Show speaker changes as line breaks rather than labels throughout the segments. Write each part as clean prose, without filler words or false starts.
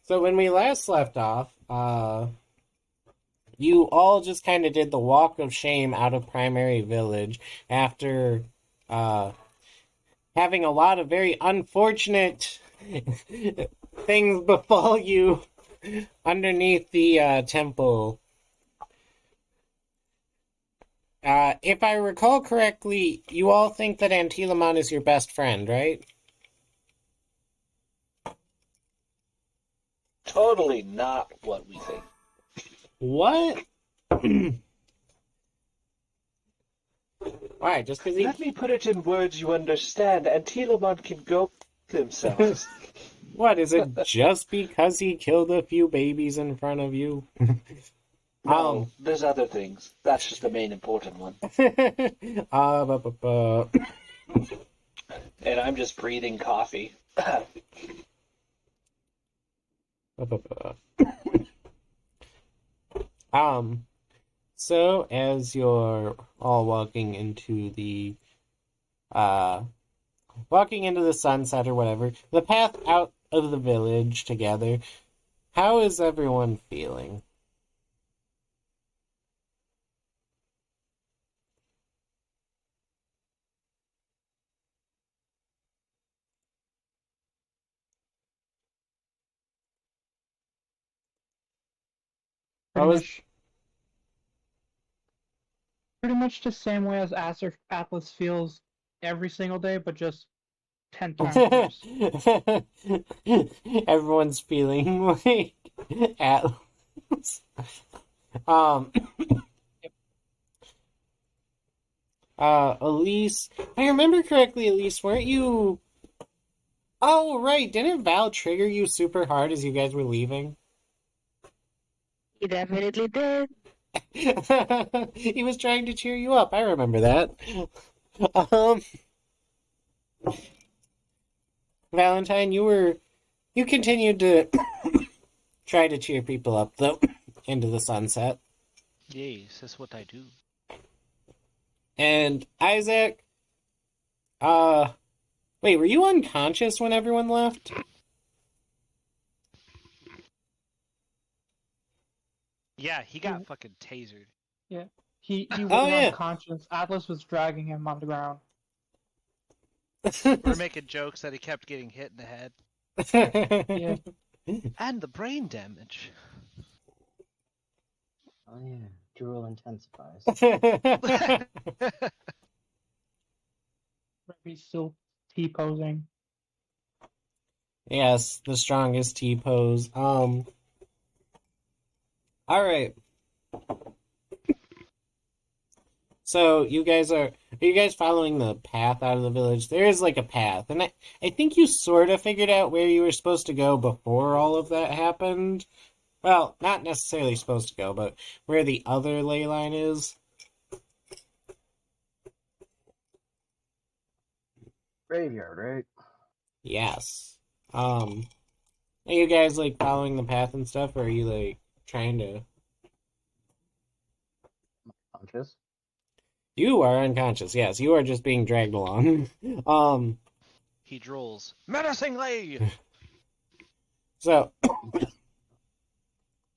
So when we last left off, you all just kind of did the walk of shame out of Primary Village after uh, having a lot of very unfortunate things befall you underneath the temple. If I recall correctly, you all think that Antilamon is your best friend, right?
Totally not what we think.
What? Why? Just because he...
Let me put it in words you understand. Antilamon can go themselves.
What, is it just because he killed a few babies in front of you?
No, there's other things. That's just the main important one. And I'm just breathing coffee.
So as you're all walking into the sunset or whatever, the path out of the village together, how is everyone feeling? What
Pretty
was
much, pretty much the same way as Aster Atlas feels every single day, but just 10 times worse.
Everyone's feeling like Atlas. Um, Elise, if I remember correctly, Elise, weren't you? Oh, right. Didn't Val trigger you super hard as you guys were leaving?
He definitely did.
He was trying to cheer you up. I remember that. Um, Valentine, you continued to try to cheer people up, though, into the sunset.
Yes, that's what I do.
And Isaac, wait, were you unconscious when everyone left?
Yeah, he got fucking tasered.
He was
yeah.
unconscious. Atlas was dragging him on the ground.
We're making jokes that he kept getting hit in the head.
Yeah.
And the brain damage.
Oh yeah, drool intensifies.
He's still T-posing.
Yes, the strongest T-pose. All right. So are you guys following the path out of the village? There is like a path, and I think you sort of figured out where you were supposed to go before all of that happened. Well, not necessarily supposed to go, but where the other ley line is.
Graveyard, right?
Yes. Are you guys like following the path and stuff, or are you like trying to?
Conscious.
You are unconscious. Yes, you are just being dragged along.
He drools menacingly.
So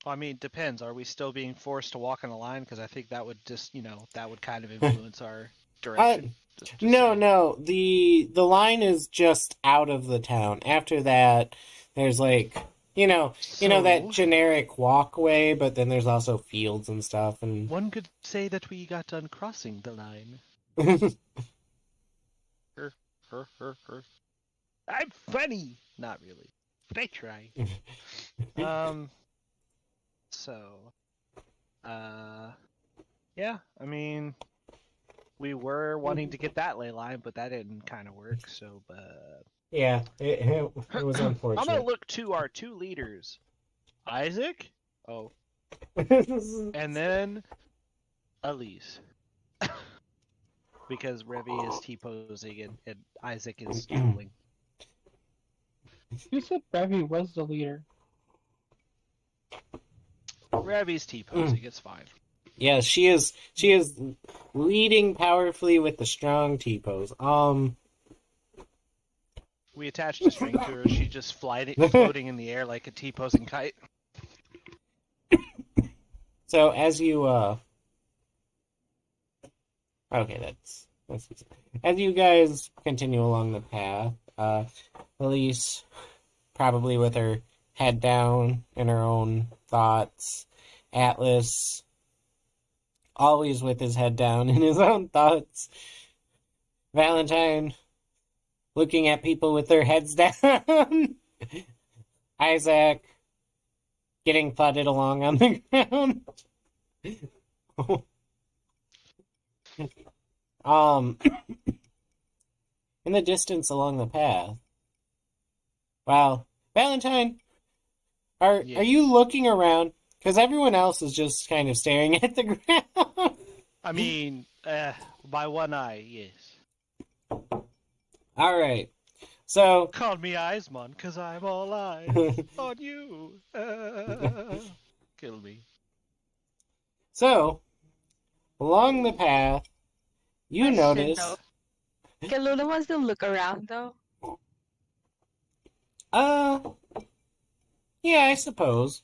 I mean, depends. Are we still being forced to walk in a line? Because I think that would just, that would kind of influence our direction.
No. The line is just out of the town. After that, there's like that generic walkway, but then there's also fields and stuff. And
one could say that we got done crossing the line. I'm funny. Not really, but I try. Yeah. I mean, we were wanting to get that ley line, but that didn't kind of work. So,
yeah, it was unfortunate.
I'm gonna look to our two leaders, Isaac. Oh, and then Elise, because Revy is T-posing and Isaac is drooling.
You said Revy was the leader.
Revy's T-posing. It's fine.
Yeah, she is leading powerfully with the strong T-pose.
We attached a string to her. She just floating in the air like a T-posing kite.
So as you okay, that's as you guys continue along the path, Elise, probably with her head down in her own thoughts, Atlas, always with his head down in his own thoughts, Valentine, looking at people with their heads down, Isaac, getting thudded along on the ground. In the distance along the path. Wow. Valentine, are you looking around? Because everyone else is just kind of staring at the ground.
I mean, by one eye, yes.
Alright. So,
Call me Eismon, cause I'm all eyes on you. Kill me.
so, along the path, you
Question,
notice...
though. Can Luna still look around though?
Yeah, I suppose.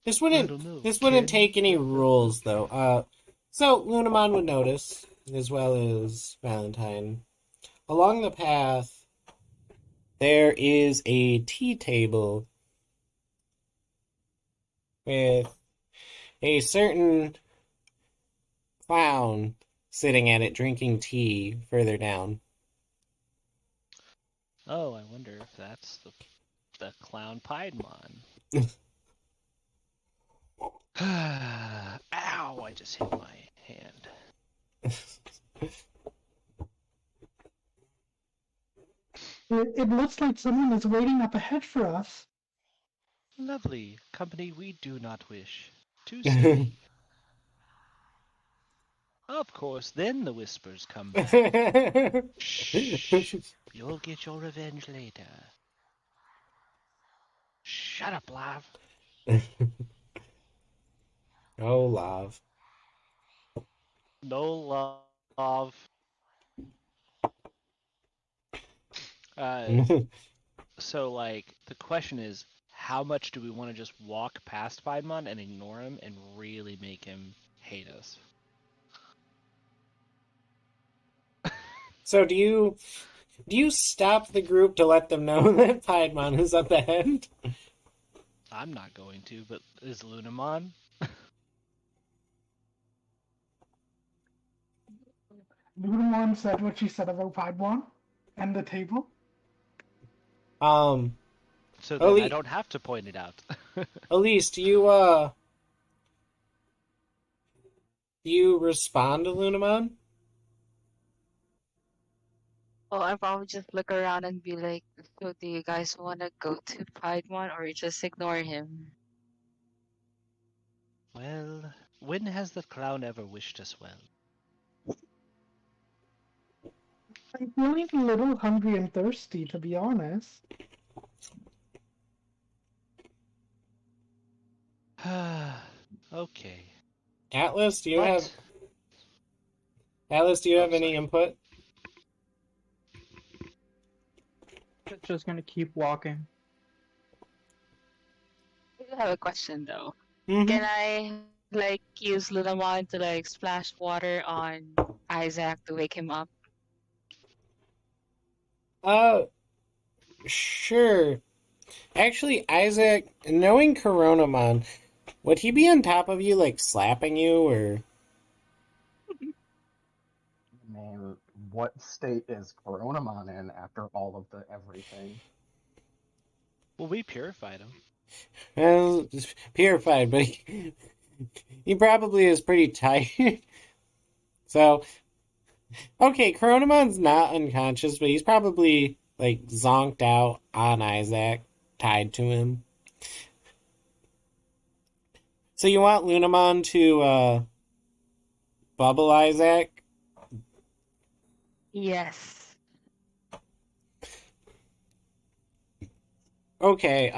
This wouldn't take any rules though. So Lunamon would notice, as well as Valentine. Along the path, there is a tea table with a certain clown sitting at it drinking tea further down.
Oh, I wonder if that's the clown Piedmon. Ow! I just hit my hand.
It looks like someone is waiting up ahead for us.
Lovely company we do not wish to see. Of course, then the whispers come back. Shh! You'll get your revenge later. Shut up, Lav.
Oh, love.
No love. So, like, the question is, how much do we want to just walk past Piedmon and ignore him and really make him hate us?
So do you stop the group to let them know that Piedmon is up ahead?
I'm not going to, but is Lunamon?
Lunamon said what she said about Piedmon and the table.
So then I don't have to point it out.
Elise, do you respond to Lunamon?
Well, I probably just look around and be like, so do you guys want to go to Piedmon or just ignore him?
Well, when has the clown ever wished us well?
I'm feeling a little hungry and thirsty, to be honest.
Okay.
Atlas, do you
But-
have any input?
Just gonna keep walking.
I do have a question though.
Mm-hmm.
Can I like use Lunamon to like splash water on Isaac to wake him up?
Sure. Actually, Isaac, knowing Coronamon, would he be on top of you, like, slapping you, or...
I mean, what state is Coronamon in after all of the everything?
Well, we purified him.
Well, purified, but he probably is pretty tired. So, okay, Coronamon's not unconscious, but he's probably, like, zonked out on Isaac, tied to him. So you want Lunamon to, bubble Isaac?
Yes.
Okay,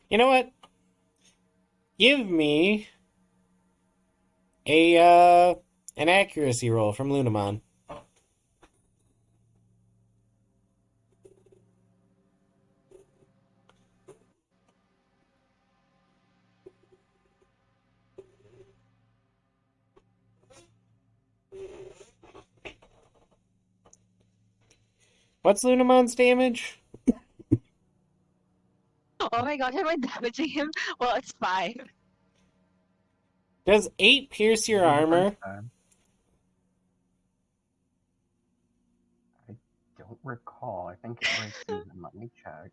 you know what? Give me an accuracy roll from Lunamon. What's Lunamon's damage?
Oh my god, am I damaging him? Well, it's 5.
Does 8 pierce your
Maybe the first
armor?
time. I don't recall. I think it breaks even. Let me check.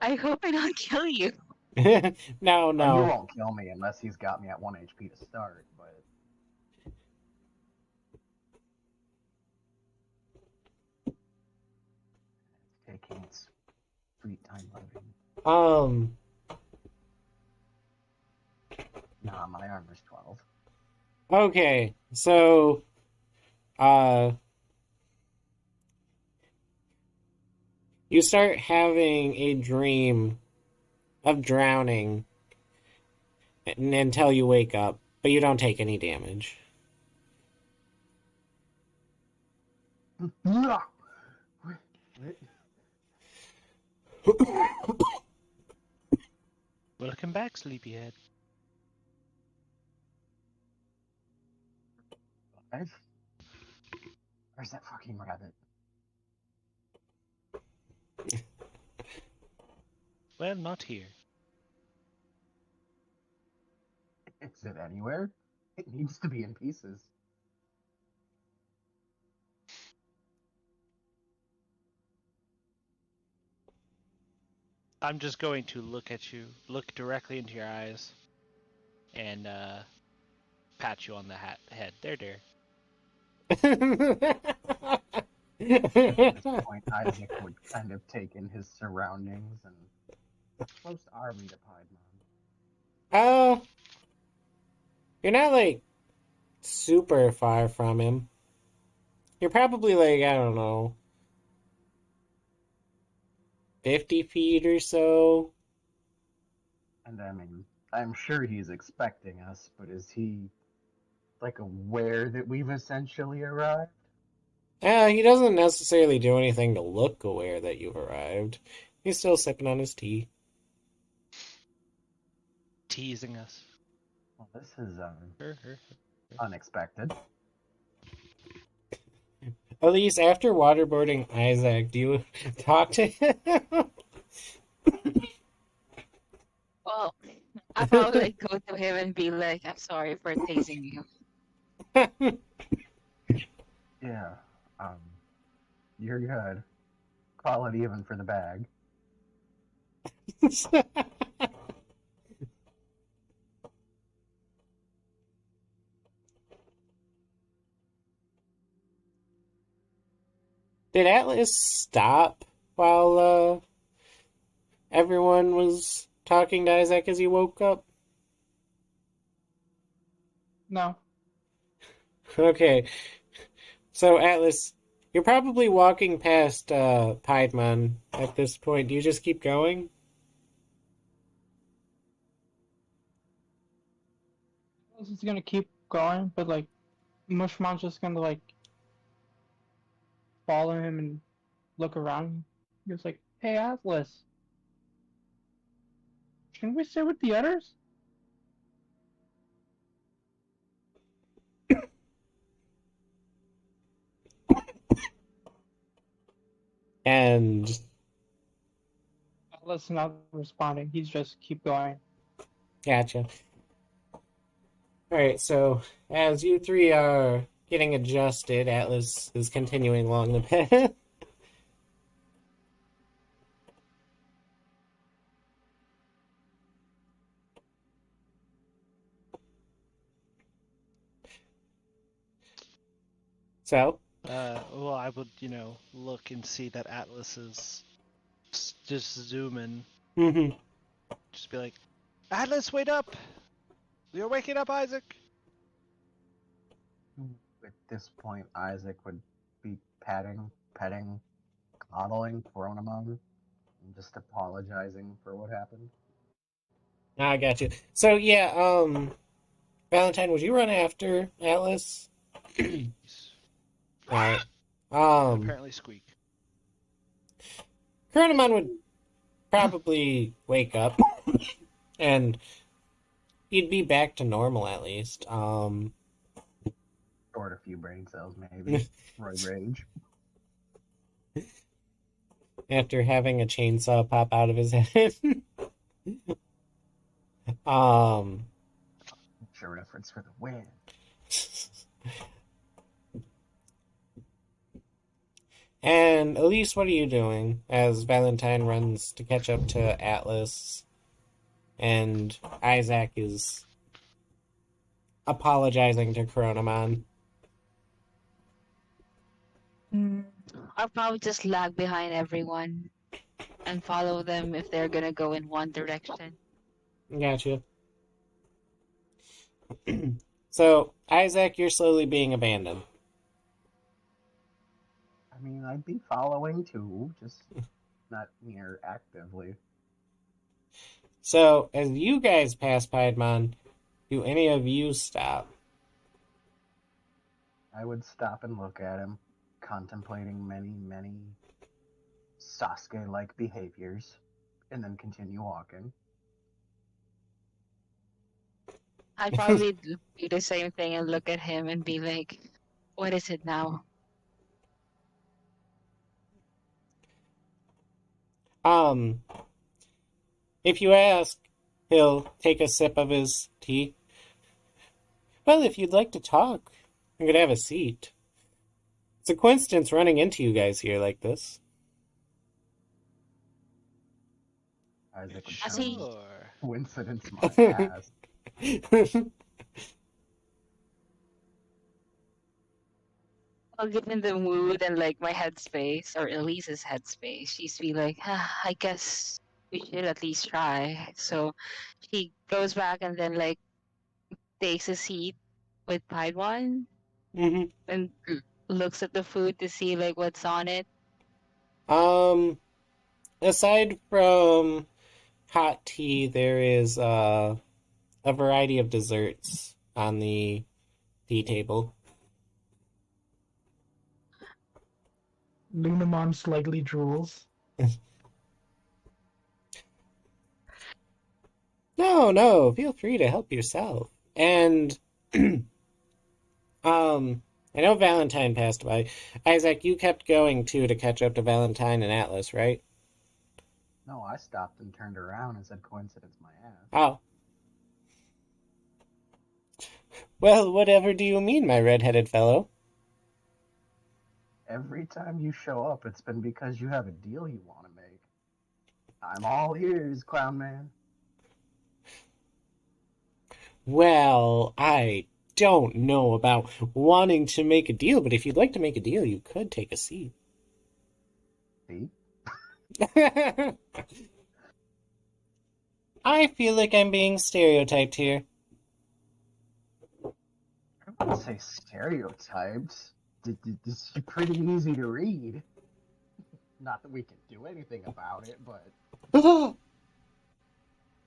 I hope I don't kill you.
No,
Oh, you
no.
won't kill me unless he's got me at 1 HP to start, but it's taking its sweet time loading.
Um,
Nah, my armor's 12.
okay, so, uh, you start having a dream of drowning until you wake up, but you don't take any damage.
What?
Welcome back, sleepyhead.
Where's that fucking rabbit?
Well, not here.
Is it anywhere? It needs to be in pieces.
I'm just going to look at you, look directly into your eyes, and pat you on the head. There.
At this point, Isaac would kind of take in his surroundings and how close are we to Piedmon?
You're not, like, super far from him. You're probably, like, I don't know, 50 feet or so.
And I mean, I'm sure he's expecting us, but is he like aware that we've essentially arrived?
He doesn't necessarily do anything to look aware that you've arrived. He's still sipping on his tea.
Teasing us.
Well, this is
Her.
unexpected.
Elise, after waterboarding Isaac, do you talk to him?
Well, I'll probably like, go to him and be like, I'm sorry for tasing you.
Yeah, um, you're good. Call it even for the bag.
Did Atlas stop while everyone was talking to Isaac as he woke up?
No.
Okay. So, Atlas, you're probably walking past Piedmon at this point. Do you just keep going?
This is gonna keep going, but like Mushmon's just gonna like follow him and look around. He was like, "Hey, Atlas, can we sit with the others?"
And
Atlas not responding. He's just keep going.
gotcha. Alright, so as you three are getting adjusted, Atlas is continuing along the path. So,
Well, I would, look and see that Atlas is just zooming.
mhm.
Just be like, Atlas, wait up! You're waking up, Isaac!
At this point, Isaac would be petting, coddling Coronamon, and just apologizing for what happened.
I got you. So yeah, Valentine, would you run after Atlas? Alright.
And apparently squeak.
Chronomon would probably wake up and he'd be back to normal at least.
Short a few brain cells, maybe. Roid rage.
After having a chainsaw pop out of his head.
Sure reference for the win.
And Elise, what are you doing as Valentine runs to catch up to Atlas and Isaac is apologizing to Chronomon?
I'll probably just lag behind everyone and follow them if they're gonna go in one direction.
Gotcha. So, Isaac, you're slowly being abandoned.
I mean, I'd be following too, just not near actively.
So, as you guys pass Piedmon, do any of you stop?
I would stop and look at him, contemplating many, many Sasuke-like behaviors, and then continue walking.
I'd probably do the same thing and look at him and be like, what is it now?
If you ask, he'll take a sip of his tea. Well, if you'd like to talk, I'm gonna have a seat. It's a coincidence running into you guys here like this.
Isaac would
Sure.
coincidence my ass.
I'll get in the mood and like my headspace, or Elise's headspace. She's be like, I guess we should at least try. So she goes back and then like takes a seat with Paidwan
hmm
and looks at the food to see like what's on it.
Aside from hot tea, there is a variety of desserts on the tea table.
Lunamon slightly drools.
No, feel free to help yourself. And I know Valentine passed by. Isaac, you kept going too to catch up to Valentine and Atlas, right?
No, I stopped and turned around and said coincidence my ass.
Oh. Well, whatever do you mean, my red-headed fellow?
Every time you show up, it's been because you have a deal you want to make. I'm all ears, clown man.
Well, I don't know about wanting to make a deal, but if you'd like to make a deal, you could take a seat.
See?
I feel like I'm being stereotyped here.
I wouldn't say stereotyped. It's pretty easy to read. Not that we can do anything about it, but...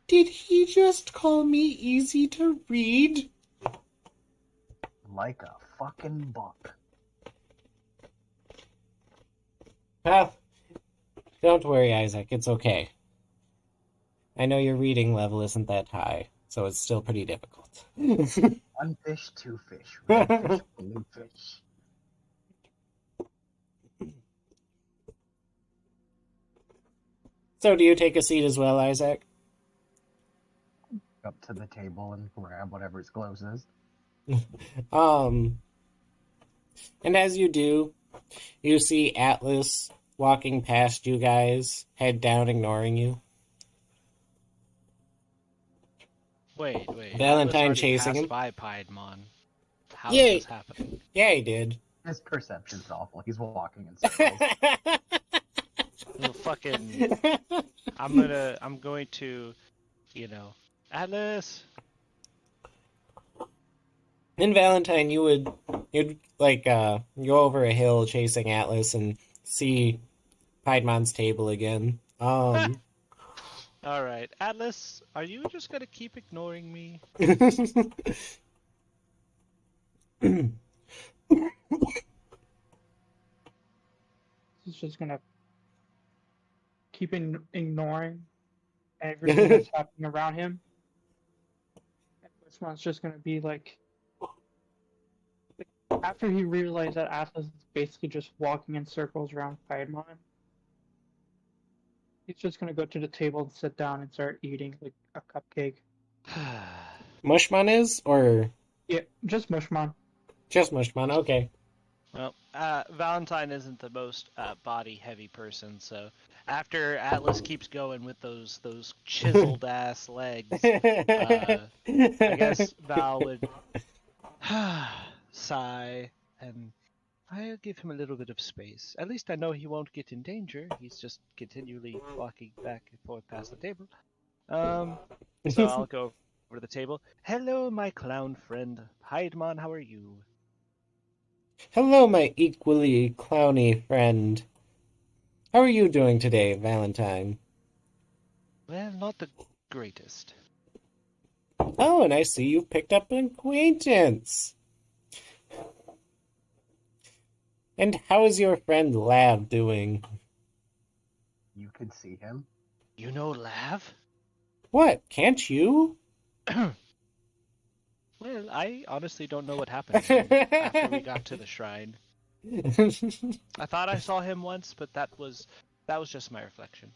Did he just call me easy to read?
Like a fucking book.
Well, don't worry, Isaac. It's okay. I know your reading level isn't that high, so it's still pretty difficult.
One fish, two fish. Red fish, blue fish.
So do you take a seat as well, Isaac?
Up to the table and grab whatever's closest.
And as you do, you see Atlas walking past you guys, head down, ignoring you.
Wait.
Valentine
Atlas already
chasing
passed
him.
by Piedmon. How
Yay.
is this happening?
Yeah, he did.
His perception's awful. He's walking in circles.
Well, fucking. I'm going to, Atlas.
In Valentine, you'd like go over a hill chasing Atlas and see Piedmon's table again.
All right, Atlas, are you just gonna keep ignoring me?
He's just gonna keep ignoring everything that's happening around him. And this one's just gonna be like after he realized that Atlas is basically just walking in circles around Piedmon, he's just gonna go to the table and sit down and start eating like a cupcake.
Mushmon is? Or
Yeah, just Mushmon.
just Mushmon? Okay.
Well, Valentine isn't the most body-heavy person, so after Atlas keeps going with those chiseled ass legs, I guess Val would sigh, and I'll give him a little bit of space. At least I know he won't get in danger. He's just continually walking back and forth past the table. So I'll go over to the table. Hello, my clown friend. Piedmon, how are you?
Hello, my equally clowny friend. How are you doing today, Valentine?
Well, not the greatest.
Oh, and I see you've picked up an acquaintance. And how is your friend Lav doing?
You can see him.
You know Lav?
What, can't you?
Well, I honestly don't know what happened to him after we got to the shrine. I thought I saw him once, but that was just my reflection.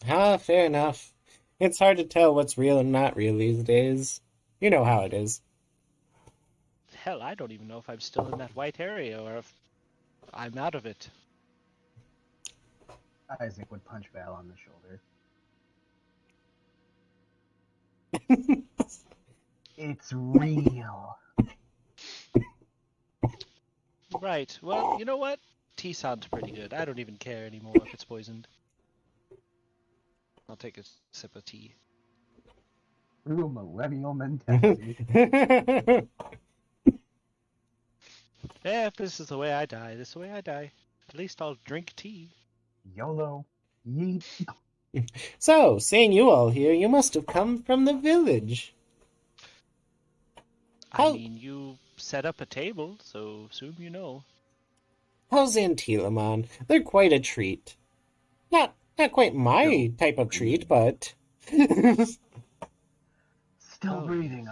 Ah, fair enough. It's hard to tell what's real and not real these days. You know how it is.
Hell, I don't even know if I'm still in that white area or if I'm out of it.
Isaac would punch Val on the shoulder. It's real.
Right. Well, you know what? Tea sounds pretty good. I don't even care anymore if it's poisoned. I'll take a sip of tea.
Real millennial mentality.
Yeah, if this is the way I die, this is the way I die. At least I'll drink tea.
YOLO. Yeet.
So, seeing you all here, you must have come from the village.
I mean, you set up a table, so assume you know.
How's Antilamon? They're quite a treat. Not quite my type of treat, but...
Still breathing,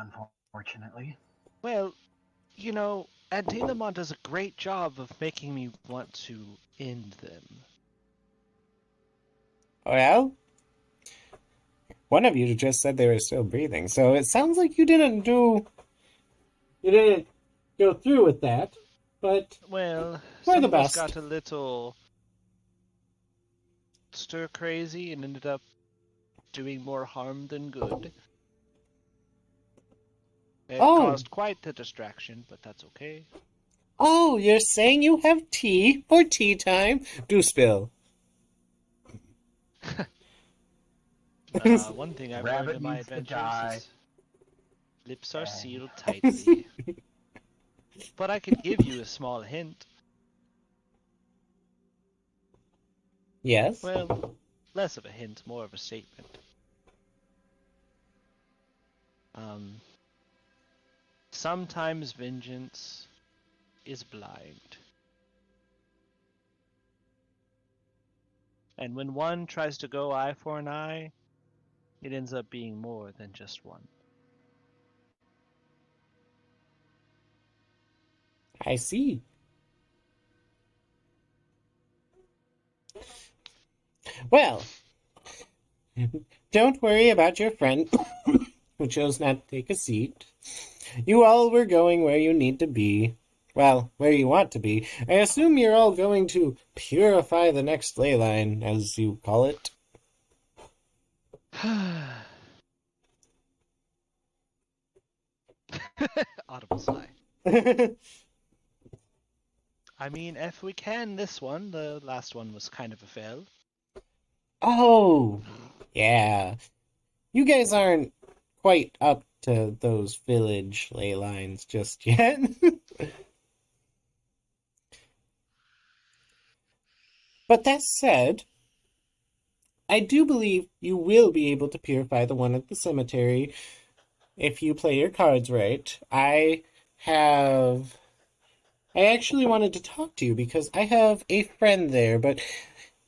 unfortunately.
Well, you know, Antilamon does a great job of making me want to end them.
Well, one of you just said they were still breathing, so it sounds like you didn't go through with that, but
Well,
we're
some
the
of us
best.
got a little stir crazy and ended up doing more harm than good. It caused quite the distraction, but that's okay.
Oh, you're saying you have tea for tea time? Do spill.
One thing I've
Rabbit
learned in my
needs to
adventures
die.
is lips are sealed tightly. But I could give you a small hint.
Yes?
Well, less of a hint, more of a statement. Sometimes vengeance is blind. And when one tries to go eye for an eye, it ends up being more than just one.
I see. Well, don't worry about your friend who chose not to take a seat. You all were going where you need to be. Well, where you want to be. I assume you're all going to purify the next leyline, as you call it.
Audible sigh. I mean, if we can, this one, the last one was kind of a fail.
Oh, yeah. You guys aren't quite up to those village ley lines just yet. But that said, I do believe you will be able to purify the one at the cemetery if you play your cards right, I actually wanted to talk to you because I have a friend there, but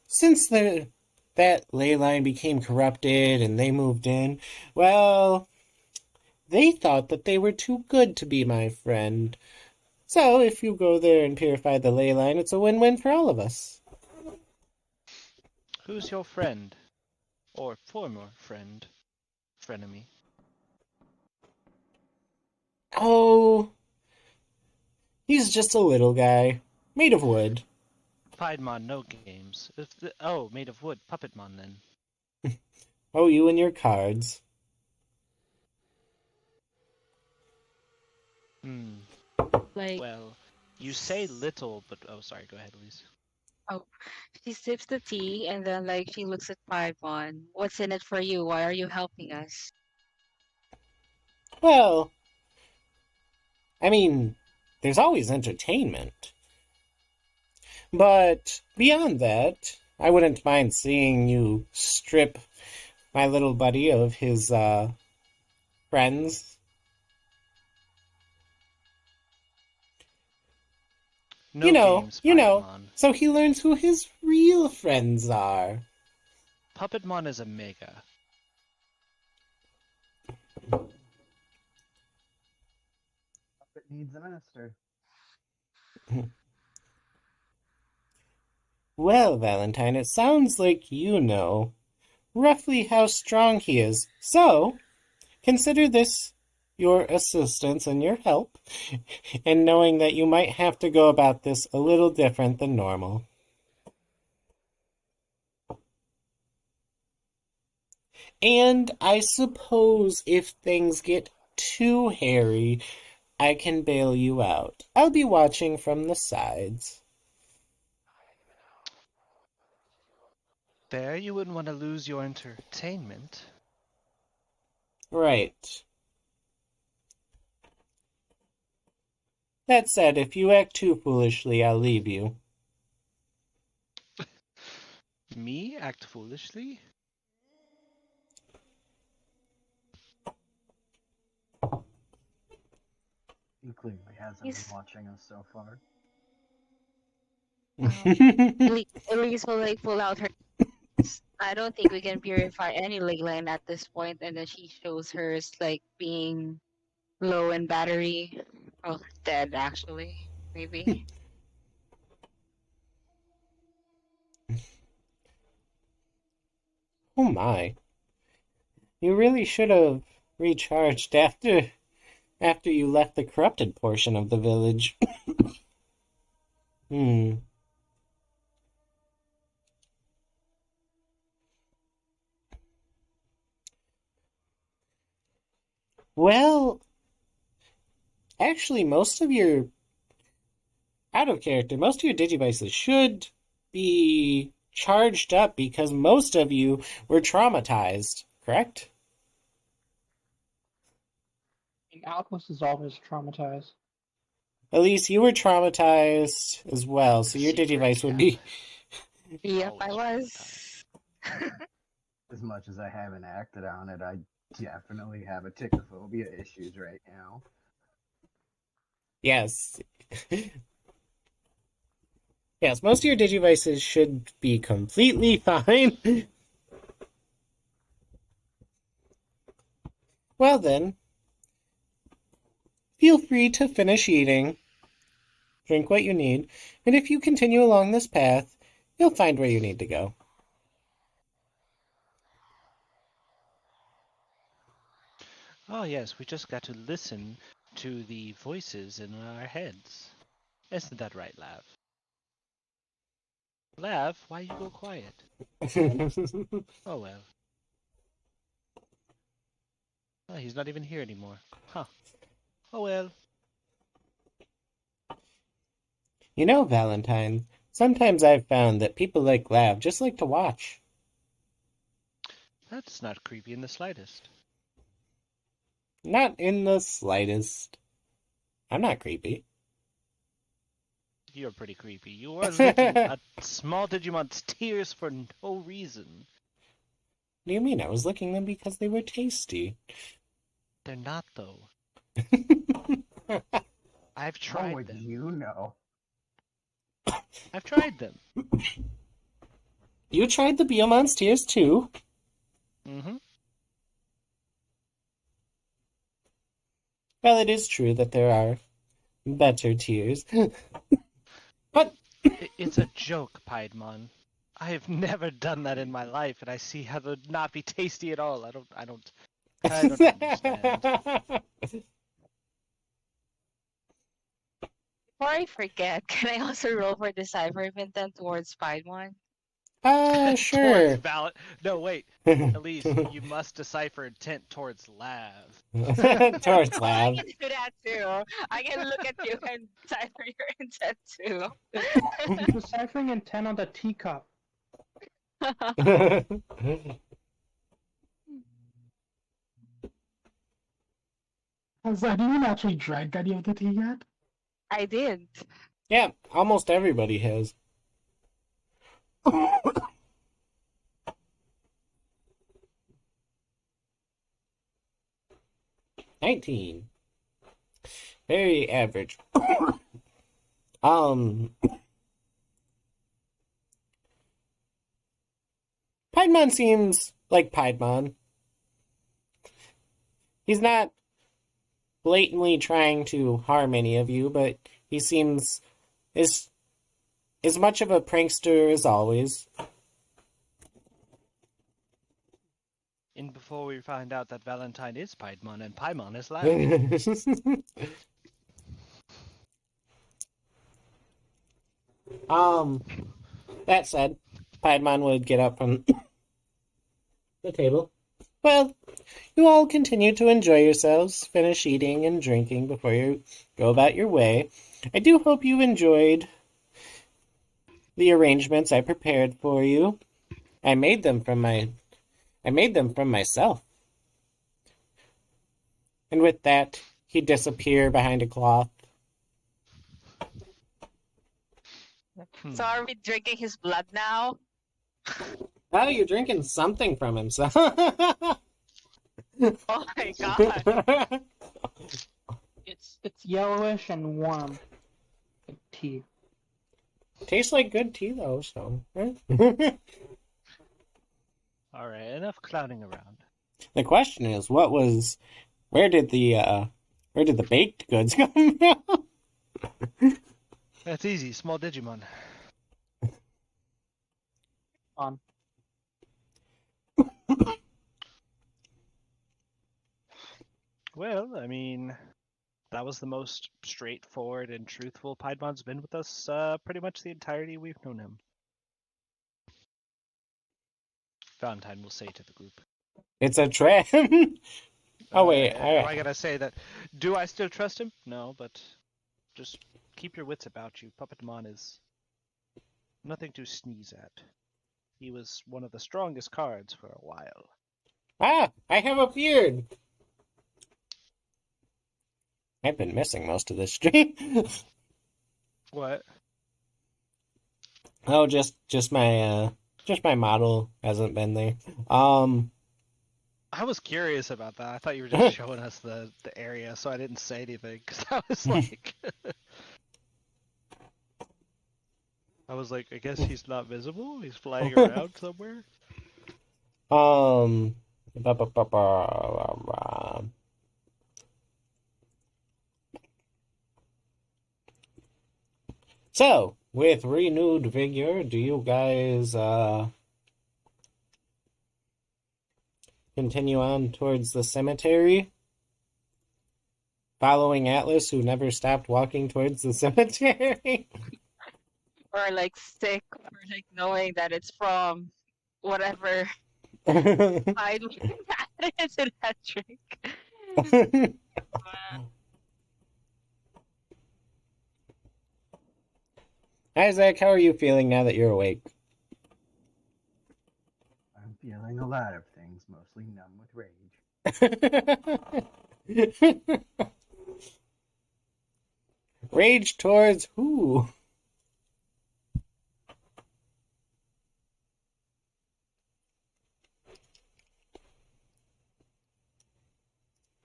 since that ley line became corrupted and they moved in, well, they thought that they were too good to be my friend. So if you go there and purify the ley line, it's a win-win for all of us.
Who's your friend? Or former friend? Frenemy?
Oh, he's just a little guy, made of wood.
Piedmon, no games. Made of wood. Puppetmon, then.
Oh, you and your cards.
Like,
Well, you say little, but... Oh, sorry, go ahead, Elise.
oh, she sips the tea and then like she looks at Paimon. What's in it for you? Why are you helping us?
Well, I mean, there's always entertainment. But beyond that, I wouldn't mind seeing you strip my little buddy of his friends.
No games, Piedmon.
So he learns who his real friends are.
Puppetmon is a mega.
Puppet needs an Aster.
Well, Valentine, it sounds like you know roughly how strong he is. So, consider this your assistance and your help, and knowing that you might have to go about this a little different than normal. And I suppose if things get too hairy, I can bail you out. I'll be watching from the sides.
There, you wouldn't want to lose your entertainment.
Right. That said, if you act too foolishly, I'll leave you.
Me act foolishly?
He clearly hasn't been watching us so far.
Elise will like pull out her. I don't think we can purify any ley line at this point, and then she shows hers like being low in battery. Oh, dead actually, maybe.
Oh my. You really should have recharged after you left the corrupted portion of the village. Well, actually, most of your Digivices should be charged up because most of you were traumatized, correct?
And Alphys is always traumatized.
Elise, you were traumatized as well, so your Digivice would be...
Yep, I was.
As much as I haven't acted on it, I definitely have aticophobia issues right now.
Yes. Yes, most of your Digivices should be completely fine. Well then, feel free to finish eating, drink what you need, and if you continue along this path, you'll find where you need to go.
Oh yes, we just got to listen to the voices in our heads. Isn't that right, Lav? Lav, why you go quiet? Oh well. Oh, he's not even here anymore. Huh. Oh well.
You know, Valentine, sometimes I've found that people like Lav just like to watch.
That's not creepy in the slightest.
Not in the slightest. I'm not creepy.
You're pretty creepy. You are licking a small Digimon's tears for no reason.
What do you mean? I was licking them because they were tasty.
They're not, though. I've
How
tried
would
them.
you know?
I've tried them.
You tried the Biomon's tears too.
Mm-hmm.
Well, it is true that there are better tears. But
It's a joke, Piedmon. I have never done that in my life, and I see how that would not be tasty at all. I don't understand.
Before I forget, can I also roll for decipher of intent towards Piedmon?
Towards
Sure.
ballot. No, wait. Elise, you must decipher intent towards Lav.
Towards
I
Lab.
can do that too. I can look at you and decipher your intent too.
He's deciphering intent on the teacup.
Has anyone actually drank any of the tea yet?
I did.
Yeah, almost everybody has. 19. Very average. Piedmon seems like Piedmon. He's not blatantly trying to harm any of you, but he seems as much of a prankster as always.
And before we find out that Valentine is Piedmon and Paimon is Lav.
That said, Piedmon would get up from the table. Well, you all continue to enjoy yourselves, finish eating and drinking before you go about your way. I do hope you enjoyed the arrangements I prepared for you. I made them from myself. And with that, he'd disappear behind a cloth.
So are we drinking his blood now?
Oh, you're drinking something from him, so.
Oh my god.
It's yellowish and warm, like tea.
Tastes like good tea, though, so.
Alright, enough clowning around.
The question is, where did the baked goods come from?
That's easy, small Digimon.
On.
Well, I mean, that was the most straightforward and truthful Piedmon's been with us pretty much the entirety we've known him. Valentine will say to the group.
It's a trap. Oh, wait.
Am I gonna say that? Do I still trust him? No, but just keep your wits about you. Puppetmon is nothing to sneeze at. He was one of the strongest cards for a while.
I have a beard. I've been missing most of this stream.
What?
Oh, just my model hasn't been there.
I was curious about that. I thought you were just showing us the area, so I didn't say anything because I was like, I guess he's not visible. He's flying around somewhere.
ba- ba- ba- ba- So, with renewed vigor, do you guys continue on towards the cemetery? Following Atlas, who never stopped walking towards the cemetery?
Or like sick, or like knowing that it's from whatever Piedmon that is in that drink.
Isaac, how are you feeling now that you're awake?
I'm feeling a lot of things, mostly numb with rage.
Rage towards who?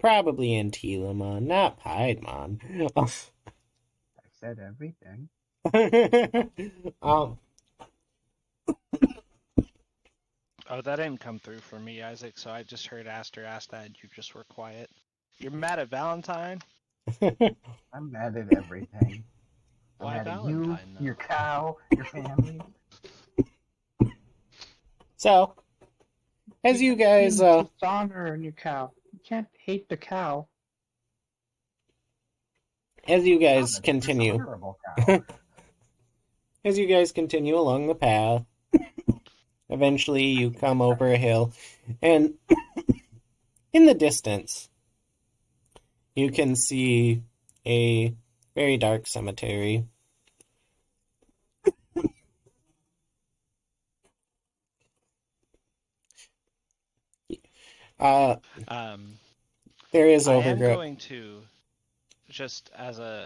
Probably Antilamon, not Piedmon.
I said everything.
um,
Oh, that didn't come through for me, Isaac, so I just heard Aster ask that and you just were quiet. You're mad at Valentine?
I'm mad at everything. I'm
Why
mad at you,
Valentine, though?
your cow, your family.
so, as you guys,
Dishonor in your cow. You can't hate the cow.
as you
Oh,
guys
that's a
continue,
dishonorable cow.
as you guys continue along the path, eventually you come over a hill, and in the distance, you can see a very dark cemetery.
Um,
There is
I am
overgrowth.
going to,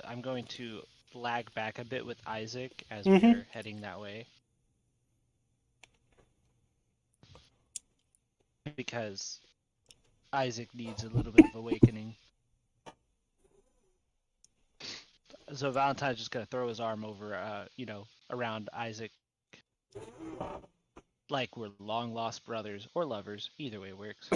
I'm going to lag back a bit with Isaac as we're heading that way. Because Isaac needs a little bit of awakening. So Valentine's just gonna throw his arm over, around Isaac, like we're long lost brothers or lovers. Either way works.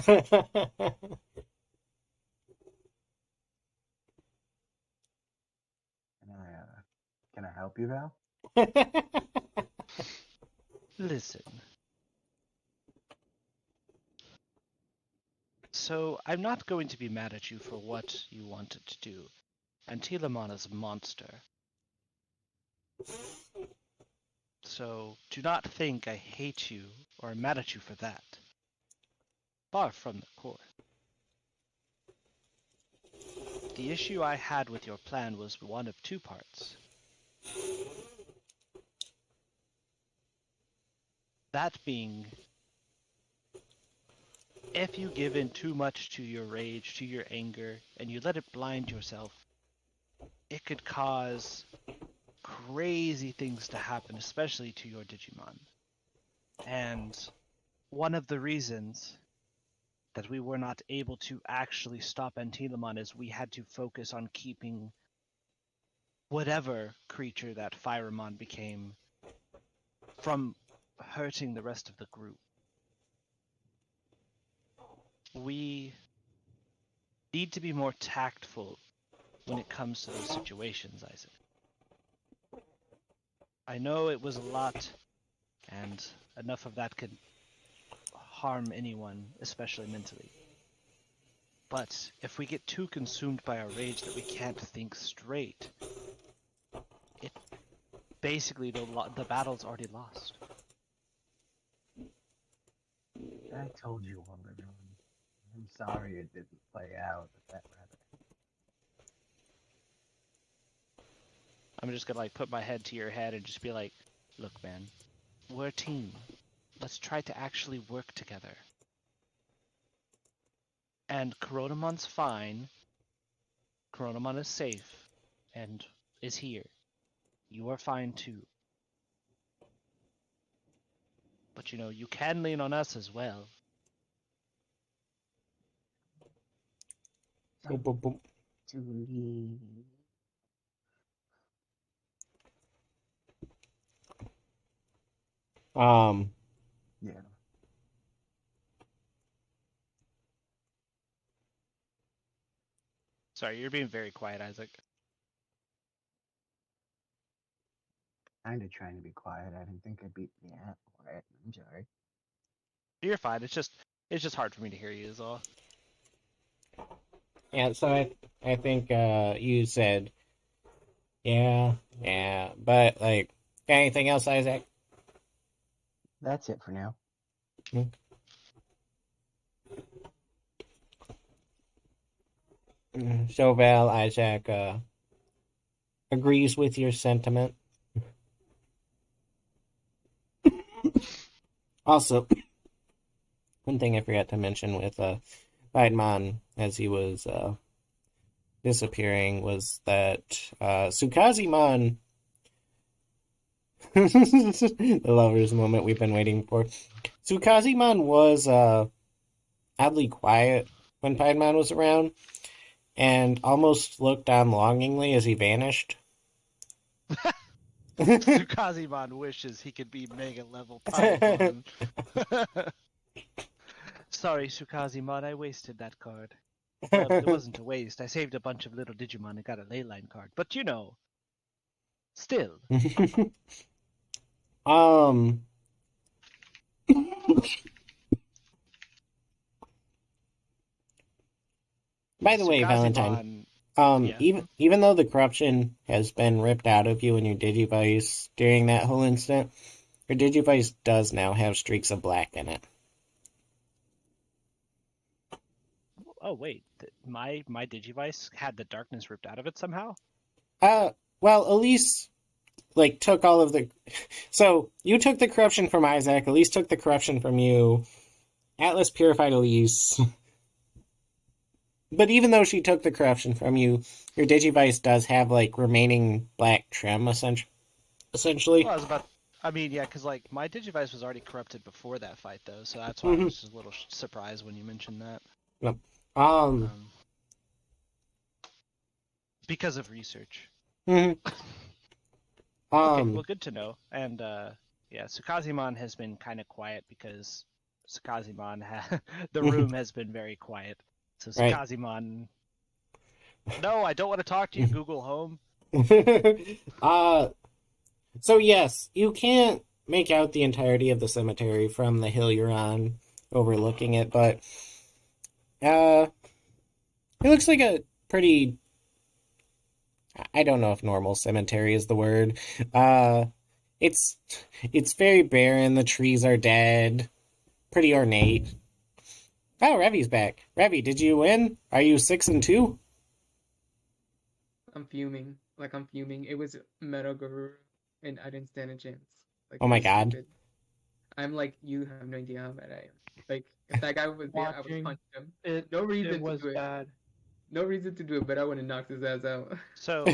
Can I help you, Val?
Listen. So I'm not going to be mad at you for what you wanted to do. Antilamon is a monster. So do not think I hate you or am mad at you for that. Far from the core. The issue I had with your plan was one of two parts. That being, if you give in too much to your rage, to your anger, and you let it blind yourself, it could cause crazy things to happen, especially to your Digimon. And one of the reasons that we were not able to actually stop Antilamon is we had to focus on keeping whatever creature that Phyramon became from hurting the rest of the group. We need to be more tactful when it comes to those situations, Isaac. I know it was a lot, and enough of that could harm anyone, especially mentally. But if we get too consumed by our rage that we can't think straight, it basically the battle's already lost.
I told you all along. I'm sorry it didn't play out that rather.
I'm just gonna put my head to your head and just be like, look, man, we're a team. Let's try to actually work together. And Coronamon's fine. Coronamon is safe and is here. You are fine too. But you can lean on us as well.
Boom, boom, boom.
To leave. Yeah.
Sorry, you're being very quiet, Isaac.
Kinda trying to be quiet. I didn't think I'd be quiet. I'm sorry.
You're fine. It's just hard for me to hear you is all.
Yeah, so I think you said, yeah, but got anything else, Isaac?
That's it for now.
So Val, Isaac agrees with your sentiment. Also, one thing I forgot to mention with Weidman as he was disappearing was that Sukazimon, the lover's moment we've been waiting for, Sukazimon was oddly quiet when Piedmon was around, and almost looked on longingly as he vanished.
Sukazimon wishes he could be Mega level Piedmon. Sorry, Sukazimon, I wasted that card. Well, it wasn't a waste. I saved a bunch of little Digimon and got a leyline card. But you know, still.
By the way, Valentine,
Yeah.
even though the corruption has been ripped out of you and your Digivice during that whole incident, your Digivice does now have streaks of black in it.
Oh wait, my Digivice had the darkness ripped out of it somehow?
Well, Elise, like, took all of the... So, you took the corruption from Isaac, Elise took the corruption from you, Atlas purified Elise. But even though she took the corruption from you, your Digivice does have, like, remaining black trim, essentially.
Well, yeah, because, like, my Digivice was already corrupted before that fight, though, so that's why I was just a little surprised when you mentioned that.
Yep.
Because of research.
Okay,
Well, good to know. And, yeah, Sukazimon has been kind of quiet because Sukazimon, the room has been very quiet. So Sukazimon... Right. No, I don't want to talk to you, Google Home.
So yes, you can't make out the entirety of the cemetery from the hill you're on, overlooking it, but it looks like a pretty... I don't know if normal cemetery is the word. It's very barren, the trees are dead, pretty ornate. Oh, Revi's back. Revi, did you win? Are you 6-2?
I'm fuming. I'm fuming. It was Metal Guru, and I didn't stand a chance.
Oh my god.
Stupid. I'm like, you have no idea how bad I am. Like, if that guy was there, I would punch him. No reason
it was
to do
bad.
No reason to do it, but I would have knocked his ass out.
So,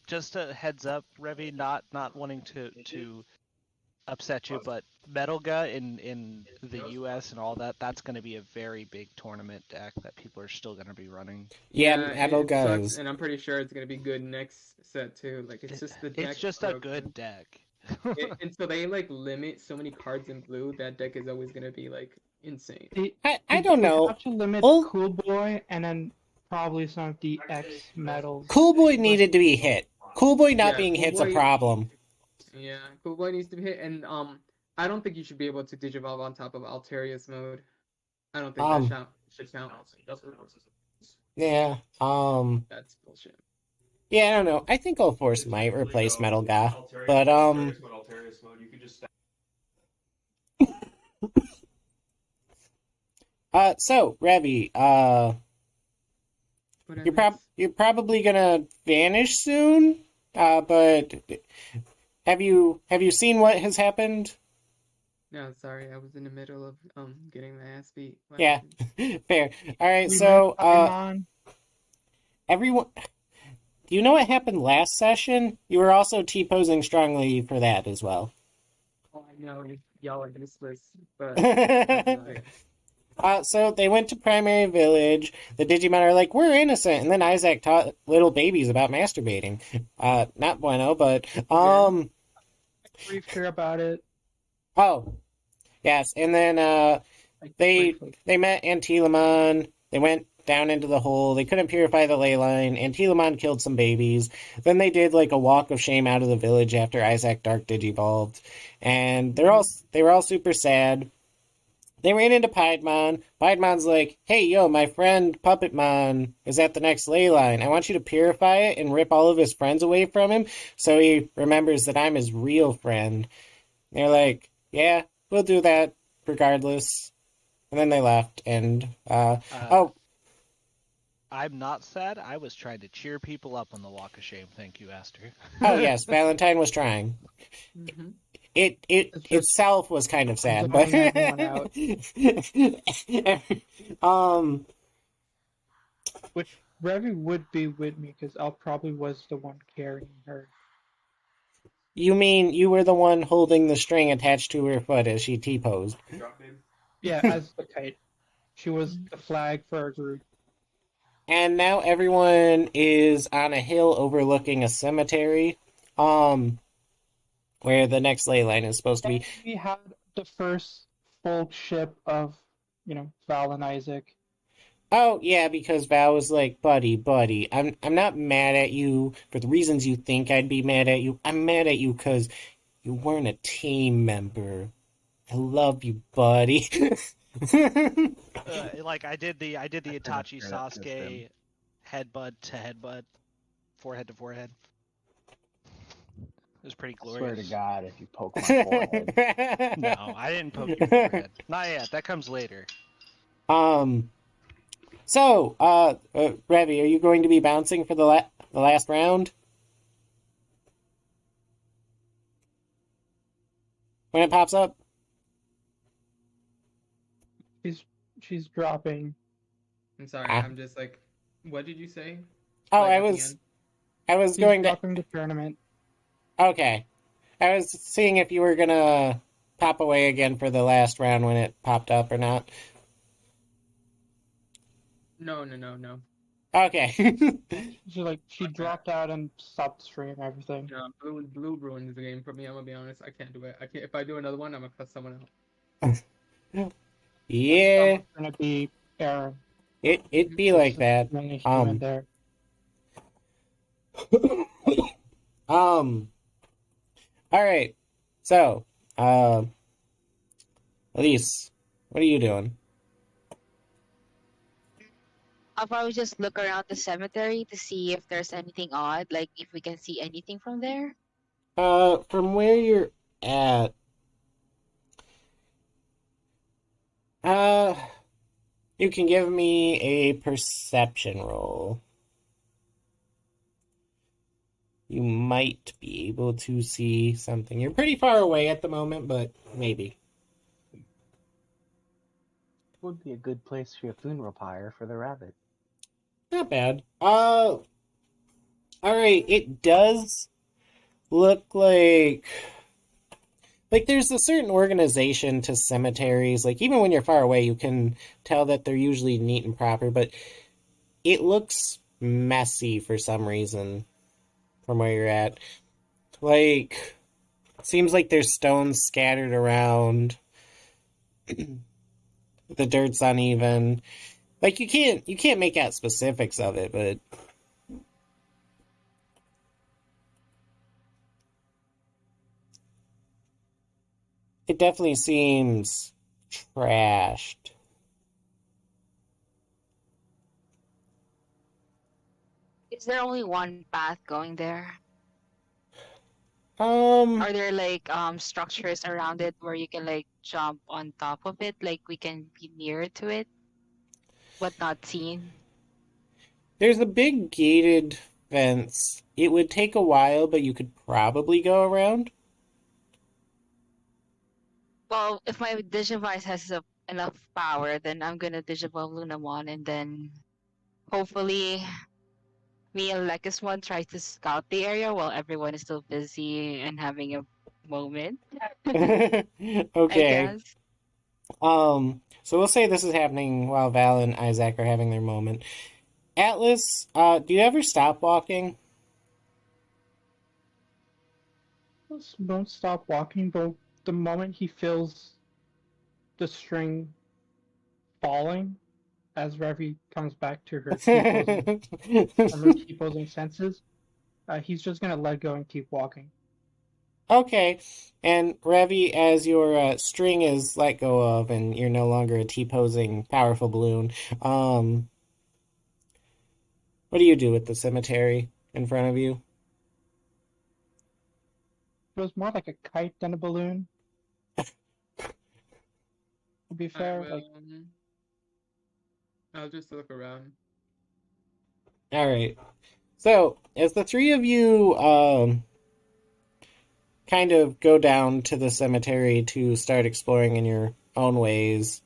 just a heads up, Revi, not wanting to upset you, but Metalga in the US and all that's going to be a very big tournament deck that people are still going to be running.
Yeah, Metalga is...
And I'm pretty sure it's going to be good next set too. Like, it's just the deck.
It's just a good deck.
And so they limit so many cards in blue. That deck is always going to be insane.
I don't know.
Have to limit Cool Boy and then probably some of the X metals.
Cool Boy needed to be hit. Cool Boy not being hit's a problem.
Yeah, Cool Boy needs to be hit, and I don't think you should be able to Digivolve on top of Alterius mode. I don't think that should count.
Yeah,
That's bullshit.
Yeah, I don't know. I think Force might replace Metalga, but so Revi, you're probably gonna vanish soon. But have you seen what has happened?
No, sorry, I was in the middle of getting my ass beat.
Yeah, fair. All right, so everyone, do you know what happened last session? You were also T-posing strongly for that as well.
Oh, I know, y'all are useless, but.
So they went to Primary Viallge. The Digimon are like, we're innocent, and then Isaac taught little babies about masturbating. Not bueno, but
Brief care about it.
Oh, yes, and then they met Antilamon. They went down into the hole. They couldn't purify the ley line. Antilamon killed some babies. Then they did a walk of shame out of the village after Isaac Dark Digivolved, and they were all super sad. They ran into Piedmon. Piedmon's like, hey, yo, my friend Puppetmon is at the next ley line. I want you to purify it and rip all of his friends away from him so he remembers that I'm his real friend. They're like, yeah, we'll do that regardless. And then they left, and,
I'm not sad. I was trying to cheer people up on the Walk of Shame. Thank you, Aster.
Oh, yes, Valentine was trying.
Mm-hmm.
It itself was kind of sad, but
which Revi would be with me because I probably was the one carrying her.
You mean you were the one holding the string attached to her foot as she T-posed?
Yeah, as the kite. She was the flag for our group.
And now everyone is on a hill overlooking a cemetery, where the next ley line is supposed to be.
And we had the first full ship of, Val and Isaac.
Oh yeah, because Val was like, buddy, I'm not mad at you for the reasons you think I'd be mad at you. I'm mad at you because you weren't a team member. I love you, buddy.
Like I did the
pretty
Itachi
straight up kissed him.
Sasuke headbutt to headbutt, forehead to forehead. It was pretty
I swear
glorious.
to God, if you poke my forehead.
No, I didn't poke your forehead. Not yet. That comes later.
So, Ravi, are you going to be bouncing for the last round? When it pops up?
She's dropping.
I'm sorry.
Ah.
I'm just like, what did you say?
Oh,
Like,
I
at the
was
end?
going to.
dropping the tournament.
Okay, I was seeing if you were gonna pop away again for the last round when it popped up or not.
No.
Okay.
She dropped out and stopped the stream and everything.
No, blue ruins the game for me. I'm gonna be honest. I can't do it. I can't. If I do another one, I'm gonna cuss someone out.
Yeah,
It's gonna be Aaron.
it'd be like that.
Many human there.
All right. So, Elise, what are you doing?
I'll probably just look around the cemetery to see if there's anything odd, like if we can see anything from there.
From where you're at, you can give me a perception roll. You might be able to see something. You're pretty far away at the moment, but maybe.
Would be a good place for your funeral pyre for the rabbit.
Not bad. Alright, it does look like there's a certain organization to cemeteries. Like, even when you're far away, you can tell that they're usually neat and proper, but it looks messy for some reason from where you're at. Like, seems like there's stones scattered around. The dirt's uneven. Like, you can't make out specifics of it, but it definitely seems trashed.
Is there only one path going there?
Um,
Are there like structures around it where you can like jump on top of it, like we can be near to it, but not seen?
there's a big gated fence. It would take a while, but you could probably go around.
Well, if my Digivice has enough power, then I'm gonna Digivolve Lunamon, and then hopefully me and Lekismon try to scout the area while everyone is still busy and having a moment. I
Okay.
guess.
So we'll say this is happening while Val and Isaac are having their moment. Atlas, do you ever stop walking?
Won't stop walking, but the moment he feels the string falling, as Revi comes back to her T-posing senses, he's just gonna let go and keep walking.
Okay. And Ravi, as your string is let go of and you're no longer a T-posing powerful balloon, what do you do with the cemetery in front of you?
It was more like a kite than a balloon. To be fair,
I'll just look around.
All right. So, as the three of you kind of go down to the cemetery to start exploring in your own ways,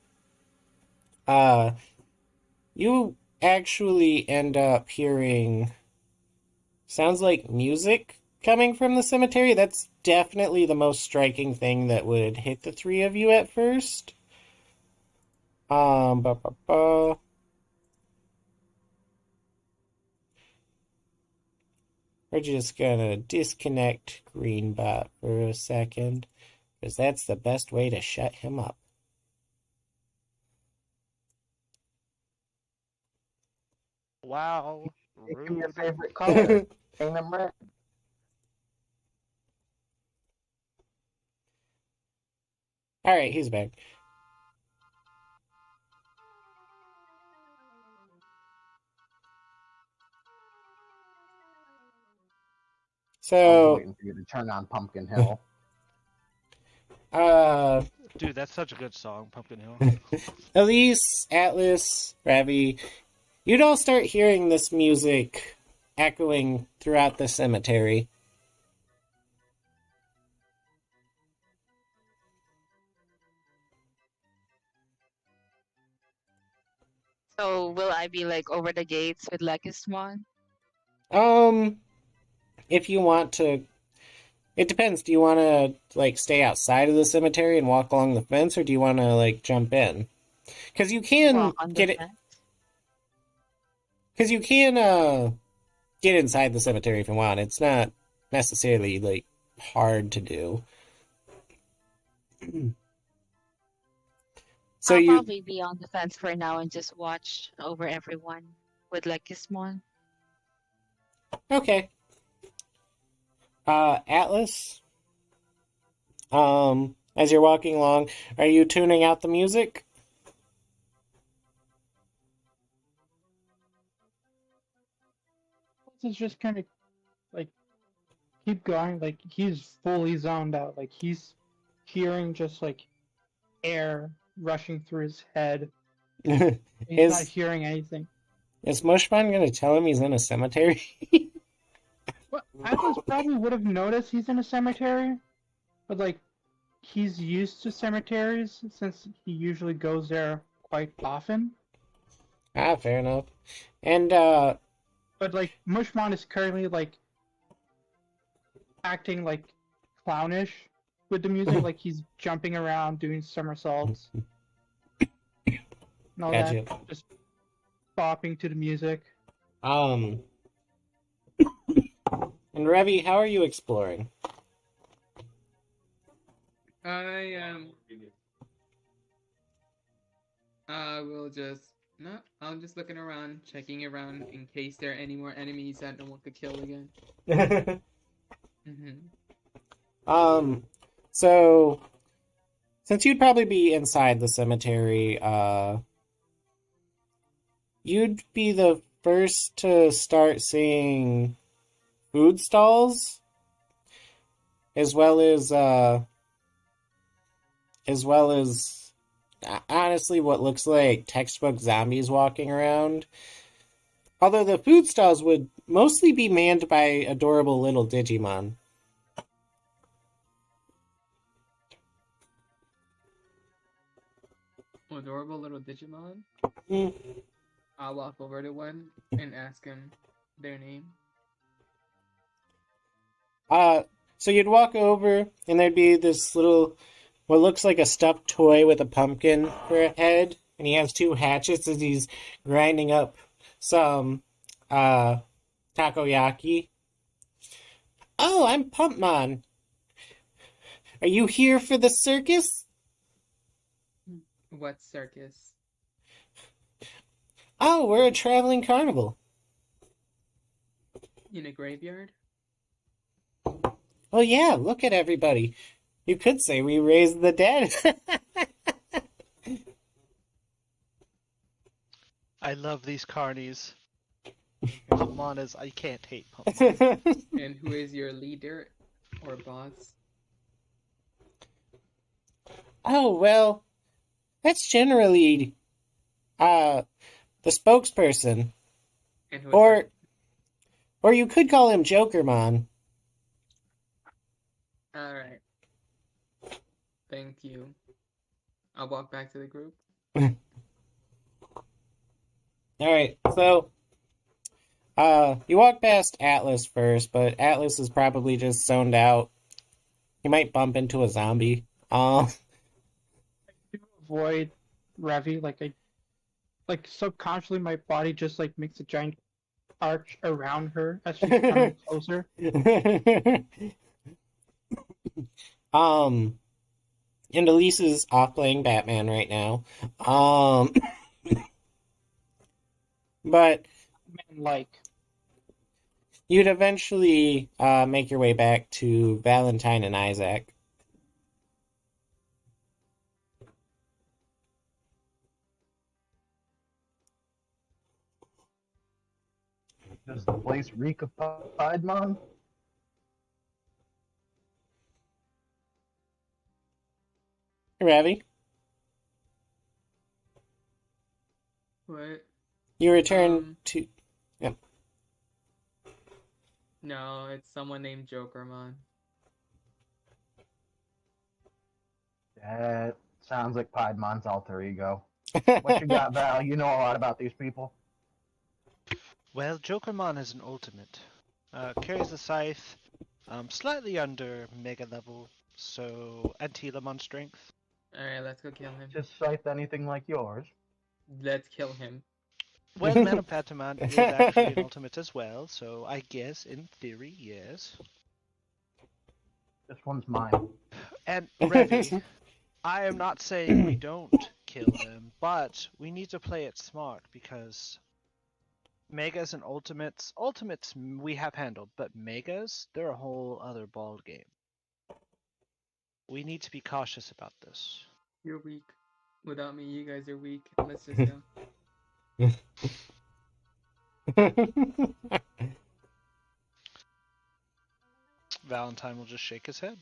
you actually end up hearing sounds like music coming from the cemetery. That's definitely the most striking thing that would hit the three of you at first. Ba, ba, ba. We're just gonna disconnect Greenbot for a second, because that's the best way to shut him up.
Wow.
Make him your
Rude.
favorite color. Paint him red.
Alright, he's back.
I was
So,
waiting for you to turn on Pumpkin Hill.
Dude, that's such a good song, Pumpkin Hill.
Elise, Atlas, Ravi, you'd all start hearing this music echoing throughout the cemetery.
So will I be like over the gates with Lekismon?
If you want to, it depends. Do you want to like stay outside of the cemetery and walk along the fence, or do you want to like jump in? Because you can
Walk on the
get it.
fence?
Because you can get inside the cemetery if you want. It's not necessarily like hard to do. So
I'll
you
probably be on the fence for now and just watch over everyone with Lekismon.
okay? Atlas. As you're walking along, are you tuning out the music?
This is just kind of like keep going. Like he's fully zoned out. Like he's hearing just like air rushing through his head. He's not
is
hearing anything.
is Mushbon gonna tell him he's in a cemetery?
Well, Atlas probably would have noticed he's in a cemetery, but like he's used to cemeteries since he usually goes there quite often.
Fair enough. And
But like Mushmon is currently like acting like clownish with the music, like he's jumping around doing somersaults and all
gotcha.
that, just bopping to the music.
And Revi, how are you exploring?
I will just no. I'm just looking around, checking around in case there are any more enemies that I don't want to kill again.
So since you'd probably be inside the cemetery, you'd be the first to start seeing food stalls, as well as honestly what looks like textbook zombies walking around. Although the food stalls would mostly be manned by adorable little Digimon.
Adorable little Digimon.
Mm.
I'll walk over to one and ask him their name.
So you'd walk over, and there'd be this little, what looks like a stuffed toy with a pumpkin for a head, and he has two hatchets as he's grinding up some takoyaki. Oh, I'm Pumpmon. Are you here for the circus?
What circus?
Oh, we're a traveling carnival.
In a graveyard?
Oh yeah, look at everybody. You could say we raised the dead.
I love these carnies. Pumpmon is. I can't hate Pumpmon.
And who is your leader or boss?
Oh, well, that's generally the spokesperson.
And who is
Or you could call him Jokermon.
Alright. Thank you. I'll walk back to the group.
Alright, so you walk past Atlas first, but Atlas is probably just zoned out. He might bump into a zombie.
To avoid Revi. Like subconsciously, my body just like makes a giant arch around her as she's coming closer.
And Elise is off playing Batman right now. But
Like,
you'd eventually make your way back to Valentine and Isaac.
Does the place reek of Piedmon?
Ravi,
What?
you return to... Yep.
No, it's someone named Jokermon.
That sounds like Piedmon's alter ego. What you got, Val? You know a lot about these people.
Well, Jokermon is an ultimate. Carries a scythe, slightly under mega level, so Antilamon strength.
Alright, let's go kill him.
Just scythe anything like yours.
Let's kill him.
Well, Manopataman is actually an ultimate as well, so I guess in theory, yes.
This one's mine.
And Revi, I am not saying we don't kill them, but we need to play it smart because Megas and Ultimates we have handled, but Megas, they're a whole other ball game. We need to be cautious about this.
You're weak. Without me, you guys are weak. Let's just go.
Valentine will just shake his head.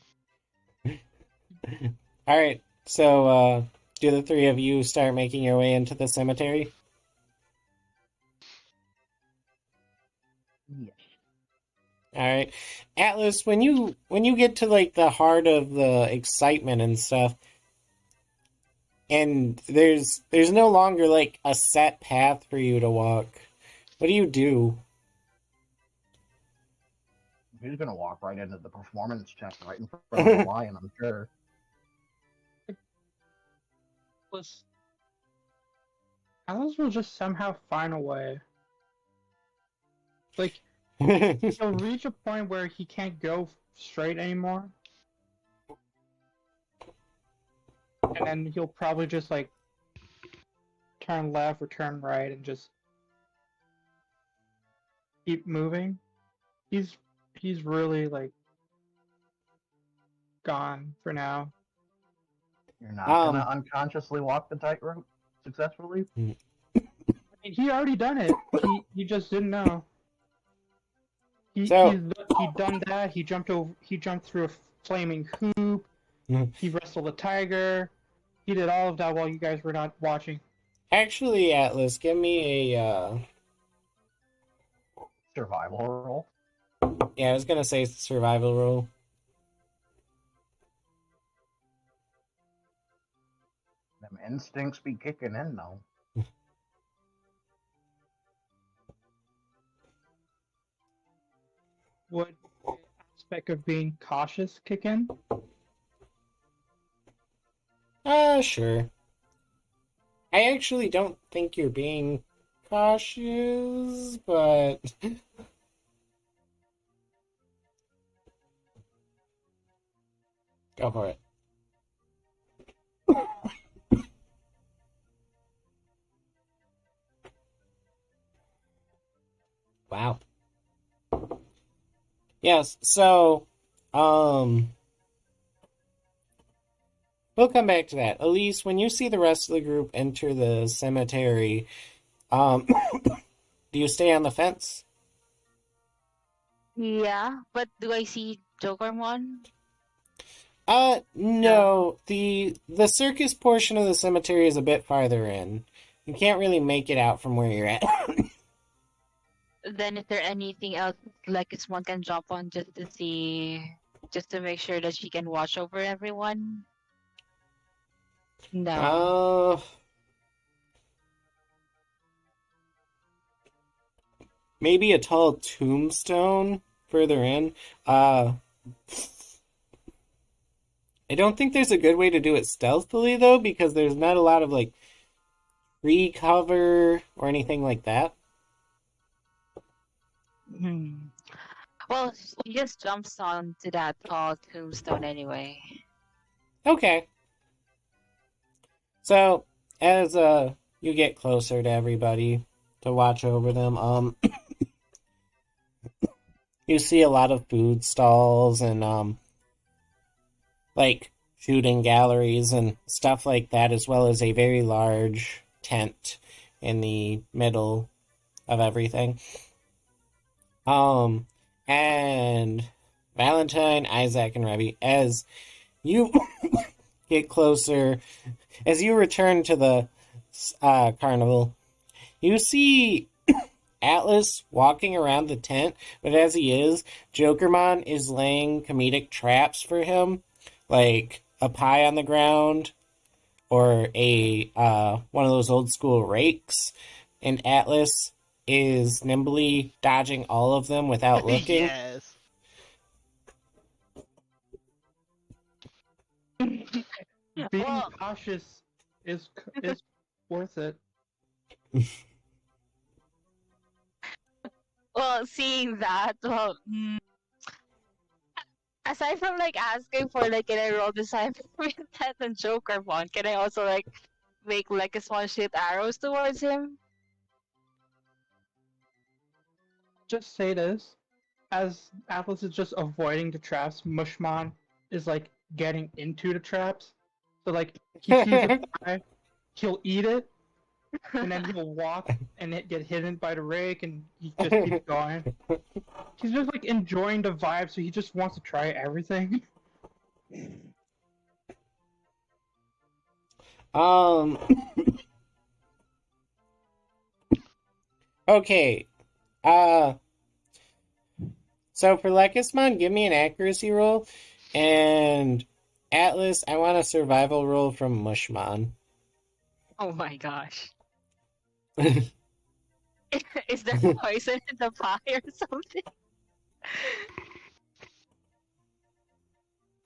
Alright, so do the three of you start making your way into the cemetery?
Yes.
Alright. Atlas, when you get to like the heart of the excitement and stuff, and there's no longer like a set path for you to walk, what do you do?
He's gonna walk right into the performance check right in front of the lion, I'm sure.
Alice will just somehow find a way. Like, he'll reach a point where he can't go straight anymore. And then he'll probably just, like, turn left or turn right and just keep moving. He's really, like, gone for now.
You're not gonna unconsciously walk the tightrope successfully?
I mean, he already done it. He just didn't know. He done that. He jumped through a flaming hoop. He wrestled a tiger. He did all of that while you guys were not watching.
Actually, Atlas, give me a
survival roll.
Yeah, I was gonna say survival roll.
Them instincts be kicking in though.
Would the aspect of being cautious kick in?
Sure. I actually don't think you're being cautious, but... Go for it. Wow. Yes, so, we'll come back to that. Elise, when you see the rest of the group enter the cemetery, do you stay on the fence?
Yeah, but do I see Jokermon?
No. The circus portion of the cemetery is a bit farther in. You can't really make it out from where you're at.
Then is there anything else like someone can jump on just to see, just to make sure that she can watch over everyone? No.
Maybe a tall tombstone further in. I don't think there's a good way to do it stealthily, though, because there's not a lot of, like, recover or anything like that?
Well, he just jumps onto that tall tombstone anyway.
Okay. So, as you get closer to everybody to watch over them, you see a lot of food stalls and like shooting galleries and stuff like that, as well as a very large tent in the middle of everything. And Valentine, Isaac, and Revy, as you get closer, as you return to the carnival, you see Atlas walking around the tent, but as he is, Jokermon is laying comedic traps for him, like a pie on the ground or a one of those old school rakes, and Atlas is nimbly dodging all of them without looking.
Yes.
Being cautious is worth it.
Well, seeing that, aside from like asking for like, can I roll decipher that and Joker one, can I also like make like a small shoot arrows towards him?
Just say this. As Atlas is just avoiding the traps, Mushmon is like getting into the traps. So like he sees a pie, he'll eat it, and then he'll walk and get hidden by the rake, and he just keeps going. He's just like enjoying the vibe, so he just wants to try everything.
Okay. So for Lekismon, give me an accuracy roll, and Atlas, I want a survival roll from Mushmon.
Oh my gosh. Is there poison in the pie or something?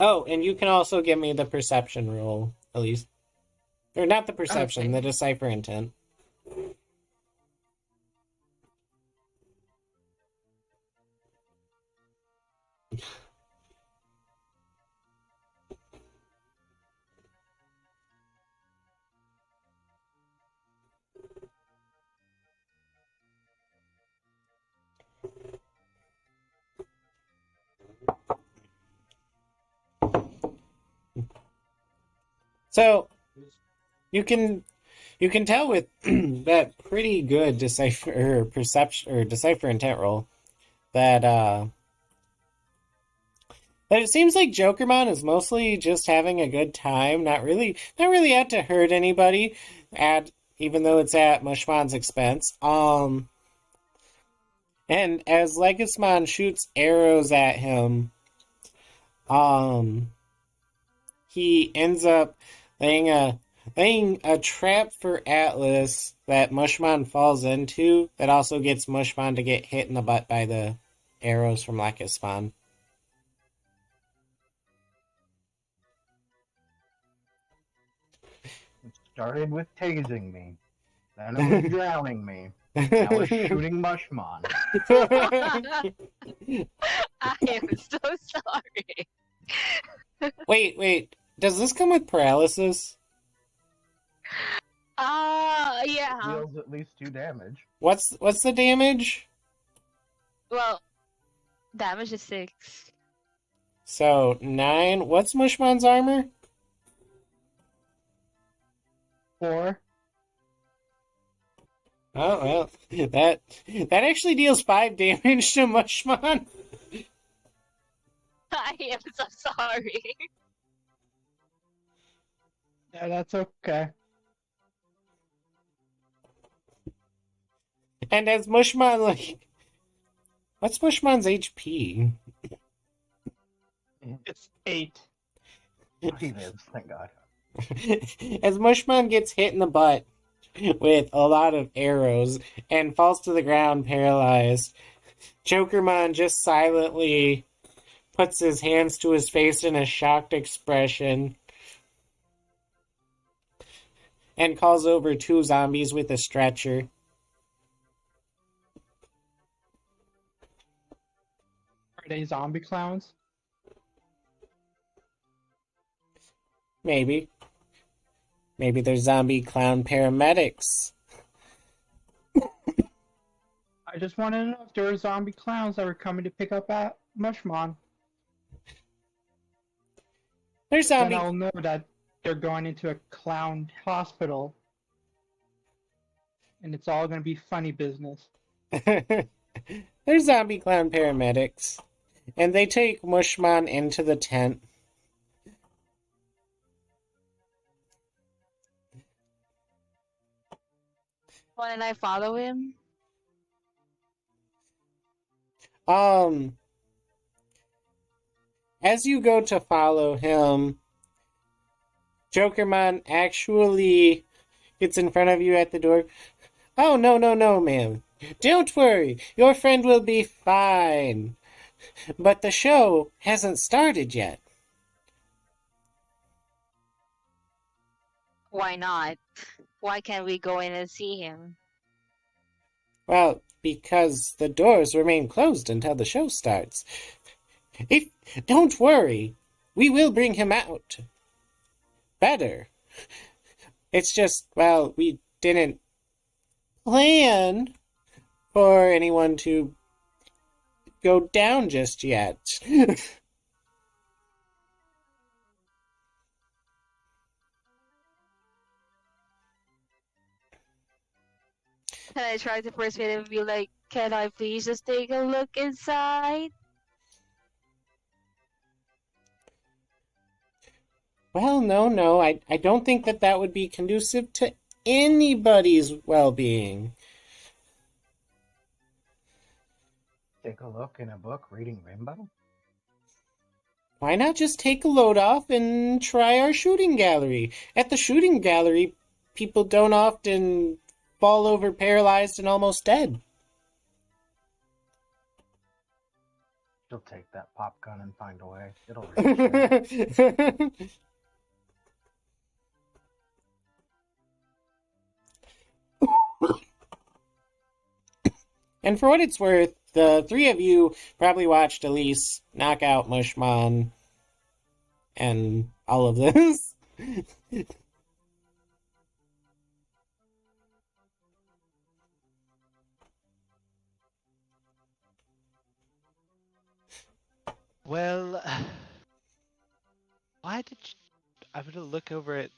Oh, and you can also give me the perception roll, at least. Or not the perception,
Okay.
the decipher intent. So you can tell with that pretty good decipher perception or decipher intent roll that it seems like Jokermon is mostly just having a good time, not really out to hurt anybody, even though it's at Mushmon's expense. And as Legismon shoots arrows at him, he ends up laying a trap for Atlas that Mushmon falls into, that also gets Mushmon to get hit in the butt by the arrows from Legismon.
It started with tasing me. Then it was drowning me. Now it's shooting Mushmon.
I am so sorry.
Wait. Does this come with paralysis?
Yeah.
Deals at least 2 damage.
What's the damage?
Well, damage is 6.
So 9. What's Mushmon's armor?
4.
Oh well, that actually deals 5 damage to Mushmon.
I am so sorry.
Yeah, that's okay.
And as Mushmon, what's Mushmon's HP?
It's 8.
He lives, thank God.
As Mushmon gets hit in the butt with a lot of arrows and falls to the ground paralyzed, Jokermon just silently puts his hands to his face in a shocked expression. and calls over two zombies with a stretcher.
Are they zombie clowns?
Maybe. Maybe they're zombie clown paramedics.
I just want to know if there were zombie clowns that were coming to pick up at Mushmon.
They're
Then
zombie.
I'll know that they're going into a clown hospital. And it's all going to be funny business.
They're zombie clown paramedics. And they take Mushmon into the tent.
Why didn't I follow him?
As you go to follow him, Jokermon actually gets in front of you at the door. Oh, no, no, no, ma'am. Don't worry. Your friend will be fine. But the show hasn't started yet.
Why not? Why can't we go in and see him?
Well, because the doors remain closed until the show starts. Don't worry. We will bring him out. Better. It's just, well, we didn't plan for anyone to go down just yet.
And I tried to persuade him and be like, can I please just take a look inside?
Well, no. I don't think that would be conducive to anybody's well-being.
Take a look in a book reading Rainbow?
Why not just take a load off and try our shooting gallery? At the shooting gallery, people don't often fall over paralyzed and almost dead.
She'll take that pop gun and find a way. It'll reach her.
And for what it's worth, the three of you probably watched Elise knock out Mushmon and all of this.
Well, why did you... I'm gonna look over at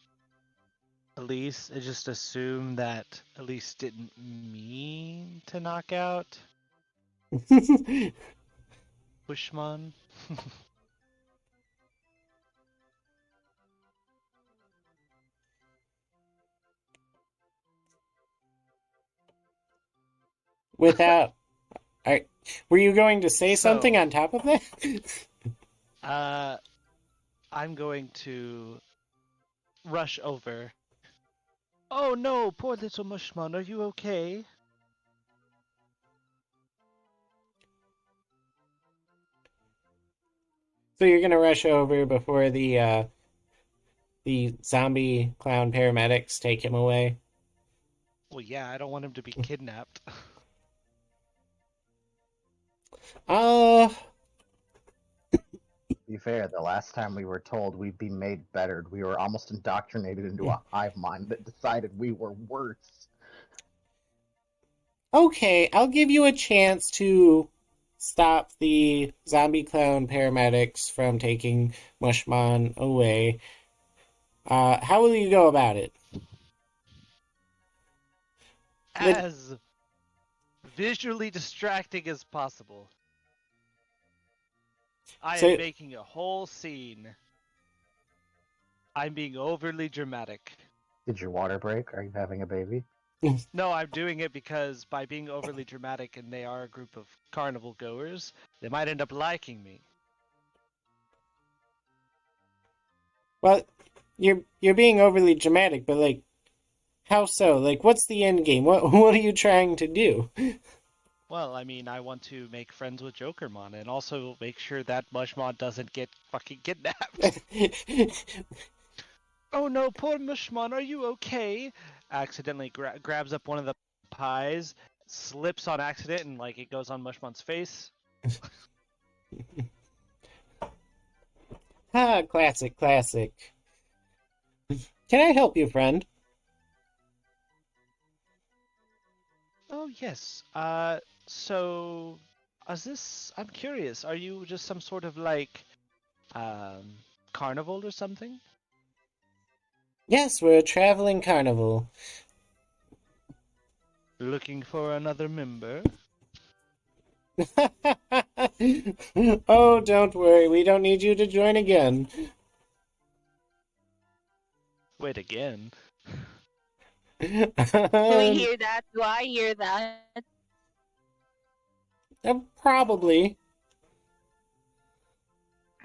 Elise and just assume that Elise didn't mean to knock out Bushmon.
Without... Were you going to say something
So-
on top of that?
I'm going to rush over. Oh no, poor little Mushmon, are you okay?
So you're gonna rush over before the zombie clown paramedics take him away?
Well, yeah, I don't want him to be kidnapped.
Uh,
To be fair, the last time we were told we'd be made better, we were almost indoctrinated into a hive mind that decided we were worse.
okay, I'll give you a chance to stop the zombie clown paramedics from taking Mushmon away. How will you go about it?
As visually distracting as possible. I
So-
am making a whole scene. I'm being overly dramatic.
Did your water break? Are you having a baby?
No, I'm doing it because by being overly dramatic and they are a group of carnival goers, they might end up liking me.
Well, you're being overly dramatic, but like, how so? Like, what's the end game? What are you trying to do?
Well, I mean, I want to make friends with Jokermon and also make sure that Mushmon doesn't get fucking kidnapped. Oh no, poor Mushmon, are you okay? Accidentally grabs up one of the pies, slips on accident, and like it goes on Mushmon's face.
Ah, classic, classic. Can I help you, friend?
Oh yes. So, I'm curious. Are you just some sort of like, um, carnival or something?
Yes, we're a traveling carnival.
Looking for another member?
Oh, don't worry. We don't need you to join again.
Wait again.
Do we hear that? Do I hear that?
Probably.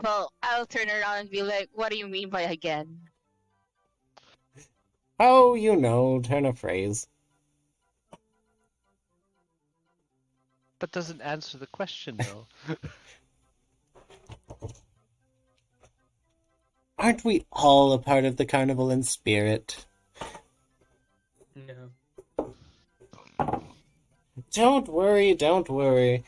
Well, I'll turn around and be like, what do you mean by again?
Oh, you know, turn a phrase.
That doesn't answer the question though.
Aren't we all a part of the carnival in spirit?
No.
Don't worry, don't worry.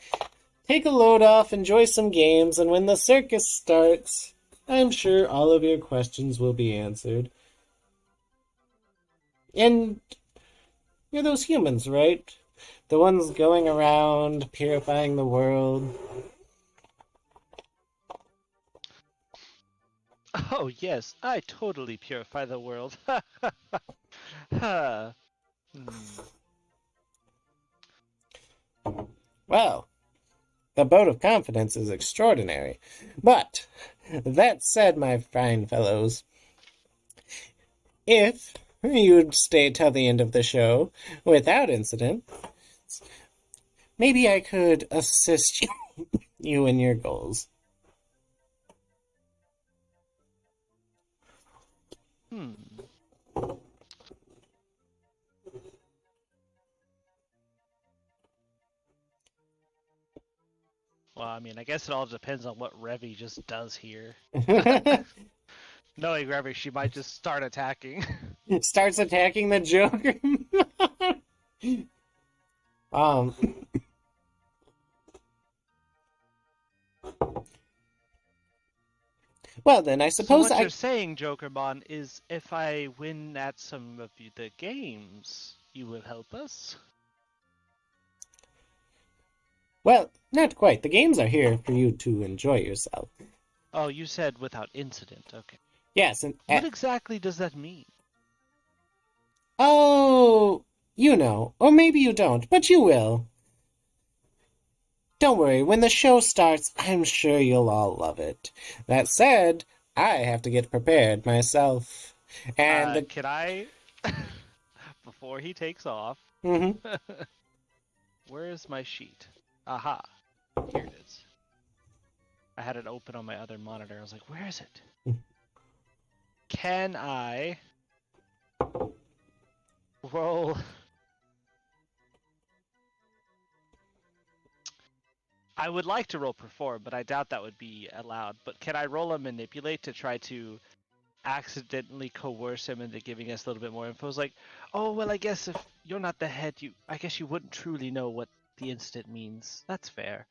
Take a load off, enjoy some games, and when the circus starts, I'm sure all of your questions will be answered. And you're those humans, right? The ones going around purifying the world.
Oh yes, I totally purify the world. Ha.
Well, the boat of confidence is extraordinary. But, that said, my fine fellows, if you'd stay till the end of the show without incident, maybe I could assist you in your goals.
Hmm. Well, I mean, I guess it all depends on what Revy just does here. Knowing Revy, she might just start attacking.
Starts attacking the Joker. um. Well, then I
So
suppose
what you're saying, Jokermon, is if I win at some of the games, you will help us?
Well, not quite. The games are here for you to enjoy yourself.
Oh, you said without incident. Okay.
Yes, and
What exactly does that mean?
oh, you know, or maybe you don't, but you will. Don't worry, when the show starts, I'm sure you'll all love it. That said, I have to get prepared myself. And
Can I, before he takes off,
Mhm.
where is my sheet? Aha, here it is. I had it open on my other monitor. I was like, where is it? Can I roll? I would like to roll perform, but I doubt that would be allowed. But can I roll a manipulate to try to accidentally coerce him into giving us a little bit more info? It's like, oh well, I guess if you're not the head, I guess you wouldn't truly know what the incident means. That's fair.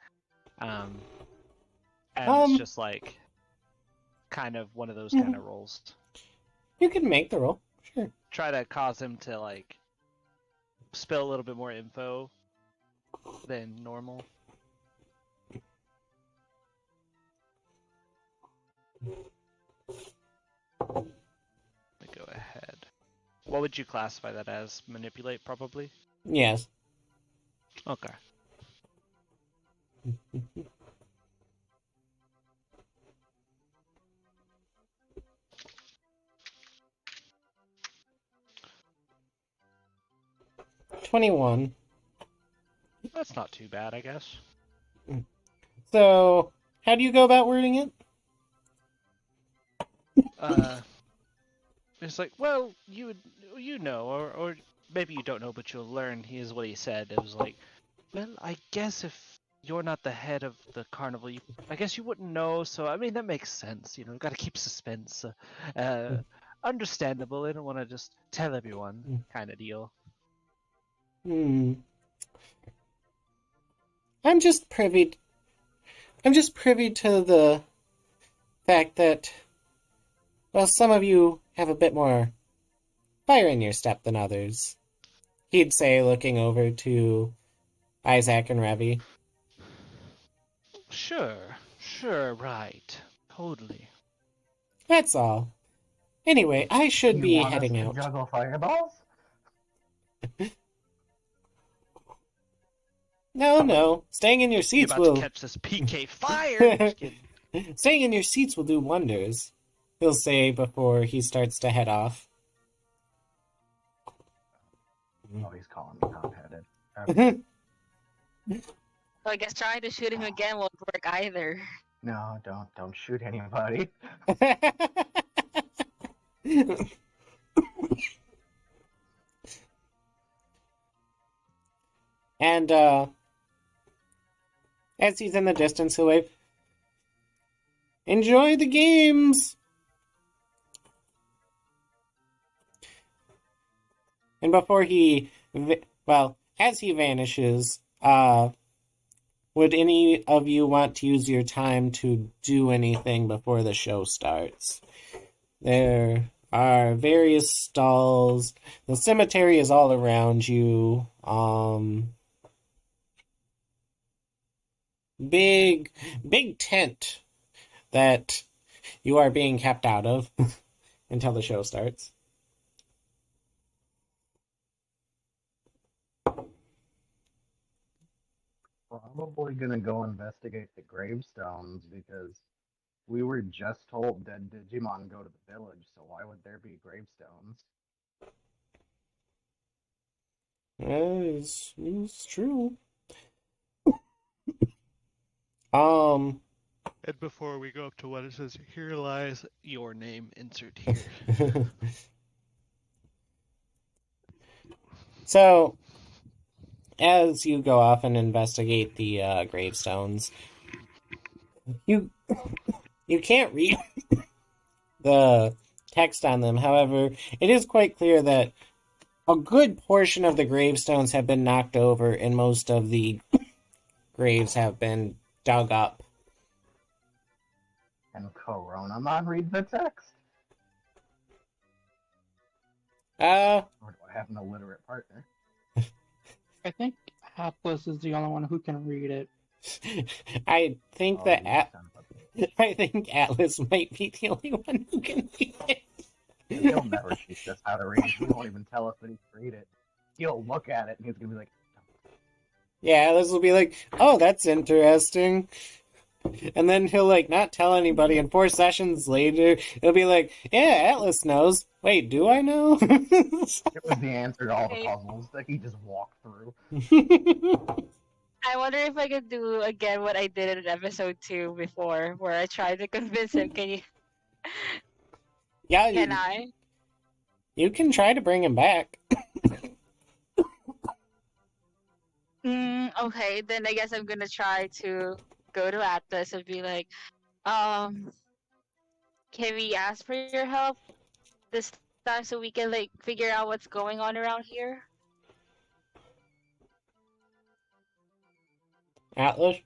And it's just like kind of one of those kind of rolls.
You can make the roll, sure.
Try to cause him to like spill a little bit more info than normal. Let me go ahead. What would you classify that as? Manipulate, probably?
Yes.
Okay.
$21.
That's not too bad, I guess.
So, how do you go about wording it?
It's like, well, you know, or maybe you don't know, but you'll learn. Here's what he said. It was like, well, I guess if you're not the head of the carnival, I guess you wouldn't know. So I mean, that makes sense. You know, got to keep suspense. understandable. They don't want to just tell everyone, kind of deal.
Hmm. I'm just privy to the fact that, well, some of you have a bit more fire in your step than others. He'd say, looking over to Isaac and Revy.
Sure, right. Totally.
That's all. Anyway, I should
You
be
want us
heading
to
out.
juggle fireballs?
No. Staying in your
You
seats
about to
will...
catch this PK fire? Just kidding.
Staying in your seats will do wonders, he'll say before he starts to head off.
Oh, he's calling me hot-headed. Okay.
So I guess trying to shoot him again won't work either.
No, don't shoot anybody.
And, as he's in the distance, he'll wave, "Enjoy the games!" And before he, as he vanishes, would any of you want to use your time to do anything before the show starts? There are various stalls. The cemetery is all around you. Big tent that you are being kept out of until the show starts.
Probably gonna go investigate the gravestones because we were just told that Digimon go to the village, so why would there be gravestones?
It's true.
And before we go up to what it says, here lies your name, insert here.
So, as you go off and investigate the gravestones, you can't read the text on them. However, it is quite clear that a good portion of the gravestones have been knocked over and most of the graves have been dug up.
And Coronamon read the text? Or do I have an illiterate partner?
I think Atlas is the only one who can read it.
I think
Oh, you son of a bitch.
I think Atlas might be the only one who can read it.
He'll never teach us how to read. He won't even tell us that he can read it. He'll look at it and he's gonna be like,
Yeah, Atlas will be like, "Oh, that's interesting." And then he'll not tell anybody, and 4 sessions later he'll be like, "Yeah, Atlas knows. Wait, do I know?"
it was the answer to all the puzzles that he just walked through.
I wonder if I could do again what I did in episode 2 before, where I tried to convince him. Can you?
Yeah,
Can I?
you can try to bring him back.
Okay, then I guess I'm gonna try to go to Atlas and be like, can we ask for your help this time so we can figure out what's going on around here?
Atlas?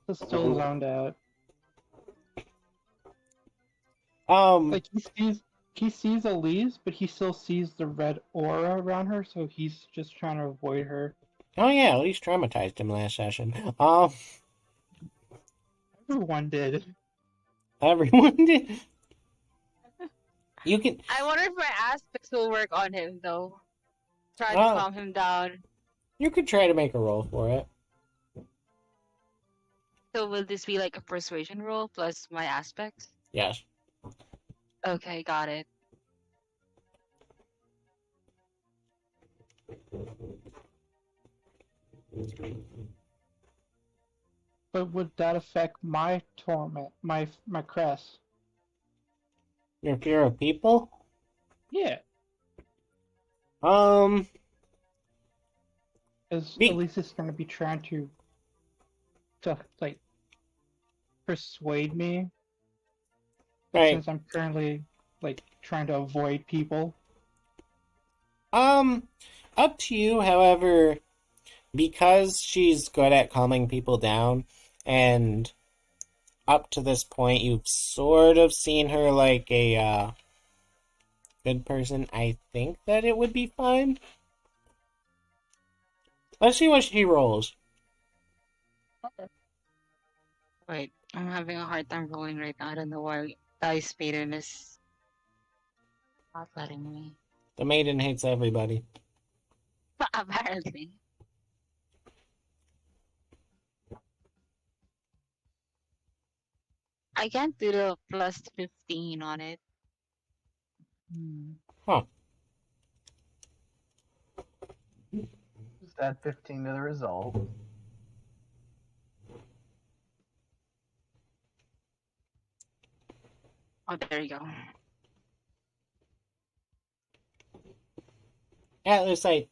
He's still zoned out.
Um,
He sees Elise, but he still sees the red aura around her, so he's just trying to avoid her.
oh yeah, at least traumatized him last session.
Everyone did.
Everyone did. You can.
I wonder if my aspects will work on him though. Try to
Oh.
calm him down.
You could try to make a roll for it.
So will this be like a persuasion roll plus my aspects?
Yes.
Okay, got it.
But would that affect my torment, my crest?
Your fear of people?
Yeah,
Um,
as
Me-
Elise is going to be trying to persuade me. But
right.
since I'm currently like trying to avoid people?
Up to you. However, because she's good at calming people down, and up to this point, you've sort of seen her like a good person. I think that it would be fine. Let's see what she rolls.
Wait, I'm having a hard time rolling right now. I don't know why Dice Maiden is not letting me.
The maiden hates everybody.
Apparently. I can't do the plus 15 on it.
Huh.
Just add 15 to the result.
Oh, there you go.
Atlas, I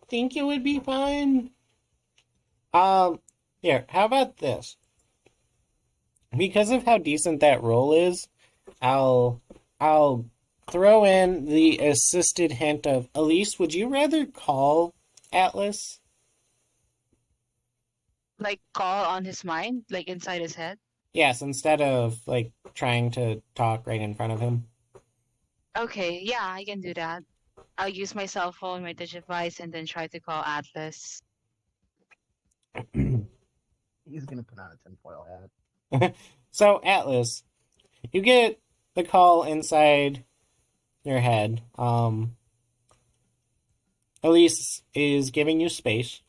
think it would be fine. Here, how about this? Because of how decent that roll is, I'll throw in the assisted hint of Elise, would you rather call Atlas?
Like call on his mind, like inside his head.
Yes, instead of like trying to talk right in front of him.
Okay, yeah, I can do that. I'll use my cell phone, my Digivice, and then try to call Atlas.
He's gonna put on a tinfoil hat.
So, Atlas, you get the call inside your head. Elise is giving you space.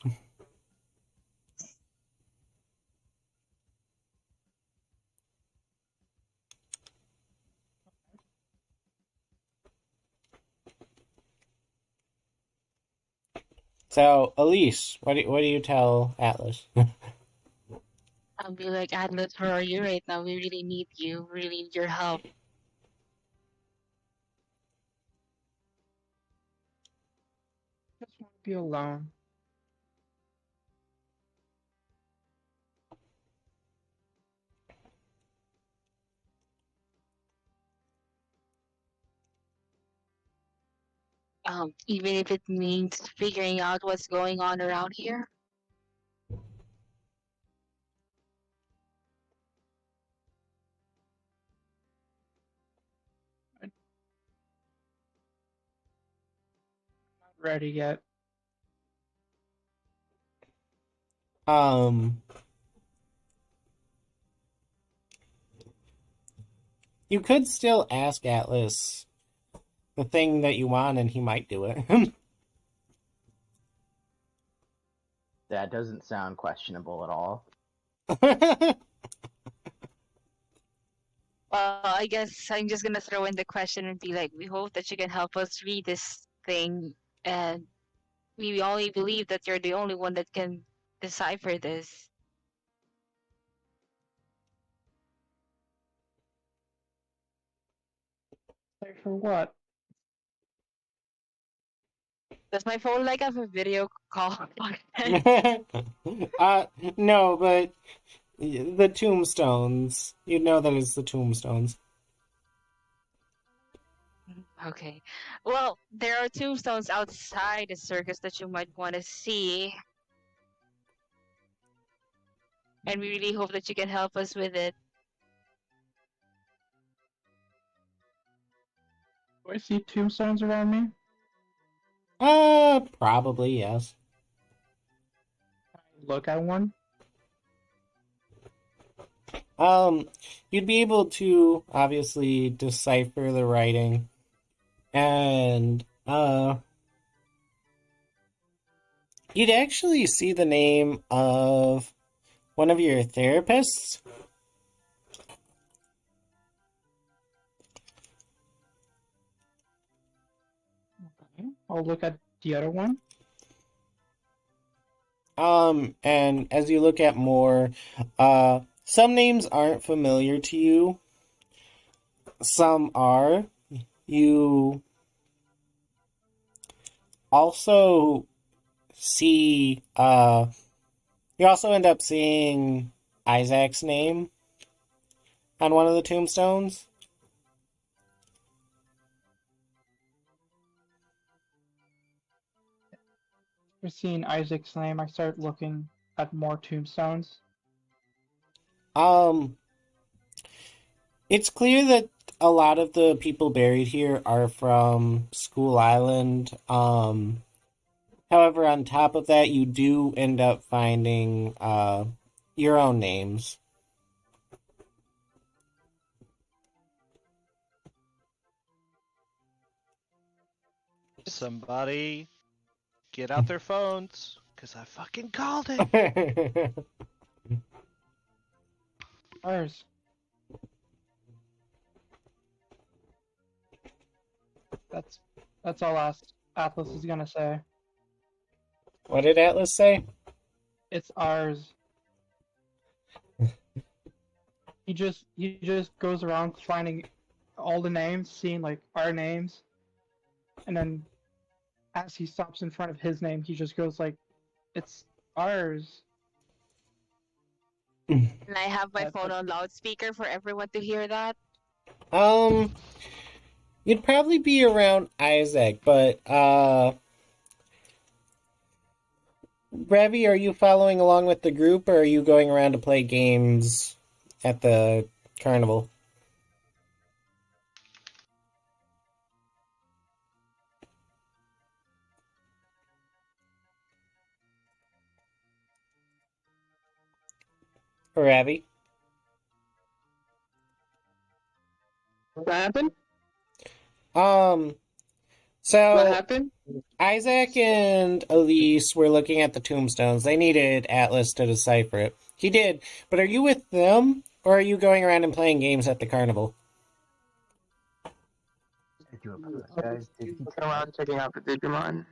So, Elise, what do you tell Atlas?
I'll be like, Atlas, where are you right now? We really need you. We really need your help.
Just want to be alone.
Even if it means figuring out what's going on around here.
Not ready yet.
You could still ask Atlas the thing that you want, and he might do it.
That doesn't sound questionable at all.
Well, I guess I'm just gonna throw in the question and be like, we hope that you can help us read this thing, and we only believe that you're the only one that can decipher this.
Like for what?
Does my phone like have a video call function?
No, but the tombstones. You know that it's the tombstones.
Okay. Well, there are tombstones outside the circus that you might want to see. And we really hope that you can help us with it.
Do I see tombstones around me?
Probably, yes.
Can I look at one?
You'd be able to obviously decipher the writing, and you'd actually see the name of one of your therapists.
Okay. I'll look at the other one.
And as you look at more, some names aren't familiar to you. Some are. You also see, you also end up seeing Isaac's name on one of the tombstones.
after seeing Isaac's name, I start looking at more tombstones.
It's clear that a lot of the people buried here are from School Island. However, on top of that, you do end up finding your own names.
Somebody get out their phones, because I fucking called it.
Ours. That's all Atlas is gonna say.
What did Atlas say?
It's ours. He just goes around finding all the names, seeing like our names, and then as he stops in front of his name, he just goes like, "It's ours."
And I have my phone on loudspeaker for everyone to hear that.
You'd probably be around Isaac, but Ravi, are you following along with the group, or are you going around to play games at the carnival? Ravi?
What happened?
So
What happened?
Isaac and Elise were looking at the tombstones. They needed Atlas to decipher it. He did, but are you with them, or are you going around and playing games at the carnival?
I do apologize. Did he
Looking around, checking out the Digimon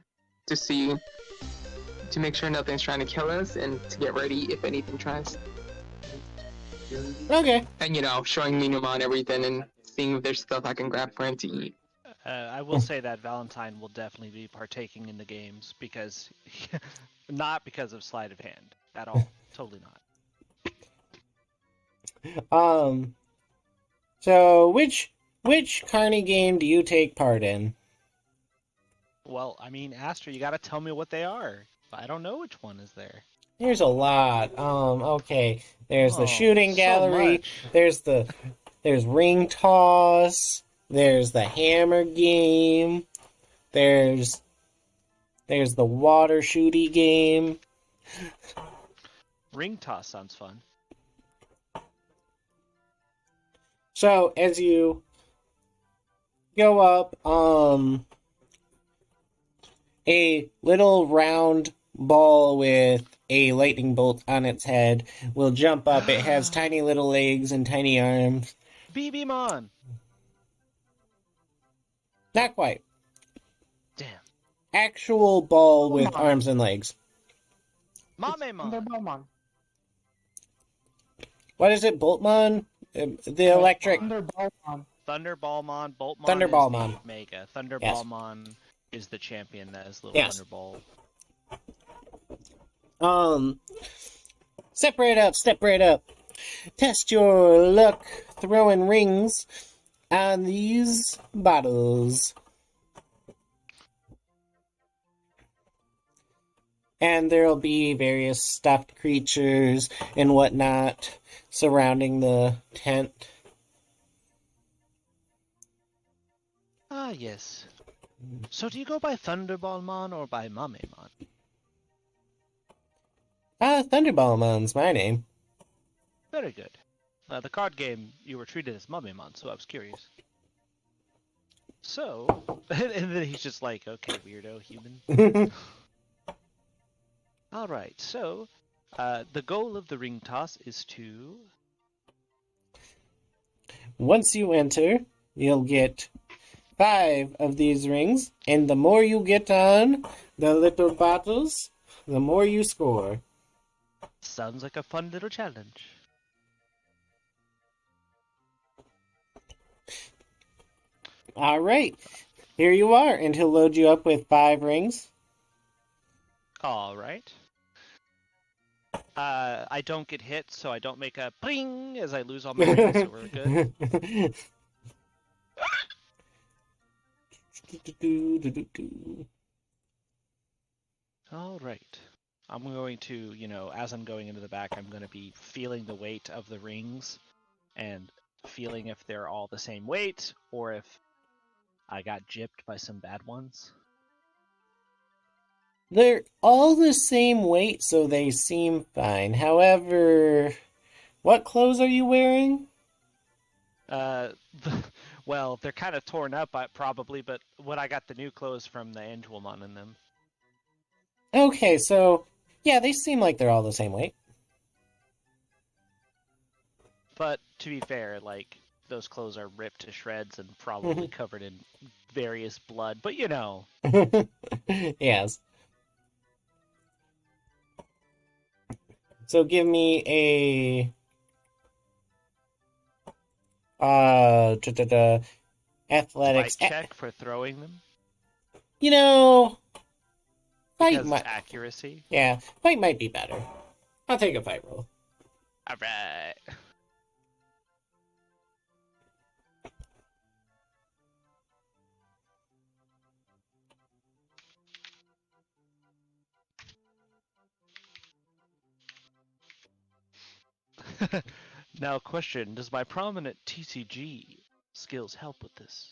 to make sure nothing's trying to kill us, and to get ready if anything tries.
Okay.
And showing Minumon everything and seeing if there's stuff I can grab for him to eat.
I will say that Valentine will definitely be partaking in the games because, not because of sleight of hand at all. Totally not.
So which carny game do you take part in?
Well, I mean, Aster, you gotta tell me what they are. I don't know which one is there.
There's a lot. Okay. There's the
Oh,
shooting
so
gallery.
much.
There's ring toss. There's the hammer game. There's the water shooty game.
Ring toss sounds fun.
So as you go up, a little round ball with a lightning bolt on its head will jump up. It has tiny little legs and tiny arms.
BB-Mon!
Not quite.
Damn.
Actual ball with arms and legs.
Mamemon!
Thunderboltmon.
What is it, Boltmon? The electric...
Thunderboltmon.
Thunderballmon. Boltmon
Thunderballmon.
is the Mega. Thunderballmon is the champion that is little
Yes.
Thunderball.
Step right up. Test your luck throwing rings on these bottles. And there'll be various stuffed creatures and whatnot surrounding the tent.
Ah, yes. So do you go by Thunderballmon or by Mamemon?
Thunderballmon's my name.
Very good. The card game, you were treated as Mamemon, so I was curious. So, and then he's just like, okay, weirdo human. Alright, so, the goal of the ring toss is to...
Once you enter, you'll get 5 of these rings, and the more you get on the little bottles, the more you score.
Sounds like a fun little challenge.
Alright, here you are, and he'll load you up with 5 rings.
Alright. I don't get hit, so I don't make a pling as I lose all my rings, so we're good. All right. I'm going to, as I'm going into the back, I'm going to be feeling the weight of the rings and feeling if they're all the same weight or if I got gypped by some bad ones.
They're all the same weight, so they seem fine. However, what clothes are you wearing?
Well, they're kind of torn up, probably, but when I got the new clothes from the Angelmon in them.
Okay, so yeah, they seem like they're all the same weight.
But to be fair, like, those clothes are ripped to shreds and probably covered in various blood, but
Yes. So give me a athletics
Fight check for throwing them.
Fight
Because it's accuracy.
Yeah, fight might be better. I'll take a fight roll.
All right. Now, question: does my prominent TCG skills help with this?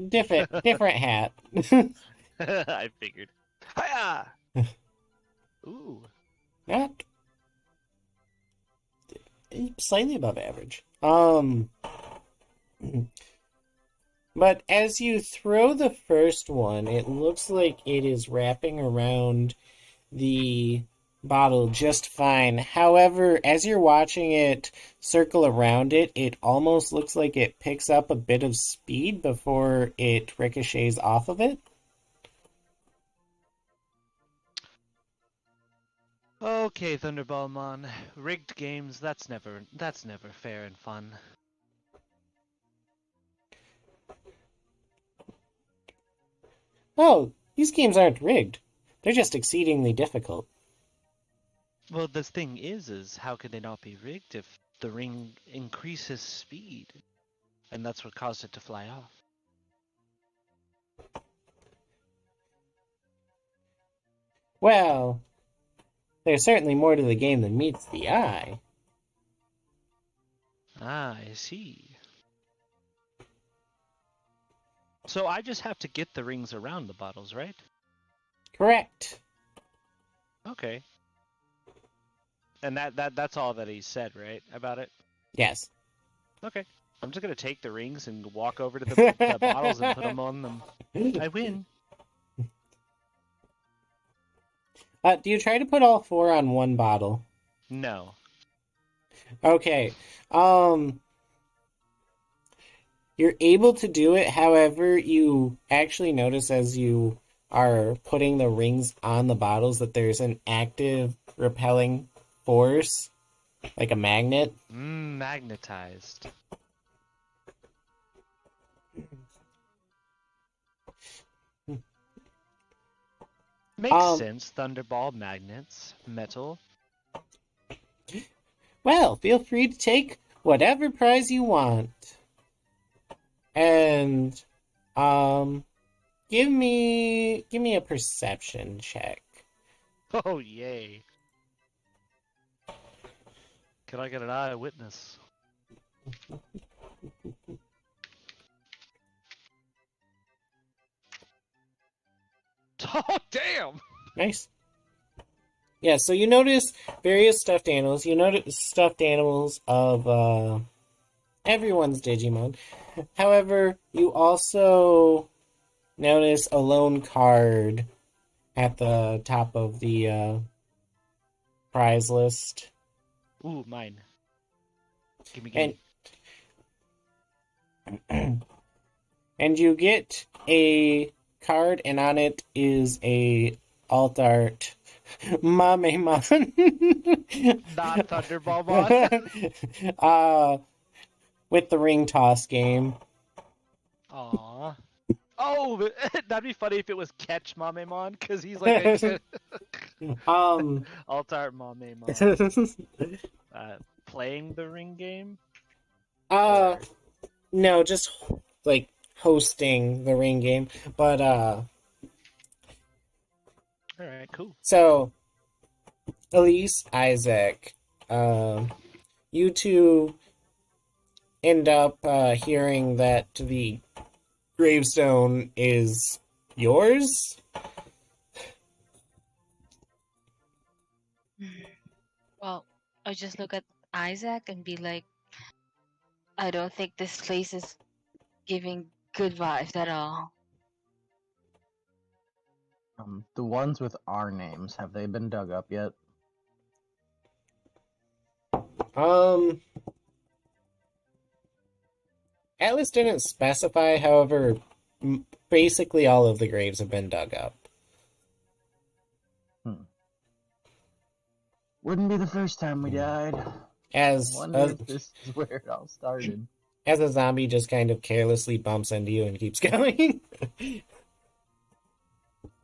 Different hat.
I figured. Hiya! Ooh.
Not slightly above average. But as you throw the first one, it looks like it is wrapping around the bottle just fine. However, as you're watching it circle around it, it almost looks like it picks up a bit of speed before it ricochets off of it.
Okay, Thunderballmon. Rigged games, that's never fair and fun.
Oh, these games aren't rigged. They're just exceedingly difficult.
Well, the thing is how could they not be rigged if the ring increases speed? And that's what caused it to fly off.
Well, there's certainly more to the game than meets the eye.
Ah, I see. So I just have to get the rings around the bottles, right?
Correct.
Okay. And that's all that he said, right, about it?
Yes.
Okay. I'm just gonna take the rings and walk over to the bottles and put them on them. I win.
Do you try to put all 4 on one bottle?
No.
Okay. You're able to do it, however, you actually notice as you are putting the rings on the bottles that there's an active repelling force, like a magnet.
Magnetized. Makes sense. Thunderball, magnets, metal.
Well, feel free to take whatever prize you want. And give me a perception check.
Oh yay. Can I get an eyewitness? Oh damn!
Nice. Yeah, so you notice various stuffed animals. You notice stuffed animals of everyone's Digimon. However, you also notice a lone card at the top of the prize list.
Ooh, mine. Gimme.
And you get a card, and on it is a alt art Mamemon.
Not Thunderballmon.
With the ring toss game.
Aww. Oh, that'd be funny if it was Catch Mamemon, because he's like Altar Mamemon. Playing the ring game?
No, just like hosting the ring game. But
All right, cool.
So, Elise, Isaac, you two end up hearing that the gravestone is yours.
Well, I just look at Isaac and be like, I don't think this place is giving good vibes at all.
The ones with our names, have they been dug up yet?
Um, Atlas didn't specify, however, basically all of the graves have been dug up.
Wouldn't be the first time we died.
As
Wonder if this is where it all started.
as a zombie just kind of carelessly bumps into you and keeps going.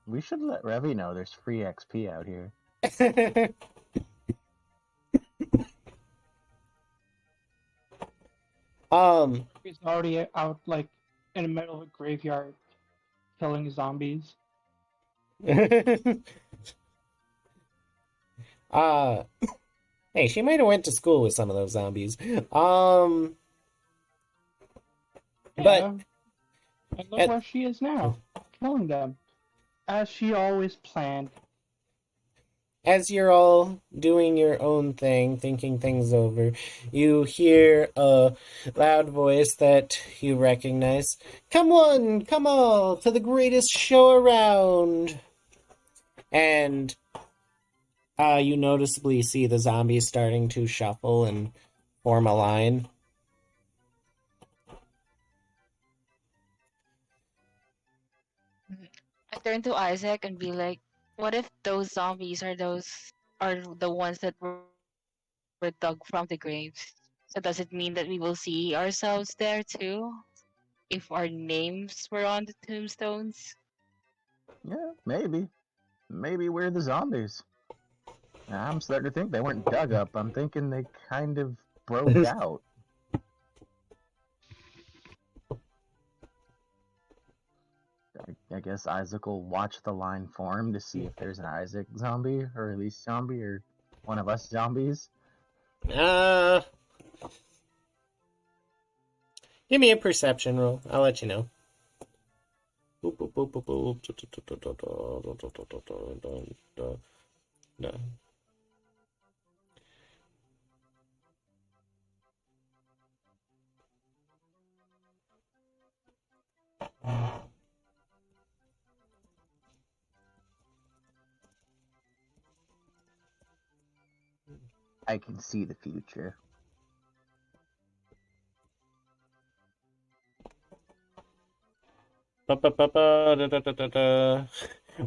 We should let Revy know there's free XP out here.
He's already out, like, in the middle of a graveyard, killing zombies.
Hey, she might have went to school with some of those zombies. But
and look where she is now, killing them, as she always planned.
as you're all doing your own thing, thinking things over, you hear a loud voice that you recognize. Come on, come all, to the greatest show around! And you noticeably see the zombies starting to shuffle and form a line.
I turn to Isaac and be like, what if those zombies are the ones that were dug from the graves? So does it mean that we will see ourselves there too? If our names were on the tombstones?
Yeah, maybe. Maybe we're the zombies. I'm starting to think they weren't dug up. I'm thinking they kind of broke out. I guess Isaac will watch the line form to see if there's an Isaac zombie or Elise zombie or one of us zombies.
Give me a perception roll. I'll let you know.
I can see the future.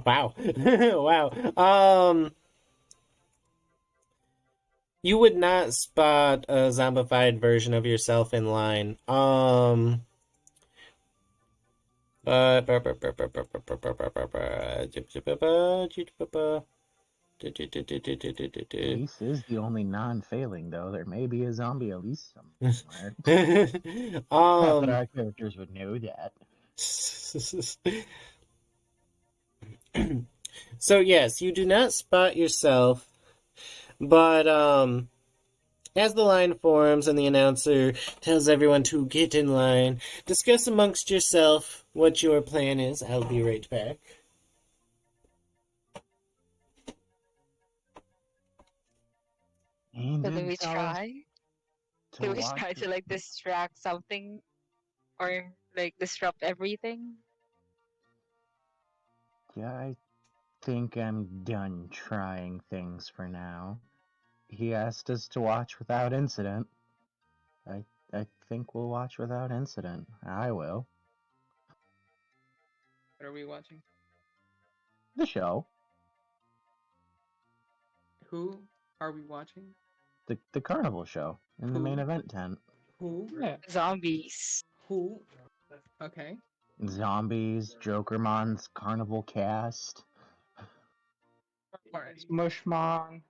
Wow. Wow. You would not spot a zombified version of yourself in line.
Elise is the only non-failing, though. There may be a zombie Elise somewhere. Not that our characters would know that.
So yes, you do not spot yourself, but as the line forms and the announcer tells everyone to get in line, discuss amongst yourself what your plan is. I'll be right back.
And
So do
then
we
tell us
try?
to
Do we
watch
try to like distract something or like disrupt everything?
Yeah, I think I'm done trying things for now. He asked us to watch without incident. I think we'll watch without incident. I will.
What are we watching?
The show.
Who are we watching?
The carnival show in the main event tent.
Who?
Yeah.
Zombies.
Who? Okay.
Zombies, Jokermon's carnival cast.
Alright.
Mushmon.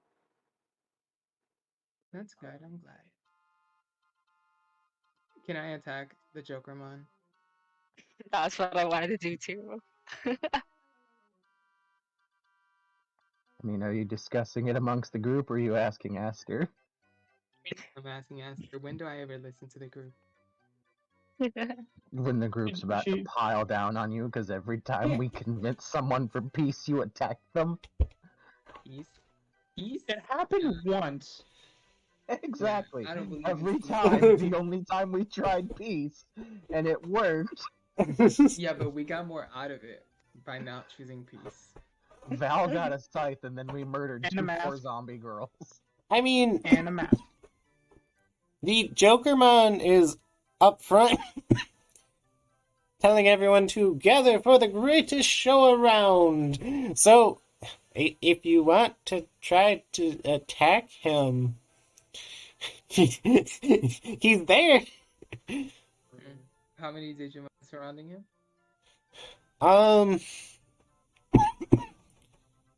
That's good. I'm glad. Can I attack the Jokermon?
That's what I wanted to do too.
I mean, are you discussing it amongst the group, or are you asking Aster?
I'm asking Aster, when do I ever listen to the group?
When the group's about to
She
pile down on you, because every time
Yeah.
we convince someone for peace, you attack them?
Peace? Peace?
it happened once.
Exactly.
I don't believe in
Every
peace.
time, the only time we tried peace, and it worked.
Yeah, but we got more out of it by not choosing peace.
Val got a scythe, and then we murdered
And a
two poor
mask.
zombie girls.
I mean,
And a mask.
the Jokermon is up front telling everyone to gather for the greatest show around. So, if you want to try to attack him, he's there.
How many Digimon surrounding him?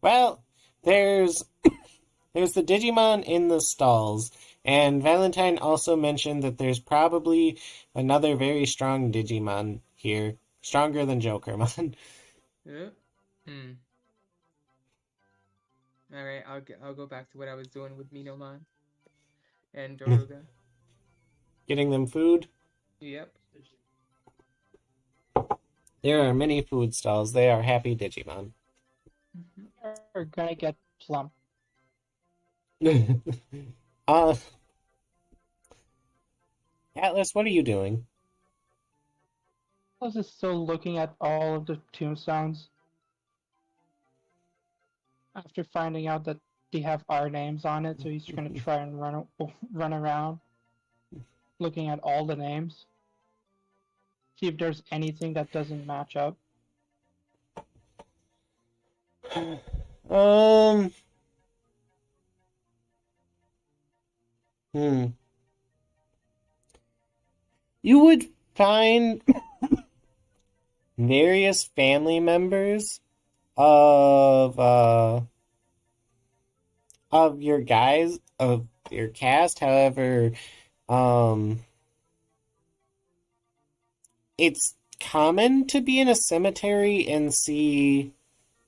Well, there's the Digimon in the stalls, and Valentine also mentioned that there's probably another very strong Digimon here, stronger than Jokermon.
Yeah. All right, I'll go back to what I was doing with Minomon and Doruga.
Getting them food.
Yep.
There are many food stalls. They are happy Digimon.
We're gonna get plump.
uh, Atlas, what are you doing?
I was just still looking at all of the tombstones after finding out that they have our names on it, so he's gonna try and run around looking at all the names. See if there's anything that doesn't match up.
Um. Hmm. You would find various family members of of your cast. However, um, it's common to be in a cemetery and see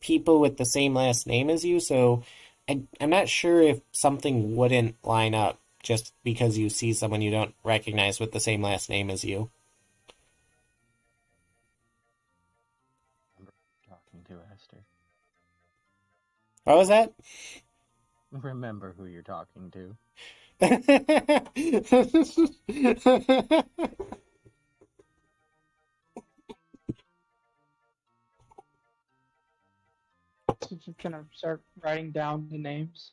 people with the same last name as you. So I'm not sure if something wouldn't line up just because you see someone you don't recognize with the same last name as you.
Talking to Aster.
What was that?
Remember who you're talking to.
So he's gonna start writing down the names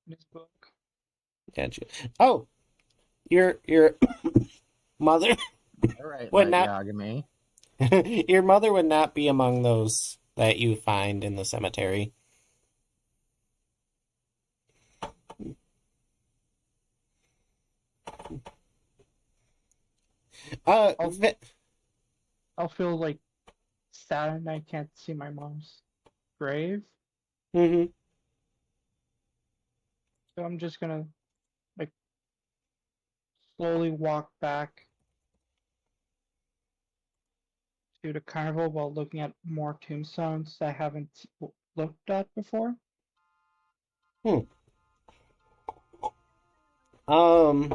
in his book.
Gotcha. Oh, your mother
Alright,
would
Light
not.
Yagami.
Your mother would not be among those that you find in the cemetery. Uh,
I'll,
Vi-
I'll feel like sad and I can't see my mom's grave.
mhm.
So I'm just gonna like slowly walk back to the carnival while looking at more tombstones I haven't looked at before.
Um,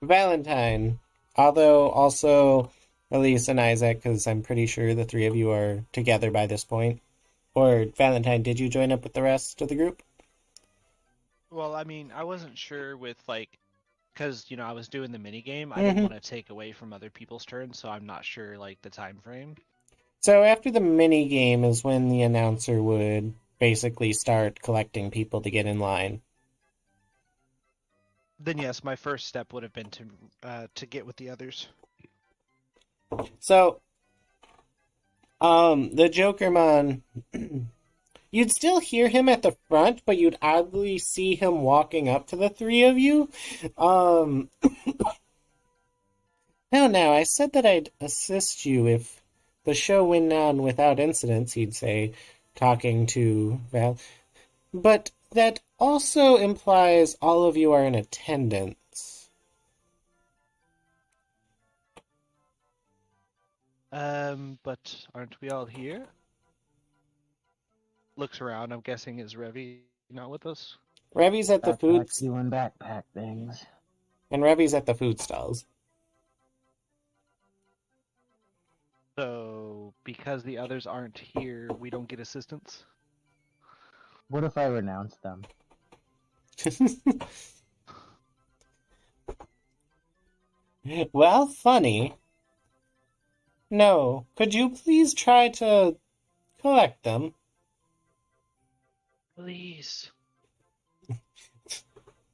Valentine, although also Elise and Isaac, because I'm pretty sure the three of you are together by this point. Or Valentine, did you join up with the rest of the group?
Well, I mean, I wasn't sure with like, because I was doing the mini game. I didn't
Mm-hmm.
want to take away from other people's turns, so I'm not sure like the time frame.
So after the mini game is when the announcer would basically start collecting people to get in line.
Then yes, my first step would have been to get with the others.
So, the Jokermon, you'd still hear him at the front, but you'd oddly see him walking up to the three of you. Now, I said that I'd assist you if the show went on without incidents, he'd say, talking to Val. But that also implies all of you are in attendance.
But aren't we all here? looks around. I'm guessing is Revi not with us?
Revy's at the food,
Backpack doing backpack things.
and Revy's at the food stalls.
So because the others aren't here, we don't get assistance.
What if I renounce them?
Well, funny. No, could you please try to collect them?
Please.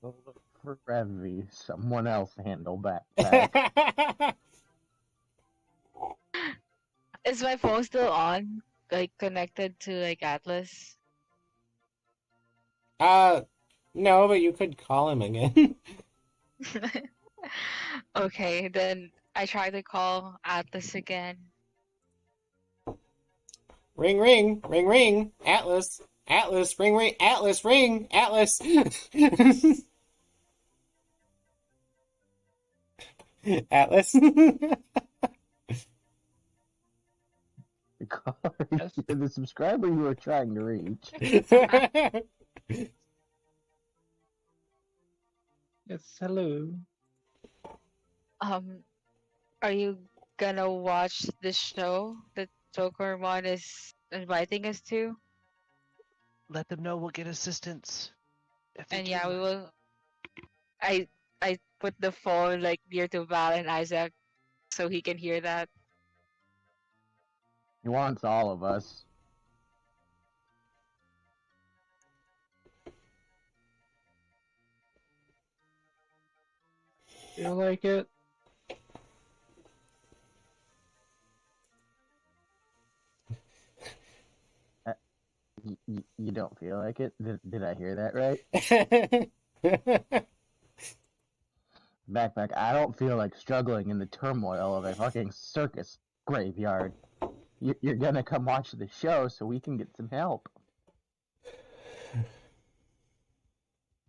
Well, look for Revy. Someone else handle backpack.
Is my phone still on? Like connected to like Atlas?
No, but you could call him again.
Okay, then I try to call Atlas again.
Ring, ring, ring, ring. Atlas, Atlas, ring, ring, Atlas, ring, Atlas. Atlas.
The caller, the subscriber you were trying to reach.
Yes, hello.
Are you gonna watch the show that Jokermon is inviting us to?
Let them know we'll get assistance. If they
And yeah,
do.
we will. I I put the phone like near to Val and Isaac so he can hear that.
He wants all of us.
Feel like it?
You don't feel like it? Did I hear that right? Backpack, I don't feel like struggling in the turmoil of a fucking circus graveyard. You're gonna come watch the show so we can get some help.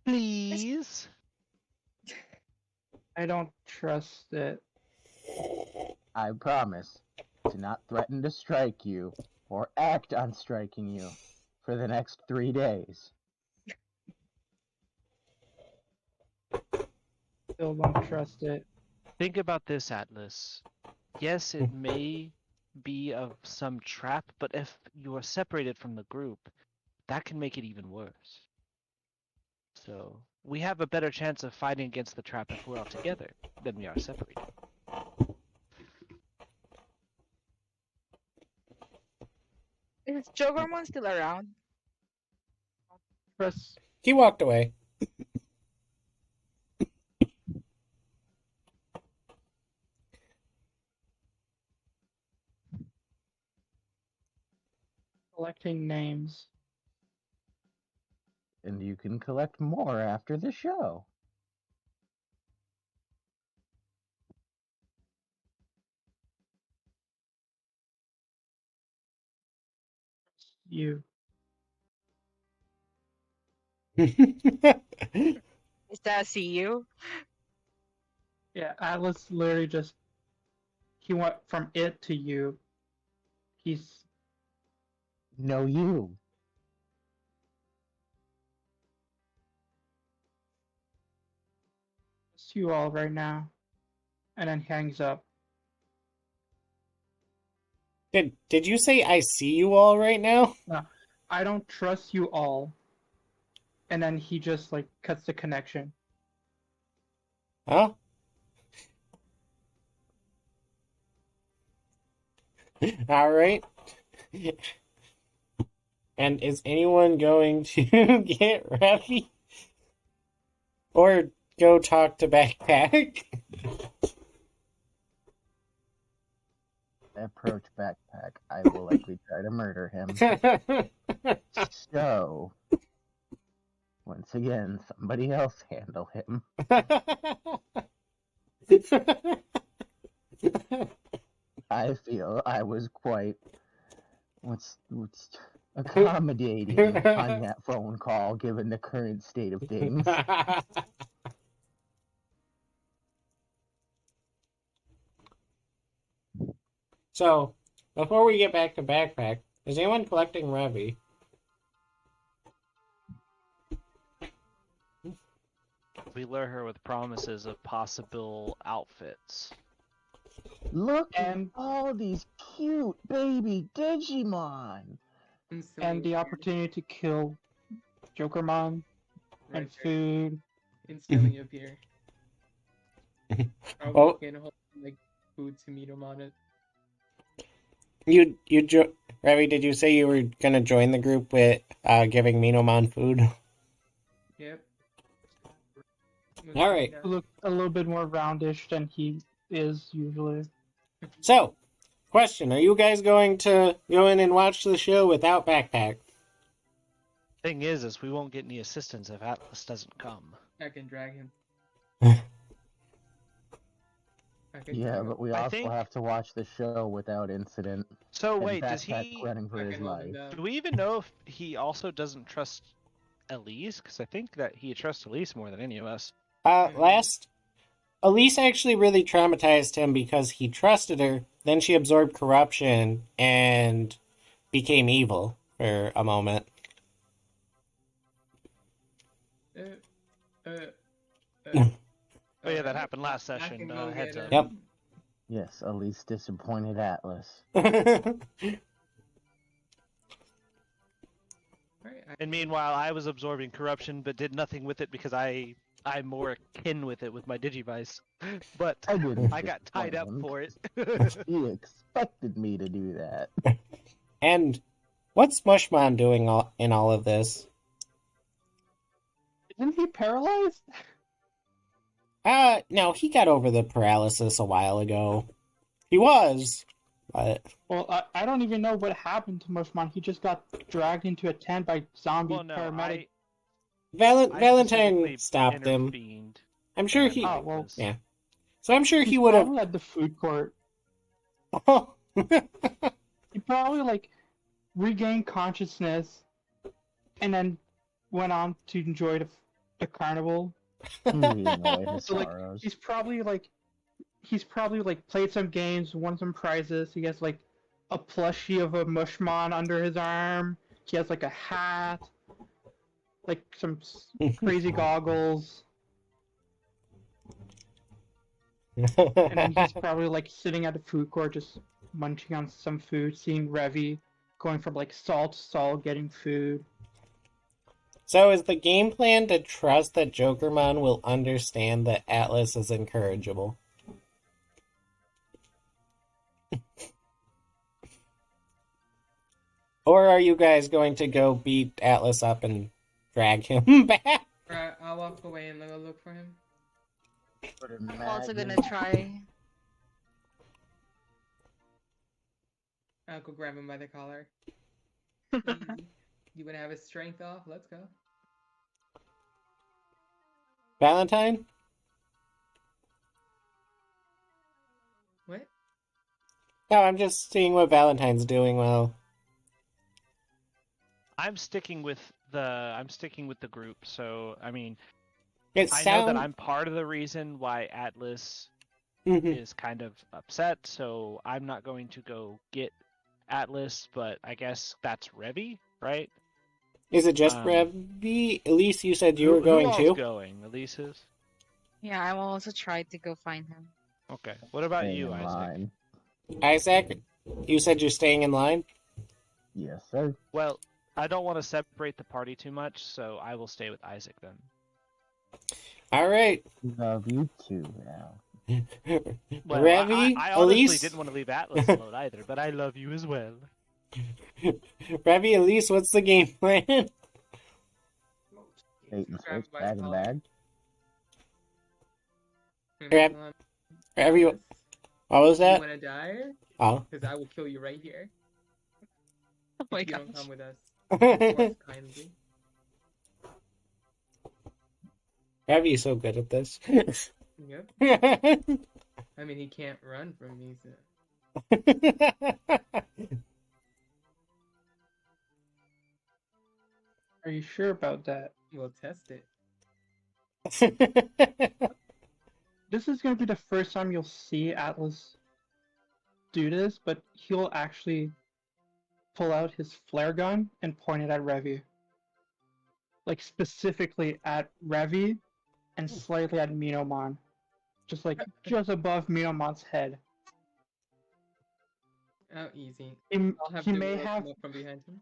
Please.
I don't trust it.
I promise to not threaten to strike you or act on striking you for the next 3 days.
Still don't trust it.
Think about this, Atlas. Yes, it may be of some trap, but if you are separated from the group, that can make it even worse. So we have a better chance of fighting against the trap if we're all together than we are separated.
Is Jokermon still around?
Trust.
He walked away.
Collecting names.
And you can collect more after the show.
You.
Is that CU?
Yeah, Atlas literally just he went from it to you. He's
No, you.
just you all right now. And then hangs up.
Did you say I see you all right now?
No, I don't trust you all. And then he just like cuts the connection.
Huh? All right. And is anyone going to get Revy? Or go talk to Backpack?
Approach Backpack. I will likely try to murder him. So, once again, somebody else handle him. I feel I was quite what's accommodating on that phone call given the current state of things.
So, before we get back to Backpack, is anyone collecting Revy?
we lure her with promises of possible outfits.
Look at
And
all these cute baby Digimon.
and the opportunity to kill Jokermon
Right
and
there,
food.
instantly appear. I'll
Well,
walk in holding like food to meet him on it.
Ravi, did you say you were gonna join the group with giving Minomon food?
Yep.
All right.
Look a little bit more roundish than he is usually.
So, question: are you guys going to go in and watch the show without backpack?
Thing is we won't get any assistance if Atlas doesn't come.
I can drag him. I can
Yeah,
drag
but
him.
we
I
also
think-
have to watch the show without incident.
So
And
wait, does
Backpack
he?
running for
I
his
can hold him
life.
down.
Do we even know if he also doesn't trust Elise? Because I think that he trusts Elise more than any of us.
Elise actually really traumatized him because he trusted her. Then she absorbed corruption and became evil for a moment.
Uh,
Oh yeah, that
alright.
happened last
I
session.
can go
Heads
get
up.
him.
Yes, Elise disappointed Atlas.
Alright,
And meanwhile, I was absorbing corruption, but did nothing with it because I'm more akin with it with my Digivice. But
I didn't.
I got tied up
disappoint
for it.
him. He expected me to do that.
And what's Mushmon doing in all of this?
Isn't he paralyzed?
No, he got over the paralysis a while ago. He was, but
Well, I don't even know what happened to Mushmon. He just got dragged into a tent by zombie
Well, no,
paramedic.
I
Valentine
specifically
stopped him.
intervened.
I'm sure
and
he.
Oh, well,
was-
Yeah. So I'm sure he
He's
would have.
probably at the food court. He probably regained consciousness, and then went on to enjoy the carnival.
Leaving away his
So,
sorrows.
he's probably played some games, won some prizes. He has a plushie of a Mushmon under his arm. He has a hat, some crazy goggles, and then he's probably sitting at the food court just munching on some food, seeing Revy going from stall to stall getting food.
So is the game plan to trust that Jokermon will understand that Atlas is incorrigible? Or are you guys going to go beat Atlas up and drag him back?
Alright, I'll walk away and go look for him.
I'm also gonna
Imagine-
try.
I'll go grab him by the collar. Easy. You wanna have his strength off? Let's go.
Valentine?
What?
No, I'm just seeing what Valentine's doing well.
I'm sticking with the group. So I mean,
It
I know that I'm part of the reason why Atlas
Mhm.
is kind of upset. So I'm not going to go get Atlas, but I guess that's Revy, right?
Is it just
Um,
Revy? Elise, you said you were going
who all's
too?
going? Elise is?
Yeah, I will also try to go find him.
Okay. What about
Staying
you,
in
Isaac?
line.
Isaac, you said you're staying in line?
Yes, sir.
Well, I don't want to separate the party too much, so I will stay with Isaac then.
All right.
Love you too now.
Well,
Revy,
I honestly
Elise,
didn't want to leave Atlas alone either, but I love you as well.
Revy, Elise, what's the game plan?
Bait and
Grab him
switch,
by the
bag and
collar.
bag.
Grab- Revy, what was
You
that?
wanna die?
Oh.
Because I will kill you right here.
Oh my
If you don't
gosh.
come with us. Of course, kindly.
Revy's so good at this.
Yep. I mean, he can't run from me, so.
Are you sure about that?
We'll test it.
This is going to be the first time you'll see Atlas do this, but he'll actually pull out his flare gun and point it at Revy. Specifically at Revy, and slightly at Minomon. Just above Minomon's head.
Oh, easy.
He,
I'll have
he may
Dumelo
have
come up from behind him.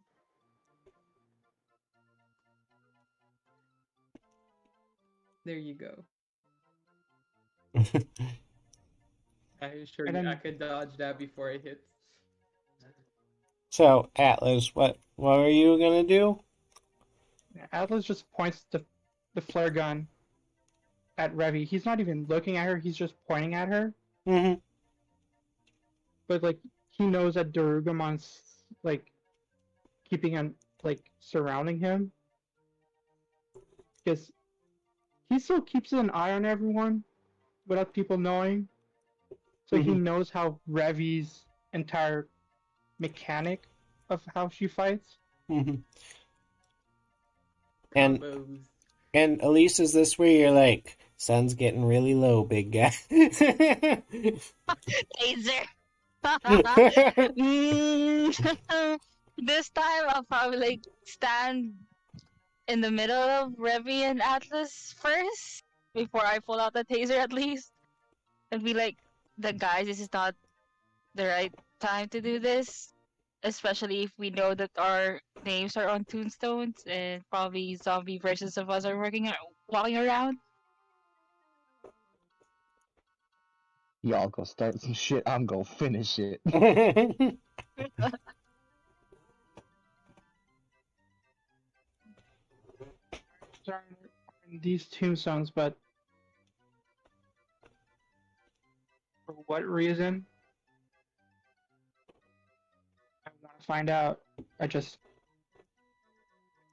There you go. I assure
And
you, I
then-
could dodge that before it hits.
So, Atlas, what are you gonna do?
Atlas just points the flare gun at Revy. He's not even looking at her, he's just pointing at her.
Mm-hmm.
But like he knows that Darugamon's like keeping on like surrounding him. Because he still keeps an eye on everyone without people knowing. So he
Mhm.
knows how Revy's entire mechanic of how she fights.
Mm-hmm. And
Combos.
Elise, is this where you're like, sun's getting really low, big guy?
Taser. This time I'll probably like stand in the middle of Revy and Atlas first before I pull out the taser at least and be like, the guys, this is not the right time to do this. Especially if we know that our names are on tombstones and probably zombie versions of us are walking around.
Y'all go start some shit. I'm gonna finish it.
Sorry, these tombstones, but for what reason? I want to find out. I just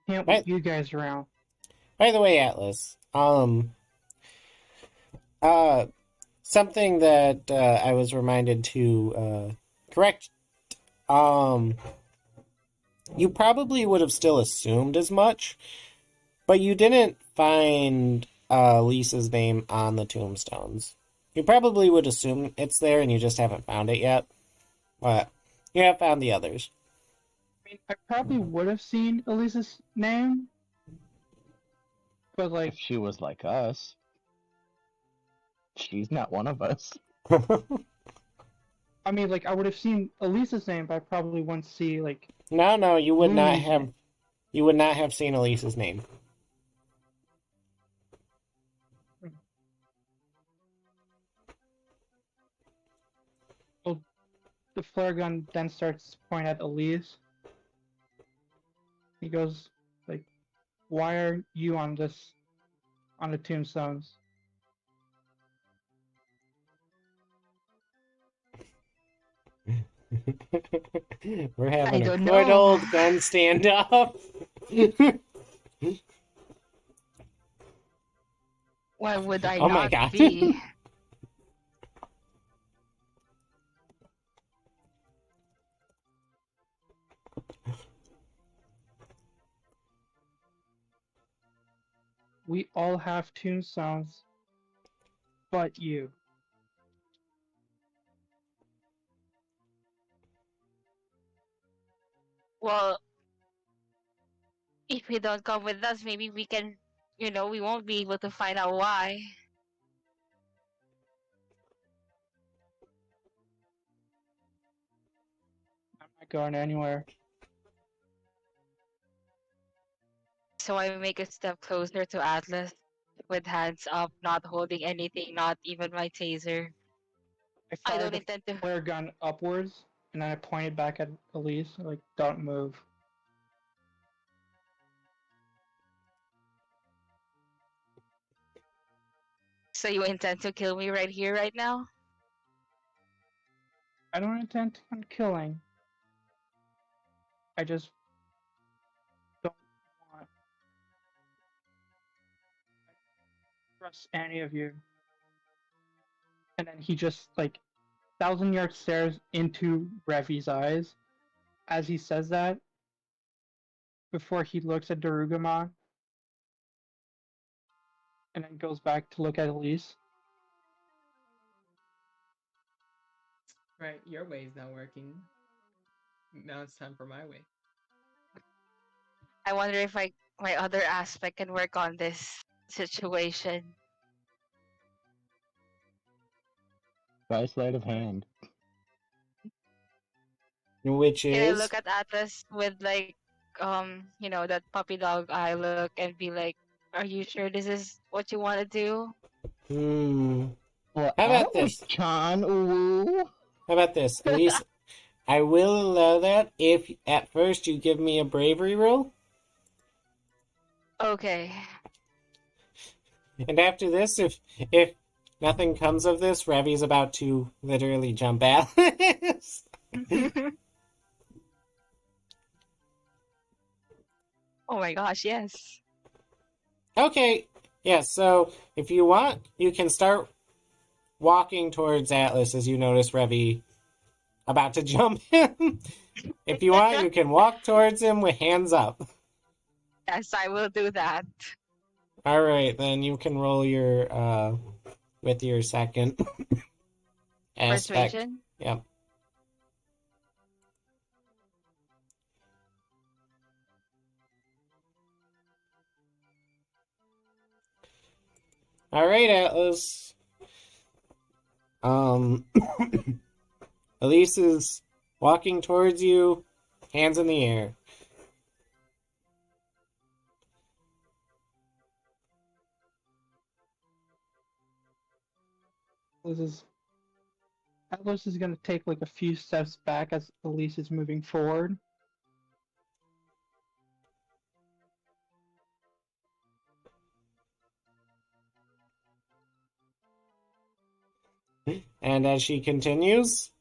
can't
Right.
with you guys around.
By the way, Atlas, something that I was reminded to correct. You probably would have still assumed as much, but you didn't find Lisa's name on the tombstones. You probably would assume it's there, and you just haven't found it yet. But you have found the others.
I mean, I probably would have seen Elisa's name, but like,
If she was like us, she's not one of us.
I mean, like I would have seen Elisa's name, but I probably wouldn't see like
No, you would not
Looney's
have.
name.
You would not have seen Elisa's name.
Well, the flare gun then starts to point at Elise. He goes like, "Why are you on the tombstones?"
We're
I
having a
don't
good
know.
old gun standoff.
Why would I
Oh my
not
god.
be?
We all have tombstones, but you.
Well, if you don't come with us, maybe we can, we won't be able to find out why.
I'm not going anywhere.
So I make a step closer to Atlas with hands up, not holding anything, not even my taser.
I
I
fired
don't
the
intend to.
flare gun upwards, and then I pointed back at Elise, like, "Don't move."
So you intend to kill me right here, right now?
I don't intend on killing. I just don't want to trust any of you. And then he just like 1,000 yard stares into Revy's eyes as he says that before he looks at Darugama and then goes back to look at Elise.
Right, your way is not working. Now it's time for my way.
I wonder if my other aspect can work on this situation.
By sleight of hand.
Which
Can I
is
look at Atlas with like, that puppy dog eye look and be like, "Are you sure this is what you want to do?"
Well,
How about this?
Chan, ooh.
How about this? At least I will allow that if at first you give me a bravery roll.
Okay.
And after this, if nothing comes of this, Ravi's about to literally jump Alice.
Oh my gosh, yes.
Okay. Yeah, so if you want, you can start walking towards Atlas as you notice Ravi about to jump him. If you want, you can walk towards him with hands up.
Yes, I will do that.
All right, then you can roll your with your second aspect.
Persuasion?
Yep. All right, Atlas. Elise is walking towards you, hands in the air.
Atlas is gonna take like a few steps back as Elise is moving forward.
And as she continues,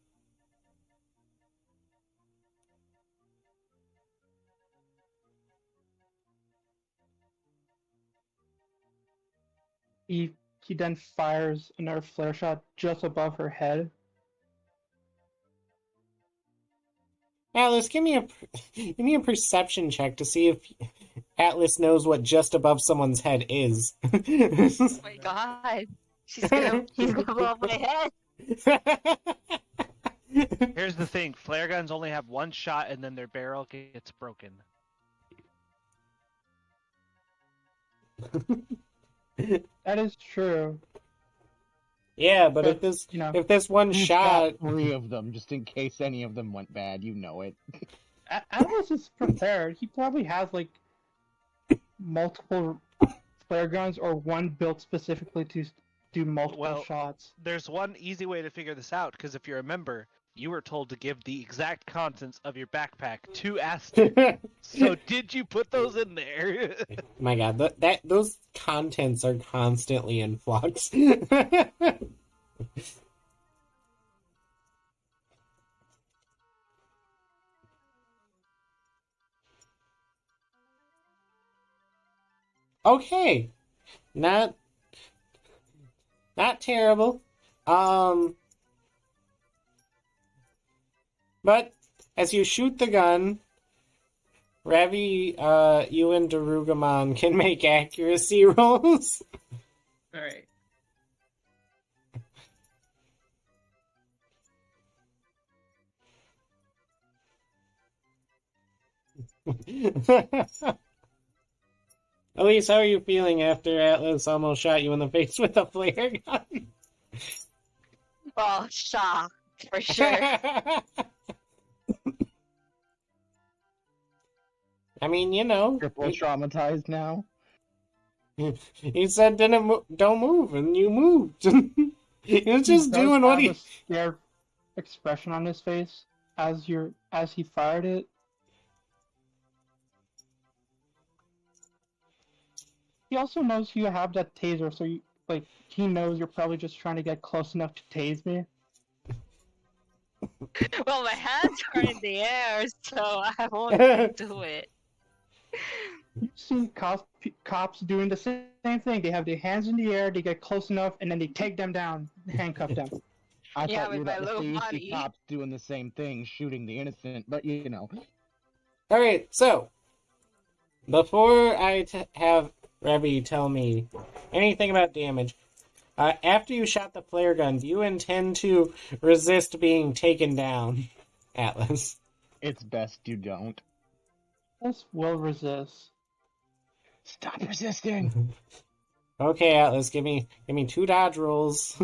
He then fires another flare shot just above her head.
Atlas, give me a perception check to see if Atlas knows what just above someone's head is.
Oh my god. He's gonna blow up my head.
Here's the thing: flare guns only have one shot, and then their barrel gets broken.
That is true.
Yeah, but
But,
if this one
He's
shot,
got 3 of them, just in case any of them went bad. You know it.
Atlas is prepared. He probably has like multiple flare guns or one built specifically to do multiple shots.
There's one easy way to figure this out, because if you remember, you were told to give the exact contents of your backpack to Aster. So did you put those in there?
my God, those contents are constantly in flux. Okay, not terrible. But as you shoot the gun, Ravi, you and Darugamon can make accuracy rolls.
Alright.
Elise, how are you feeling after Atlas almost shot you in the face with a flare gun?
Oh, shocked for sure.
I mean, you know,
Triple traumatized now.
he said don't move, and you moved. He was just
does
doing what
have
he...
a scared expression on his face as he fired it. He also knows you have that taser, so he knows you're probably just trying to get close enough to tase me.
Well, my hands are in the air, so I won't do it.
You've seen cops doing the same thing. They have their hands in the air, they get close enough, and then they take them down, handcuff them.
I
Yeah,
thought you
with
were
my
about to
little
say you
body.
see cops doing the same thing, shooting the innocent, but you know.
All right, so before I have Ravi tell me anything about damage, after you shot the flare gun, do you intend to resist being taken down, Atlas?
It's best you don't.
This will resist.
Stop resisting!
Okay, Atlas, give me 2 dodge rolls.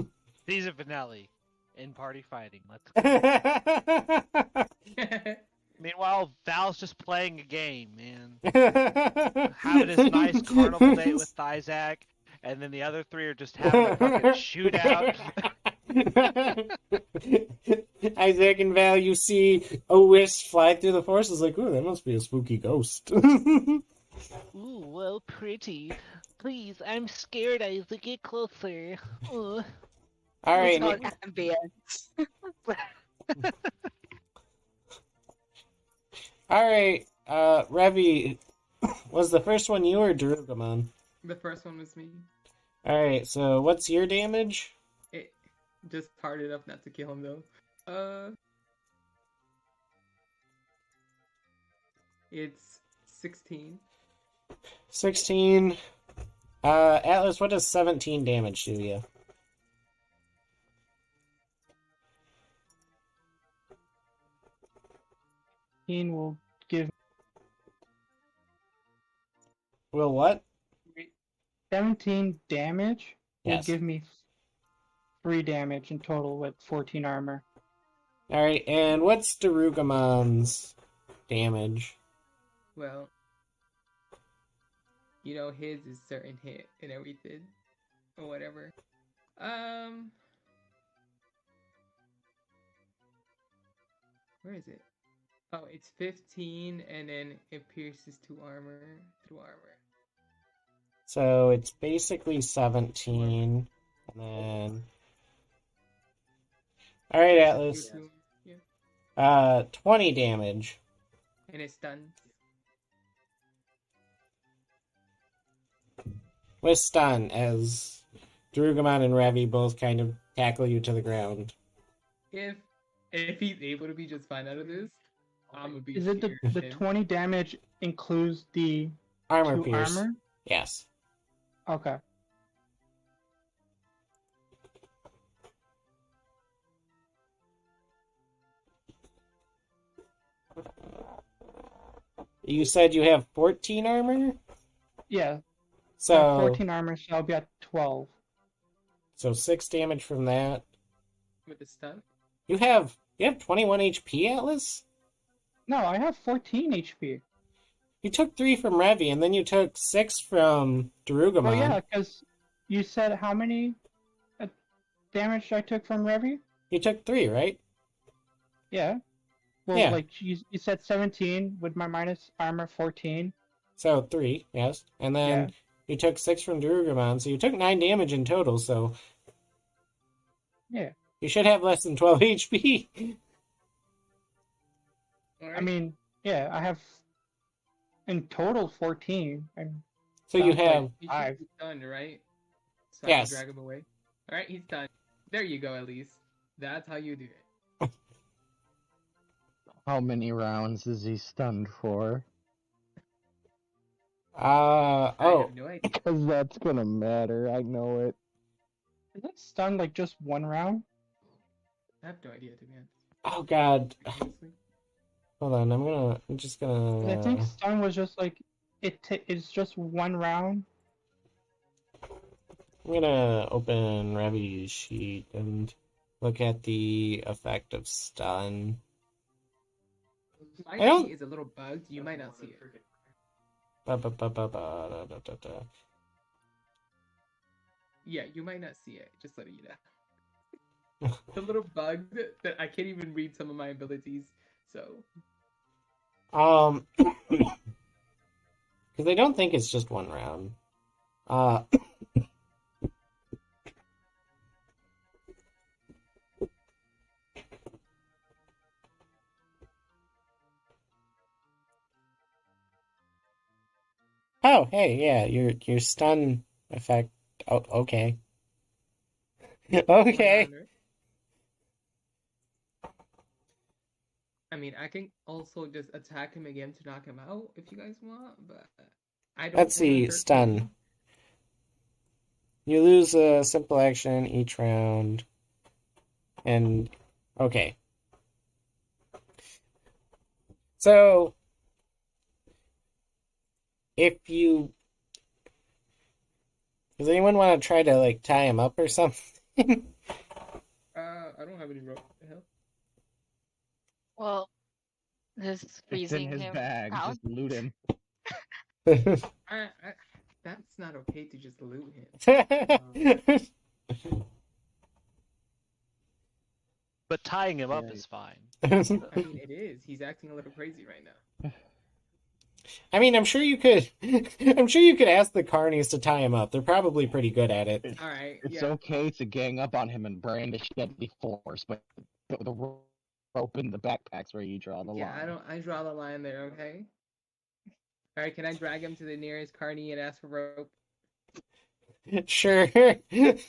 Season finale. In-party fighting. Let's go. Meanwhile, Val's just playing a game, man. Having his nice carnival date with Isaac, and then the other three are just having a fucking shootout.
Isaac and Val, you see a wisp fly through the forest. It's like, ooh, that must be a spooky ghost.
Ooh, well, pretty. Please, I'm scared, Isaac. Get closer.
All right.
It's called ambience.
All right. Revi, was the first one you or Darugamon?
The first one was me.
All right. So what's your damage?
It just hard enough not to kill him though. It's 16.
16. Atlas, what does 17 damage do you?
Will give
Will what?
17 damage. Will
Yes.
give me 3 damage in total with 14 armor.
All right. And what's Darugamon's damage?
Well, you know his is certain hit and everything, or whatever. Where is it? Oh, it's 15, and then it pierces through armor.
So it's basically 17. And then. All right, Atlas.
Yeah.
20 damage.
And it's stunned.
With stun, as Darugamon and Revi both kind of tackle you to the ground.
If he's able to be just fine out of this, I'm gonna be.
Is it the 20 damage includes the
Armor
2
pierce.
armor?
Yes.
Okay.
You said you have 14 armor?
Yeah. I have
So
14 armor, so I'll be at 12.
so 6 damage from that.
With the stun.
You have 21 HP, Atlas?
No, I have 14 HP.
You took 3 from Revi, and then you took 6 from Darugamon.
Oh yeah, because you said how many damage I took from Revi?
You took 3, right?
Yeah. Well,
Yeah.
like you said 17 with my minus armor 14.
So 3, yes. And then
Yeah.
you took 6 from Darugamon, so you took 9 damage in total, so
Yeah.
you should have less than 12 HP.
Alright.
I mean, yeah, I have in total 14.
So you
Sounds like-
have
He's
5.
stunned, right? So I
Yes.
can drag him away. Alright, he's done. There you go, at least. That's how you do it.
How many rounds is he stunned for?
I
oh,
have no idea.
Because that's gonna matter, I know it.
Is that stun like just 1 round?
I have no idea, to be honest.
oh god.
Honestly.
Hold on, I'm just gonna...
I think stun was just like it's just 1 round.
I'm gonna open Revi's sheet and look at the effect of stun.
My
I don't-
sheet is a little bugged. You might not see it.
Ba-ba-ba-ba-ba-da-da-da-da.
Yeah, you might not see it. Just letting you know. It's a little bugged that I can't even read some of my abilities. So
Because I don't think it's just 1 round. Oh, hey, yeah, your stun effect. Oh, okay. Okay.
I mean, I can also just attack him again to knock him out if you guys want, but I don't.
Let's
wanna
see,
hurt
stun.
him.
You lose a simple action each round. And, okay. So, if you... Does anyone want to try to, like, tie him up or something?
I don't have any rope. What the hell?
Well, just
It's in
freezing
his
him
bag.
out.
Just loot him.
That's not okay to just loot him.
But tying him up
Right.
is fine.
I mean, it is. He's acting a little crazy right now.
I mean, I'm sure you could. I'm sure you could ask the carnies to tie him up. They're probably pretty good at it.
All right.
It's
Yeah.
okay to gang up on him and brandish deadly force, but the rope in the backpack's where you draw the
Yeah.
line.
I draw the line there. Okay. All right. Can I drag him to the nearest carny and ask for rope?
Sure.
Where's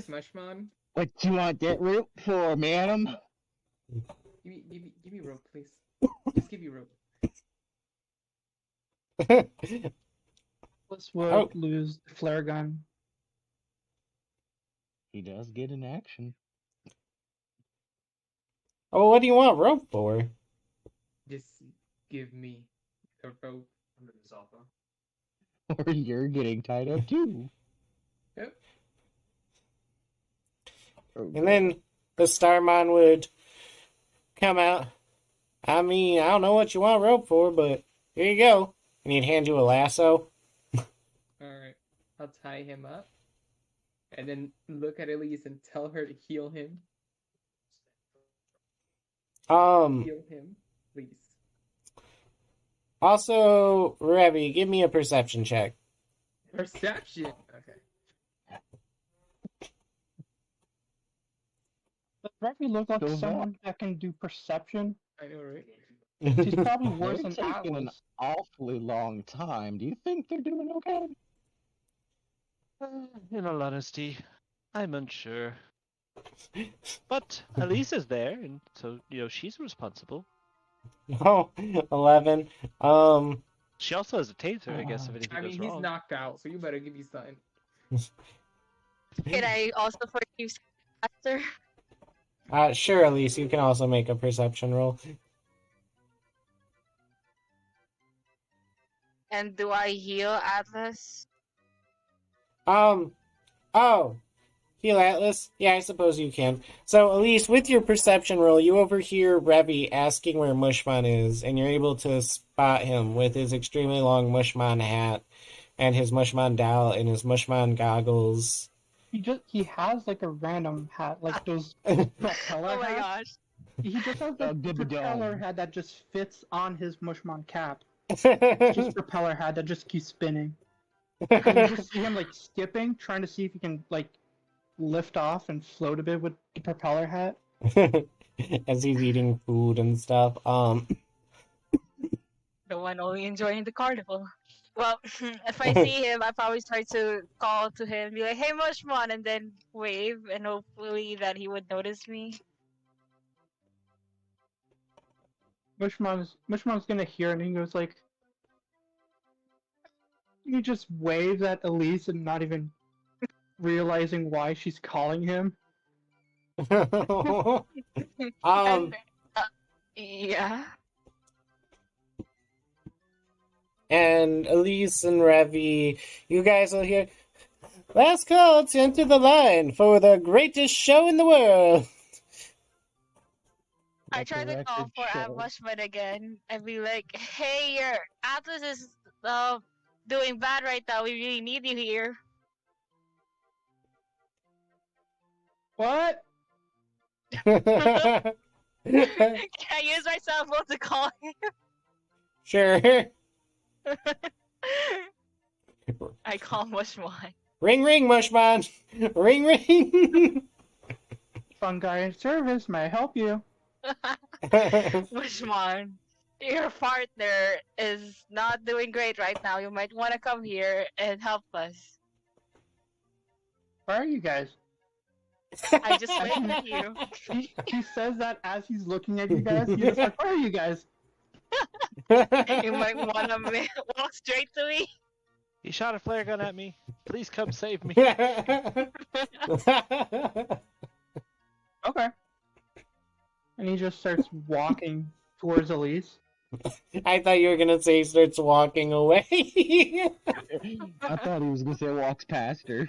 Mushmon?
What you want that rope for, madam?
Give me rope, please. Just give you rope.
This would
Oh.
lose the flare gun.
He does get an action.
Oh, what do you want rope for?
Just give me the rope.
Or you're getting tied up too.
Yep.
And then the Starmon would come out. I mean, I don't know what you want rope for, but here you go. And he'd hand you a lasso.
All right. I'll tie him up, and then look at Elise and tell her to heal him. Heal him, please.
Also, Revy, give me a perception check.
Perception. Okay.
Does Revy look like
So
someone that can do perception?
I know, right?
She's probably
They're
worse than
taking an
Atlas.
awfully long time. Do you think they're doing okay?
In all honesty, I'm unsure. But Elisa's there, and so, she's responsible.
Oh, 11.
She also has a taser, I guess, if anything
I mean,
goes
he's
wrong.
knocked out, so you better give me something.
Can I also forgive Aster?
Sure, Elise, you can also make a perception roll.
And do I heal Atlas?
Oh, heal Atlas? Yeah, I suppose you can. So, Elise, with your perception roll, you overhear Revy asking where Mushmon is, and you're able to spot him with his extremely long Mushmon hat, and his Mushmon doll, and his Mushmon goggles.
He has like a random hat, like those propeller
Oh my
hats.
gosh.
He just has the
Good
propeller
dog.
hat that just fits on his Mushmon cap. Just propeller hat that just keeps spinning. And you just see him like skipping, trying to see if he can like lift off and float a bit with the propeller hat.
As he's eating food and stuff.
The one only enjoying the carnival. Well, if I see him, I probably try to call to him, be like, "Hey, Mushmon," and then wave, and hopefully that he would notice me.
Mushmon's gonna hear it and he goes like, he just waves at Elise and not even realizing why she's calling him.
um,
Yeah.
and Elise and Revy, you guys will hear, last call to enter the line for the greatest show in the world.
I
That's a
try to call
record
for
show.
Mushmon again and be like, "Hey, your Atlas is doing bad right now. We really need you here."
What?
Can I use my cell phone to call him?
Sure.
I call Mushmon.
Ring, ring, Mushmon. Ring, ring.
Fun guy in service, may I help you?
Mushmon, your partner is not doing great right now. You might want to come here and help us.
Where are you guys?
I just waved at you.
He says that as he's looking at you guys. He's just like, where are you guys?
You might want to walk straight to me.
He shot a flare gun at me. Please come save me.
Okay. And he just starts walking towards Elise.
I thought you were gonna say he starts walking away.
I thought he was gonna say walks past her.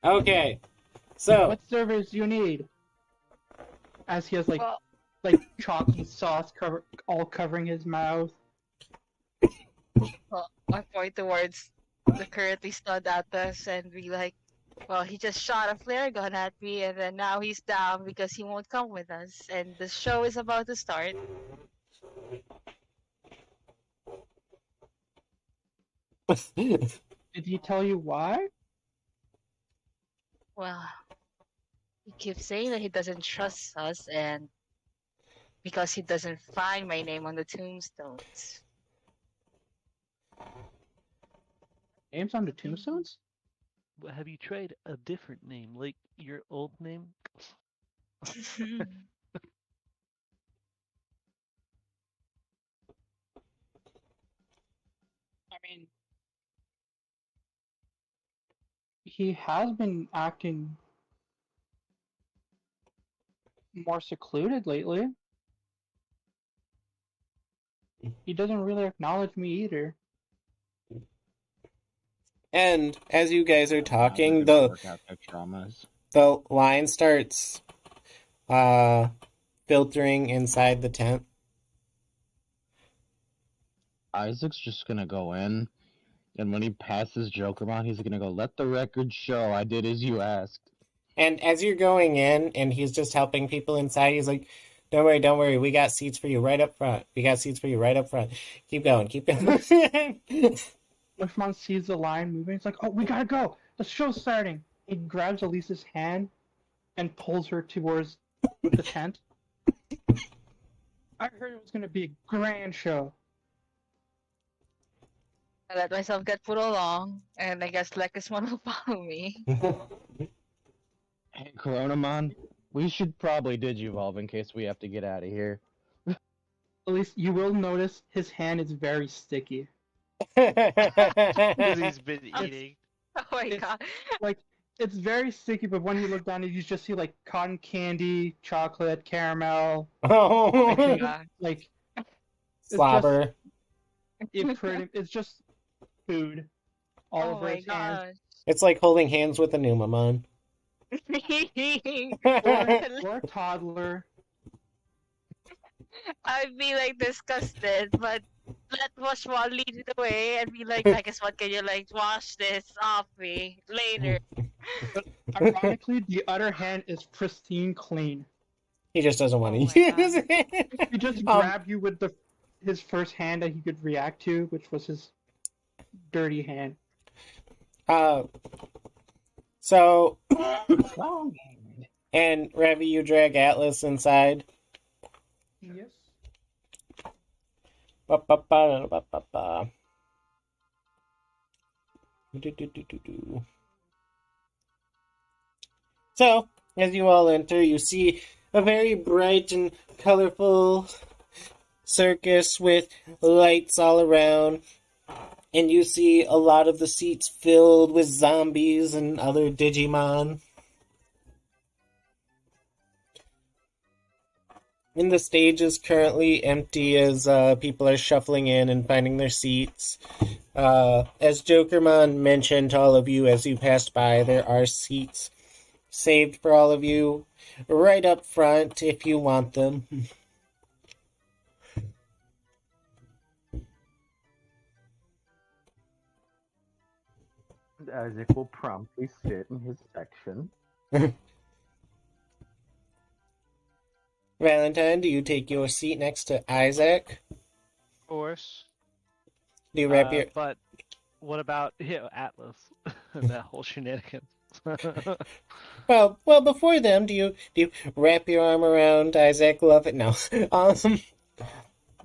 Okay, so
What servers do you need? As he has
Well,
chalky sauce all covering his mouth.
well, I point towards the currently stunned at us and be like, well, he just shot a flare gun at me, and then now he's down because he won't come with us, and the show is about to start.
Did he tell you why?
Well, he keeps saying that he doesn't trust us, and because he doesn't find my name on the tombstones.
Names on the tombstones?
Have you tried a different name, like your old name?
I mean, he has been acting more secluded lately. He doesn't really acknowledge me either.
and as you guys are
They're
talking,
gonna work out their traumas.
the line starts filtering inside the tent.
Isaac's just gonna go in, and when he passes Jokermon, he's gonna go, "Let the record show I did as you asked."
And as you're going in and he's just helping people inside, he's like, don't worry, we got seats for you right up front. We got seats for you right up front. Keep going, keep going.
Mushmon sees the line moving. He's like, "Oh, we gotta go! The show's starting!" He grabs Elise's hand and pulls her towards the tent. I heard it was gonna be a grand show.
I let myself get put along, and I guess Lekismon will follow me.
Hey, Coronamon, we should probably Digivolve in case we have to get out of here.
At least you will notice his hand is very sticky.
Because he's been eating.
Oh my
It's-
god.
Like, it's very sticky, but when you look down, you just see like cotton candy, chocolate, caramel,
Oh,
Yeah.
like
slobber.
it's just food all
Oh
over
my
his hands.
It's like holding hands with a Numamon.
Or a toddler.
I'd be like disgusted, but let Washwan lead the way and be like, I guess what can you like wash this off me later?
Ironically, the other hand is pristine clean.
He just doesn't want
Oh
to
my
use it.
He just
Um,
grabbed you with his first hand that he could react to, which was his dirty hand.
So,
Long.
and Ravi, you drag Atlas inside.
Yes.
Ba, ba, ba, ba, ba, ba. Do, do, do, do, do. So, as you all enter, you see a very bright and colorful circus with lights all around. And you see a lot of the seats filled with zombies and other Digimon. And the stage is currently empty as people are shuffling in and finding their seats. As Jokermon mentioned to all of you as you passed by, there are seats saved for all of you right up front if you want them.
Isaac will promptly sit in his section.
Valentine, do you take your seat next to Isaac?
Of course.
Do you wrap your...
But what about Atlas and that whole shenanigans?
Well, before them, do you wrap your arm around Isaac? Love it? No.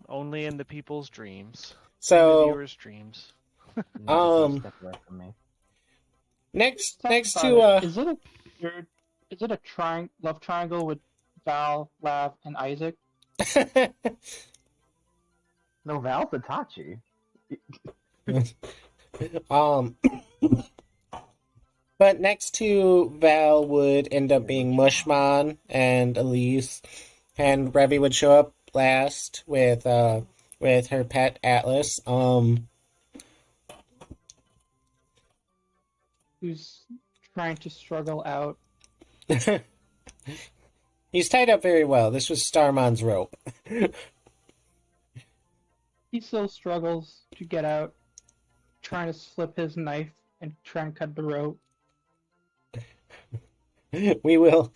Only in the people's dreams. In the
So,
viewers' dreams.
Step away from me.
next
Talk about
to
it. Is it a love triangle with Val, Lav, and Isaac?
No, Val's Itachi.
But next to Val would end up being Mushmon and Elise, and Revy would show up last with her pet Atlas.
Who's trying to struggle out.
He's tied up very well. This was Starmon's rope.
He still struggles to get out, trying to slip his knife and try and cut the rope.
We will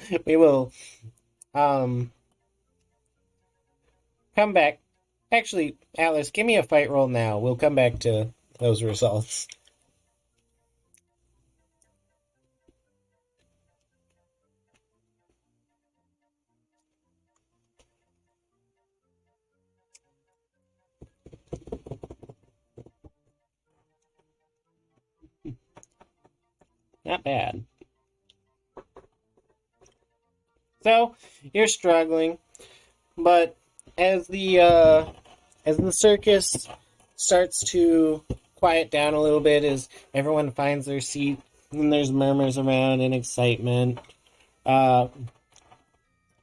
come back. Actually, Alice, give me a fight roll now. We'll come back to those results. Not bad. So, you're struggling, but as the circus starts to quiet down a little bit, as everyone finds their seat, and there's murmurs around and excitement,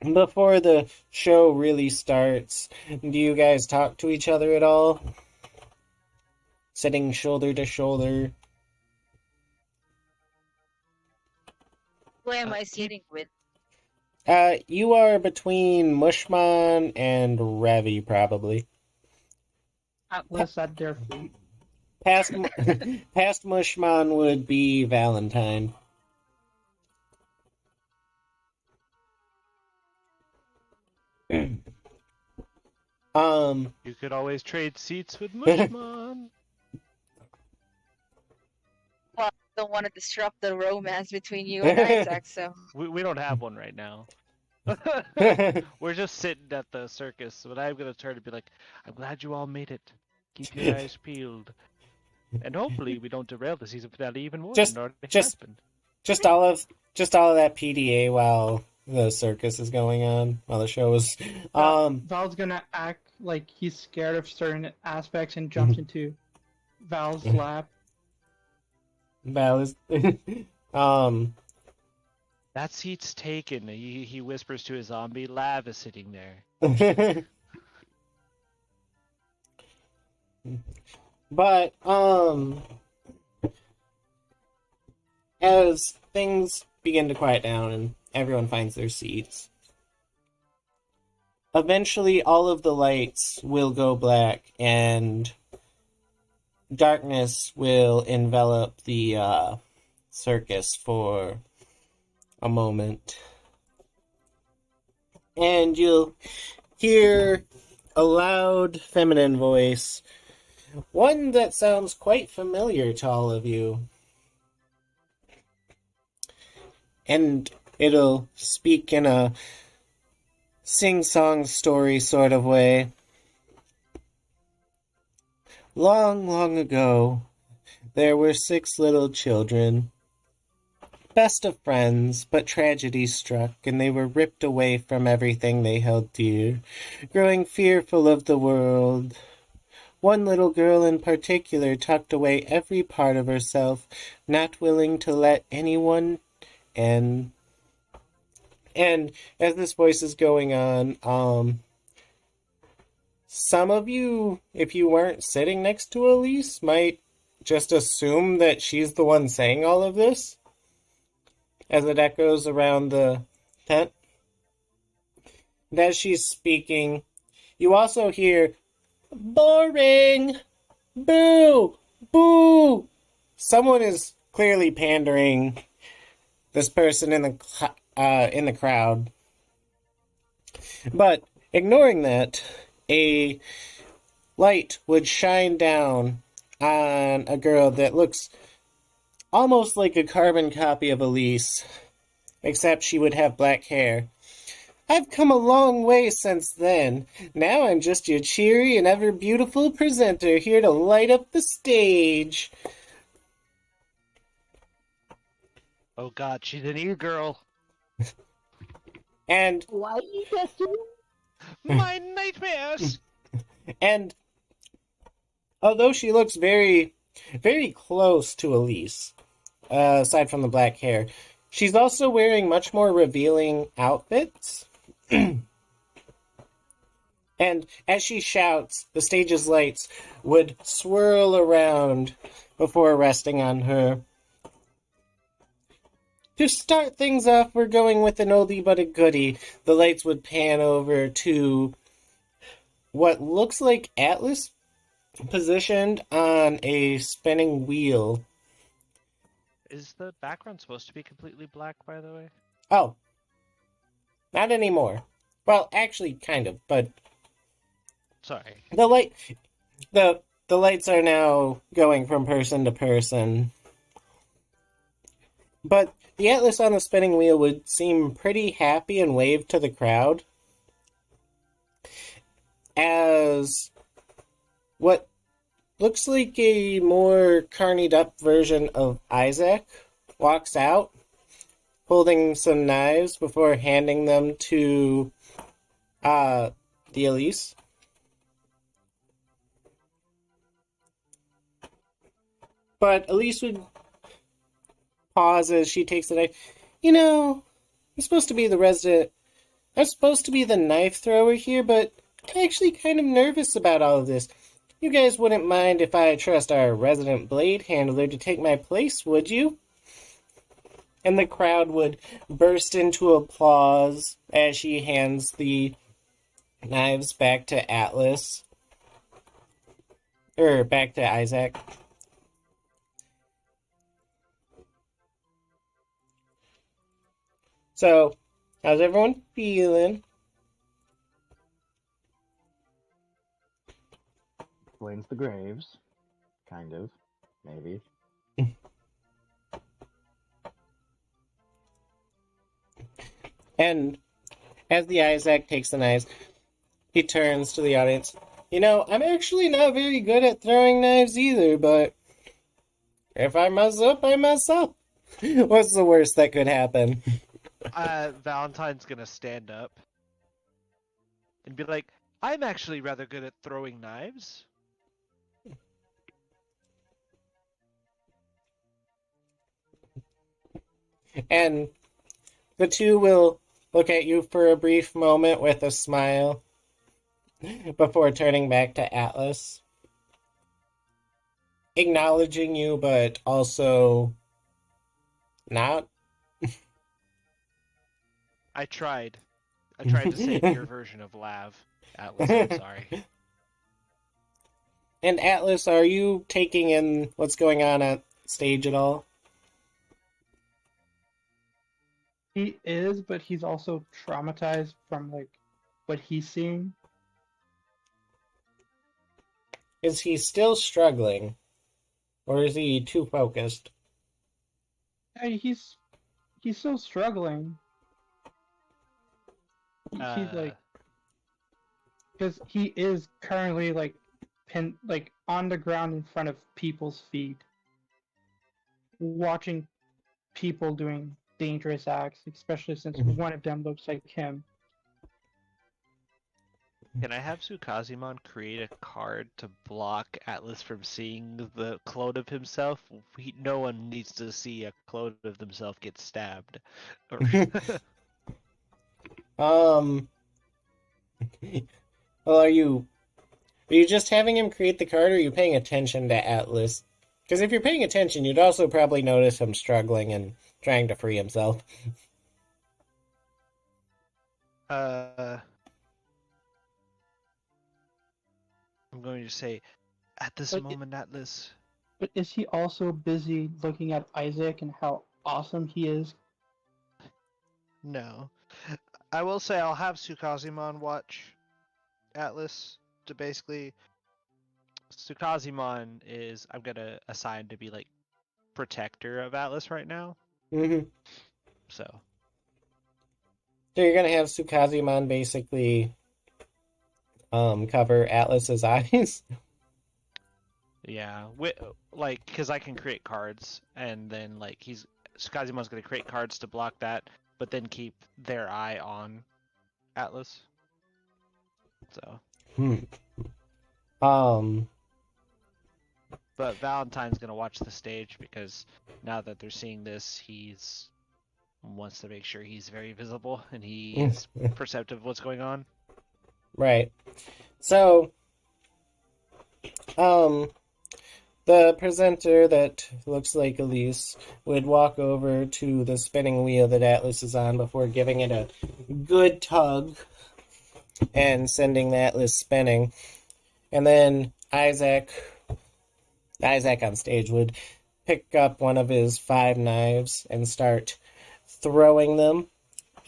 before the show really starts, do you guys talk to each other at all? Sitting shoulder to shoulder?
Who am I sitting with?
You are between Mushman and Ravi, probably.
Less at their feet.
Past Mushman would be Valentine.
You could always trade seats with Mushman.
Well, I don't want to disrupt the romance between you and Isaac, so.
We don't have one right now. We're just sitting at the circus, but I'm gonna turn and be like, I'm glad you all made it. Keep your eyes peeled. And hopefully we don't derail the season finale even more than already happened.
Just all of that PDA while the circus is going on, while the show is
Val's gonna act like he's scared of certain aspects and jumps into Val's lap.
Val is
that seat's taken. He whispers to his zombie, Lav is sitting there.
But as things begin to quiet down and everyone finds their seats, eventually all of the lights will go black and darkness will envelop the circus for a moment. And you'll hear a loud feminine voice, one that sounds quite familiar to all of you. And it'll speak in a sing-song story sort of way. Long, long ago, there were 6 little children, best of friends, but tragedy struck, and they were ripped away from everything they held dear, growing fearful of the world. One little girl in particular tucked away every part of herself, not willing to let anyone in. And as this voice is going on, some of you, if you weren't sitting next to Elise, might just assume that she's the one saying all of this, as it echoes around the tent. And as she's speaking, you also hear, "Boring! Boo! Boo!" Someone is clearly pandering this person in the crowd. But ignoring that, a light would shine down on a girl that looks almost like a carbon copy of Elise, except she would have black hair. "I've come a long way since then. Now I'm just your cheery and ever beautiful presenter, here to light up the stage."
Oh god, she's an e-girl.
And
Why you get to?
My nightmares!
And although she looks very, very close to Elise, aside from the black hair, she's also wearing much more revealing outfits. And as she shouts, the stage's lights would swirl around before resting on her. To start things off, we're going with an oldie but a goodie. The lights would pan over to what looks like Atlas positioned on a spinning wheel.
Is the background supposed to be completely black, by the way?
Oh, not anymore. Well, actually, kind of, but
Sorry.
the lights are now going from person to person. But the Atlas on the spinning wheel would seem pretty happy and wave to the crowd as what looks like a more carnied up version of Isaac walks out, holding some knives before handing them to the Elise. But Elise would pause as she takes the knife. You know, I'm supposed to be the resident. I'm supposed to be the knife thrower here, but I'm actually kind of nervous about all of this. You guys wouldn't mind if I trust our resident blade handler to take my place, would you? And the crowd would burst into applause as she hands the knives back to Atlas. Or back to Isaac. So, how's everyone feeling?
Explains the graves. Kind of. Maybe.
And as the Isaac takes the knives, he turns to the audience. You know, I'm actually not very good at throwing knives either, but if I mess up, I mess up. What's the worst that could happen?
Valentine's gonna stand up and be like, I'm actually rather good at throwing knives.
And the two will look at you for a brief moment with a smile before turning back to Atlas. Acknowledging you, but also not.
I tried. I tried to say your version of Lav, Atlas. I'm sorry.
And Atlas, are you taking in what's going on at stage at all?
He is, but he's also traumatized from like what he's seeing.
Is he still struggling? Or is he too focused?
Hey, he's still struggling. He's like, because he is currently like like on the ground in front of people's feet, watching people doing dangerous acts, especially since one of them looks like him.
Can I have Sukazimon create a card to block Atlas from seeing the clone of himself? No one needs to see a clone of themselves get stabbed.
Well, are you just having him create the card, or are you paying attention to Atlas? Because if you're paying attention, you'd also probably notice him struggling and trying to free himself.
I'm going to say, at this moment, Atlas.
But is he also busy looking at Isaac and how awesome he is?
No. I will say I'll have Sukazimon watch Atlas to basically... Sukazimon is, I'm going to assign to be like protector of Atlas right now.
Mm-hmm.
So
you're gonna have Sukazimon basically cover Atlas's eyes?
yeah, like, because I can create cards, and then like Sukazimon's going to create cards to block that, but then keep their eye on Atlas. So. But Valentine's gonna watch the stage because now that they're seeing this, he's wants to make sure he's very visible and he's perceptive of what's going on.
Right. So, the the presenter that looks like Elise would walk over to the spinning wheel that Atlas is on before giving it a good tug and sending the Atlas spinning. And then Isaac on stage would pick up one of his 5 knives and start throwing them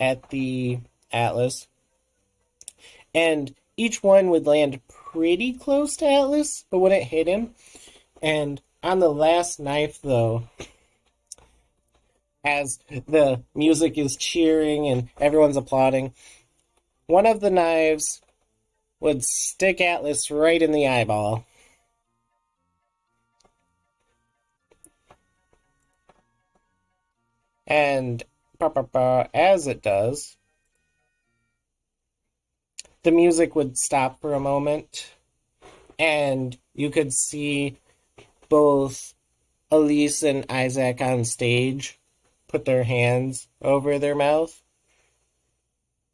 at the Atlas. And each one would land pretty close to Atlas, but wouldn't hit him. And on the last knife, though, as the music is cheering and everyone's applauding, one of the knives would stick Atlas right in the eyeball. And as it does, the music would stop for a moment, and you could see both Elise and Isaac on stage put their hands over their mouth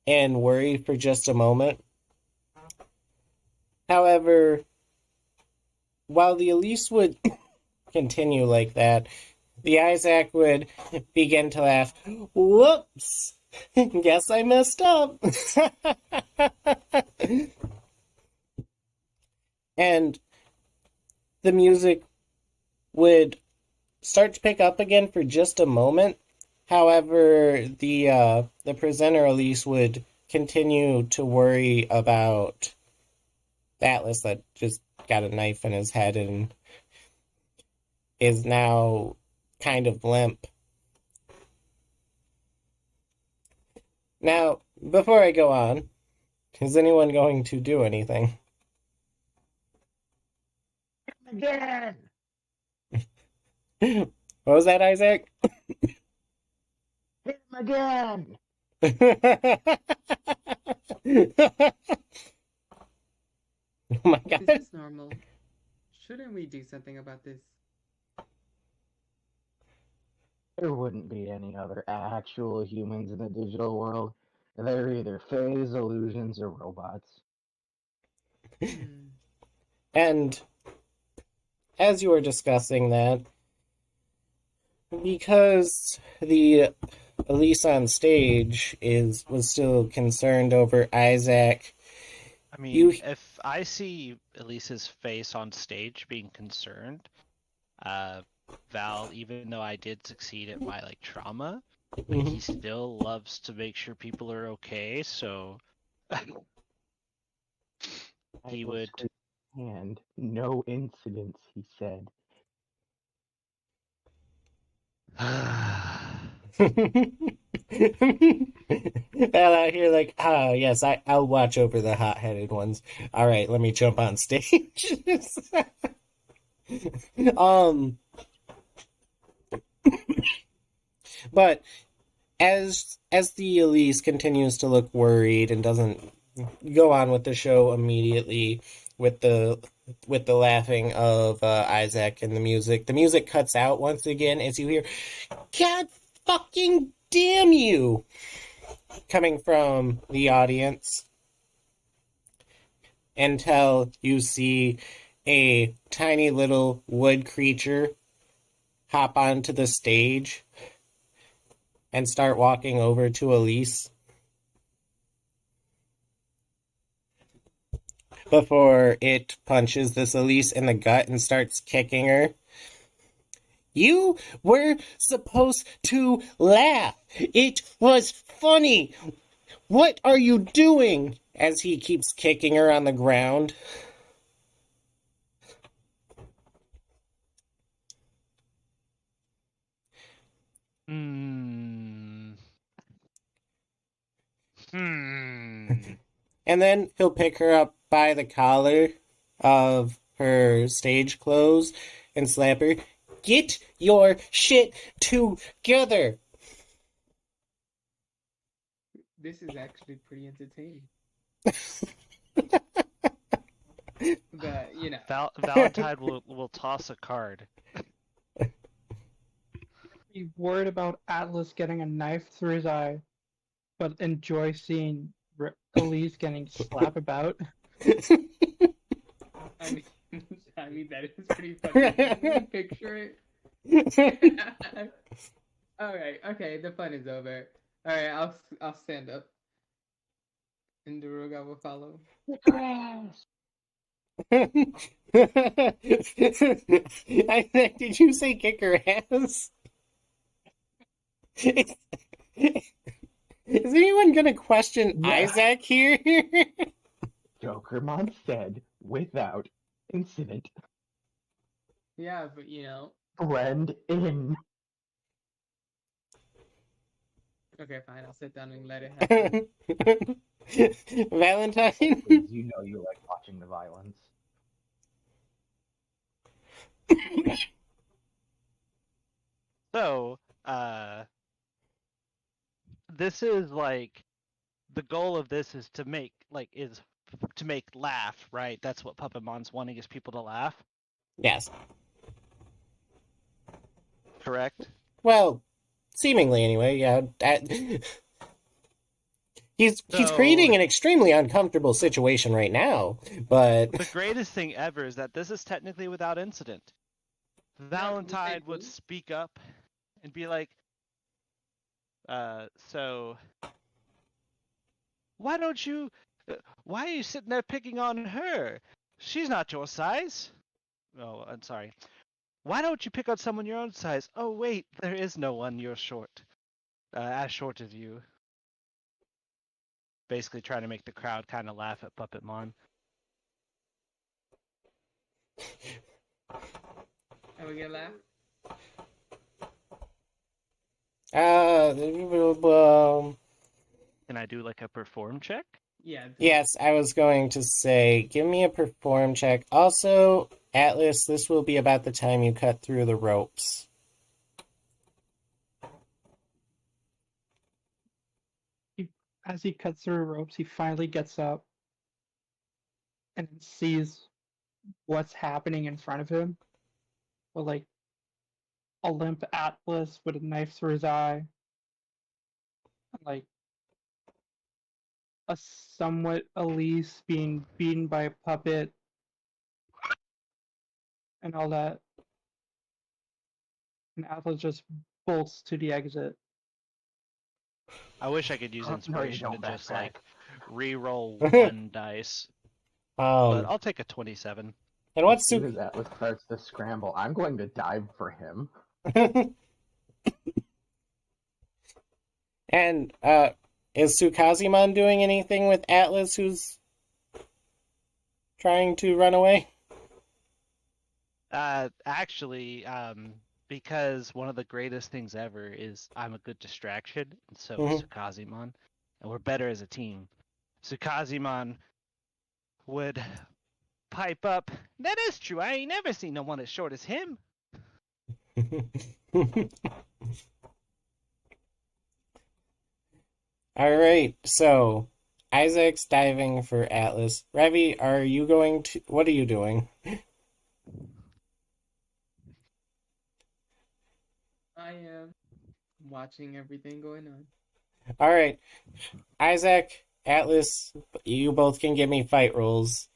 and worry for just a moment. However, while the Elise would continue like that, the Isaac would begin to laugh. Whoops! Guess I messed up. And the music would start to pick up again for just a moment. However, the presenter Elise would continue to worry about Atlas that just got a knife in his head and is now kind of limp. Now, before I go on, is anyone going to do anything?
Again!
What was that, Isaac?
Hit him again!
Oh my god.
This is normal. Shouldn't we do something about this?
There wouldn't be any other actual humans in the digital world. They're either fays, illusions, or robots.
And as you were discussing that, because the Elise on stage was still concerned over Isaac.
I mean, if I see Elise's face on stage being concerned, Val, even though I did succeed at my trauma, he still loves to make sure people are okay, so he would.
And no incidents, he said.
Val out here yes, I'll watch over the hot-headed ones. All right, let me jump on stage. But as the Elise continues to look worried and doesn't go on with the show immediately with the laughing of Isaac and the music cuts out once again as you hear, "God fucking damn you!" coming from the audience, until you see a tiny little wood creature hop onto the stage and start walking over to Elise before it punches this Elise in the gut and starts kicking her. You were supposed to laugh. It was funny. What are you doing? As he keeps kicking her on the ground. And then he'll pick her up by the collar of her stage clothes and slap her. Get your shit together.
This is actually pretty entertaining. But,
Valentine will toss a card.
He's worried about Atlas getting a knife through his eye, but enjoy seeing Elise getting slapped about.
I actually, that is pretty funny. I can really picture it. All right, okay, the fun is over. All right, I'll stand up, and Daruga will follow.
Did you say kick her ass? Is anyone gonna question
Yeah.
Isaac here?
Jokermon said without incident.
Yeah, but you know.
Blend in.
Okay, fine. I'll sit down and let it happen.
Valentine?
Please, you know you like watching the violence.
So, this is like the goal of this is to make laugh, right? That's what Puppetmon's wanting is people to laugh,
Yes.
correct?
Well, seemingly anyway, yeah. He's
So-
creating an extremely uncomfortable situation right now, but
The greatest thing ever is that this is technically without incident. Valentine would speak up and be like, so why are you sitting there picking on her? She's not your size. Oh, I'm sorry. Why don't you pick on someone your own size? Oh, wait, there is no one you're short. As short as you. Basically trying to make the crowd kind of laugh at Puppetmon.
Are we gonna laugh?
Can I do like a perform check?
Yeah.
Yes, I was going to say, give me a perform check. Also, Atlas, this will be about the time you cut through the ropes.
As he cuts through ropes, he finally gets up and sees what's happening in front of him. With like a limp Atlas with a knife through his eye, and like a somewhat Elise being beaten by a puppet, and all that. And Atlas just bolts to the exit.
I wish I could use
No, you
inspiration to
don't,
just
backpack.
like re-roll one dice, but I'll take a 27.
And
As
what's
soon as Atlas starts to scramble, I'm going to dive for him.
And is Tsukazimon doing anything with Atlas, who's trying to run away?
Actually, because one of the greatest things ever is I'm a good distraction, and so is Tsukazimon, and we're better as a team. Tsukazimon would pipe up, "That is true, I ain't never seen no one as short as him."
All right, so Isaac's diving for Atlas. Revi, are you going to... What are you doing?
I am watching everything going on.
All right, Isaac, Atlas, you both can give me fight rolls.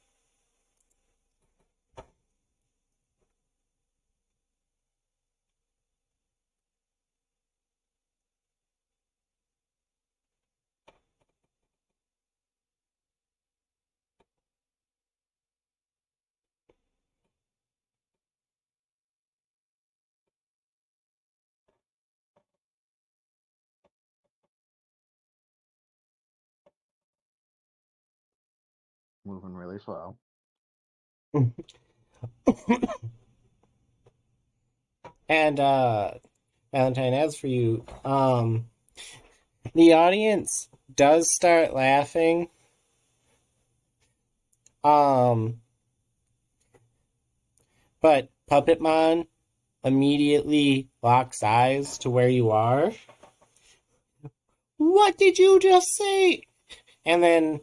Moving really slow.
And Valentine, as for you, the audience does start laughing. But Puppetmon immediately locks eyes to where you are. What did you just say? And then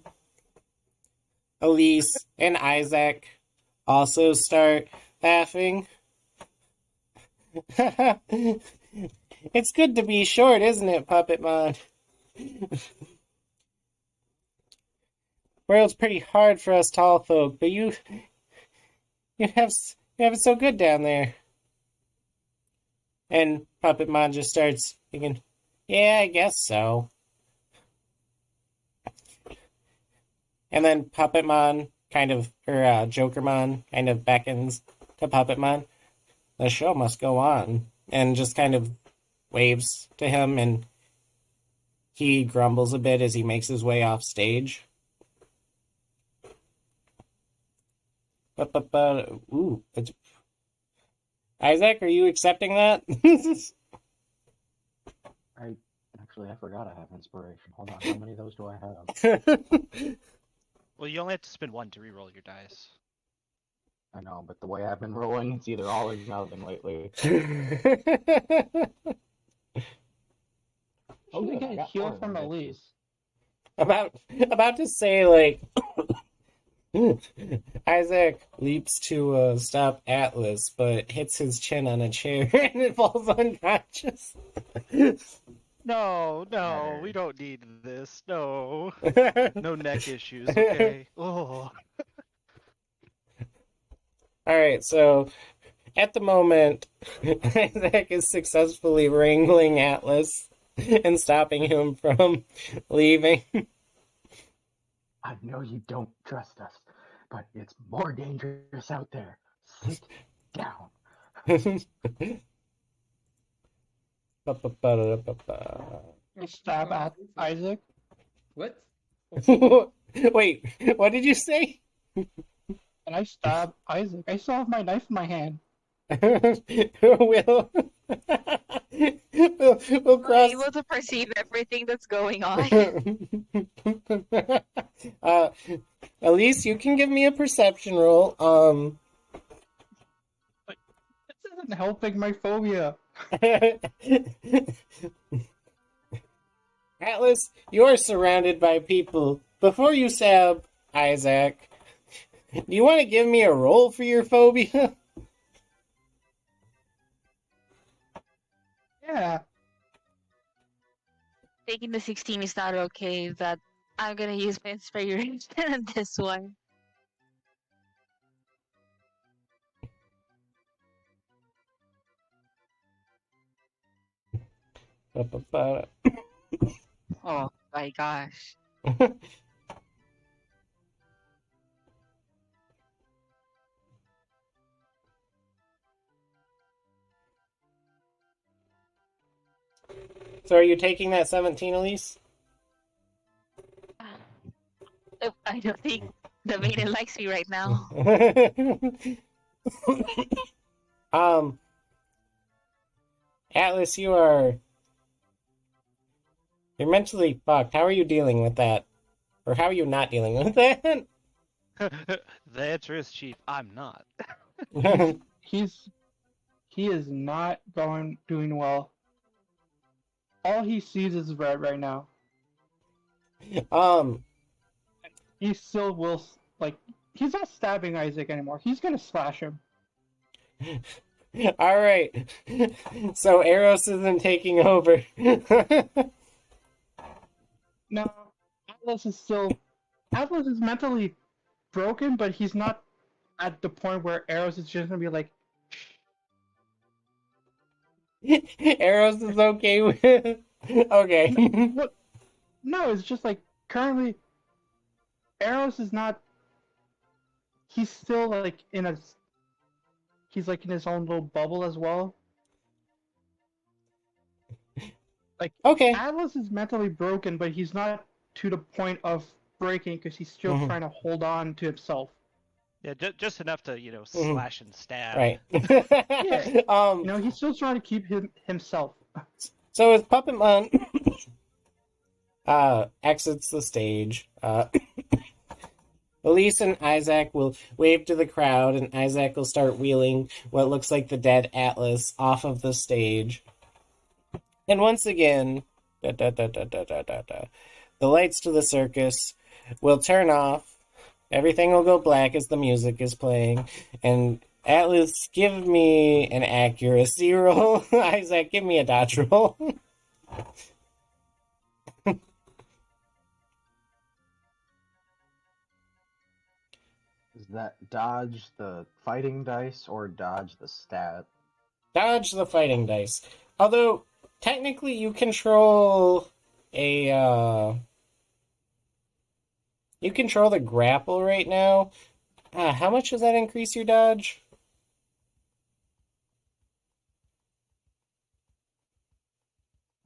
Elise and Isaac also start laughing. It's good to be short, isn't it, Puppetmon? World's pretty hard for us tall folk, but you You have it so good down there. And Puppetmon just starts thinking, yeah, I guess so. And then Puppetmon or Jokermon kind of beckons to Puppetmon. The show must go on. And just kind of waves to him, and he grumbles a bit as he makes his way off stage. Ooh, it's... Isaac, are you accepting that?
I forgot I have inspiration. Hold on, how many of those do I have?
Well, you only have to spend one to reroll your dice.
I know, but the way I've been rolling, it's either all or nothing lately.
Oh,
Shit, I
get a
got
heal
4 of
from
them bitches.
Elise.
about to say, like, Isaac leaps to stop Atlas, but hits his chin on a chair and it falls unconscious.
No,
Better.
we don't need this. No. No neck issues, okay? Oh.
Alright, so at the moment, Isaac is successfully wrangling Atlas and stopping him from leaving.
I know you don't trust us, but it's more dangerous out there. Sit down.
Stab at Isaac.
What?
Wait, what did you say?
And I stab Isaac. I still have my knife in my hand.
we'll, we'll
I'm
cross.
able to perceive everything that's going on.
Elise, you can give me a perception roll.
This isn't helping my phobia.
Atlas, you are surrounded by people. Before you stab Isaac, do you want to give me a roll for your phobia?
Yeah.
Taking the 16 is not okay. That I'm gonna use my inspiration on this one. Oh my gosh.
So are you taking that 17, Elise?
I don't think the maiden likes me right now.
Atlas, you're mentally fucked. How are you dealing with that? Or how are you not dealing with that?
The answer is, Chief, I'm not.
He is not doing well. All he sees is red right now. He still will, like, he's not stabbing Isaac anymore. He's gonna slash him.
All right. So Eros isn't taking over.
No, Atlas is mentally broken, but he's not at the point where Eros is just gonna be like,
Eros is okay with okay.
what? No, it's just like currently, Eros is not. He's still like he's like in his own little bubble as well. Like
Okay.
Atlas is mentally broken, but he's not to the point of breaking because he's still
Mhm.
trying to hold on to himself.
Yeah, just enough to, slash and stab.
Right.
Yeah. He's still trying to keep himself.
So as Puppetmon exits the stage, Elise and Isaac will wave to the crowd, and Isaac will start wheeling what looks like the dead Atlas off of the stage. And once again, the lights to the circus will turn off. Everything will go black as the music is playing. And Atlas, give me an accuracy roll. Isaac, give me a dodge roll.
that dodge the fighting dice or dodge the stat?
Dodge the fighting dice. Although, technically, you control a, you control the grapple right now. How much does that increase your dodge?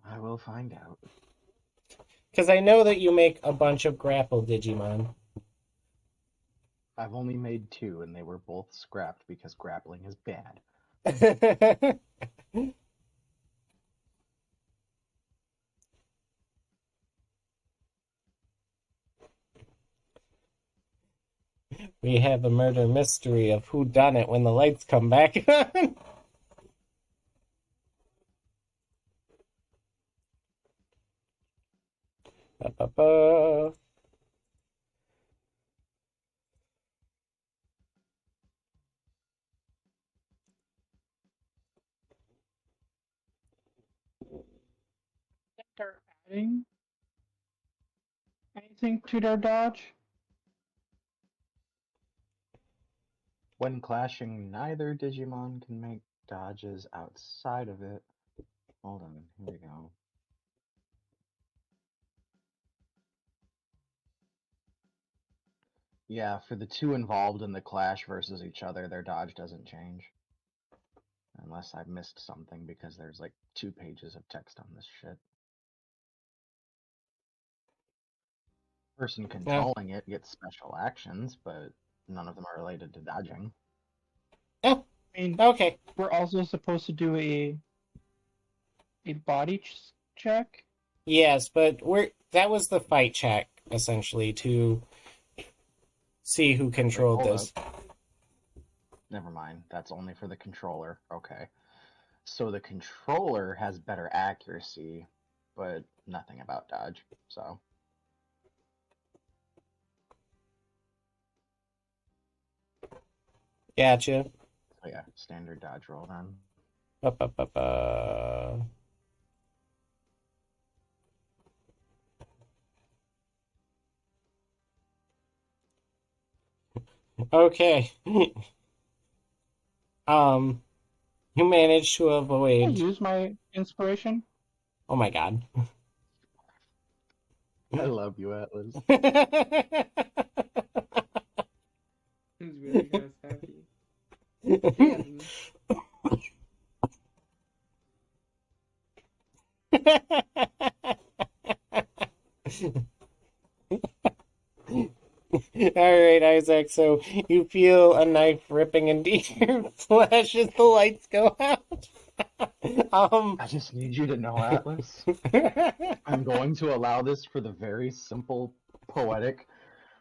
I will find out.
Because I know that you make a bunch of grapple Digimon.
I've only made 2, and they were both scrapped because grappling is bad.
We have a murder mystery of who done it when the lights come back on. Ba-ba-ba.
They're adding anything to their dodge?
When clashing, neither Digimon can make dodges outside of it. Hold on, here we go. Yeah, for the 2 involved in the clash versus each other, their dodge doesn't change. Unless I missed something because there's like 2 pages of text on this shit. Person controlling it gets special actions, but none of them are related to dodging.
Oh,
I mean,
okay.
we're also supposed to do a body check.
Yes, but that was the fight check, essentially, to see who controlled
Wait, hold
this.
up. Never mind. That's only for the controller. Okay. So the controller has better accuracy, but nothing about dodge. So
Gotcha.
yeah, standard dodge roll then.
Ba-ba-ba-ba. Okay. You managed to
Can I
avoid.
use my inspiration?
Oh my god.
I love you, Atlas.
He's really kind of sappy. Damn.
Alright, Isaac, so you feel a knife ripping into your flesh as the lights go out.
I just need you to know, Atlas. I'm going to allow this for the very simple, poetic.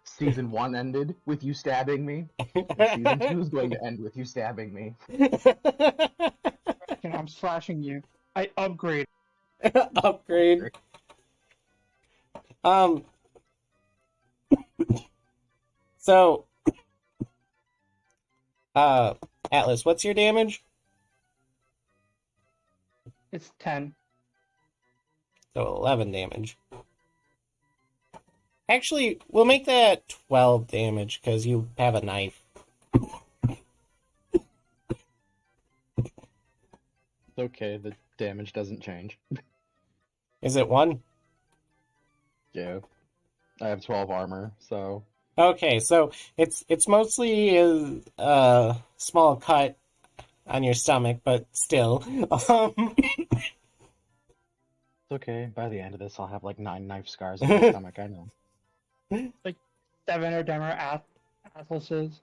Season 1 ended with you stabbing me, and Season 2 is going to end with you stabbing me.
I'm slashing you. I upgrade.
Upgrade. So, Atlas, what's your damage?
It's 10.
So 11 damage. Actually, we'll make that 12 damage because you have a knife.
It's okay, the damage doesn't change.
Is it 1?
Yeah. I have 12 armor, so...
Okay, so it's mostly a small cut on your stomach, but still.
It's okay, by the end of this I'll have like 9 knife scars on my stomach, I know.
Like 7 or Demer Atlases.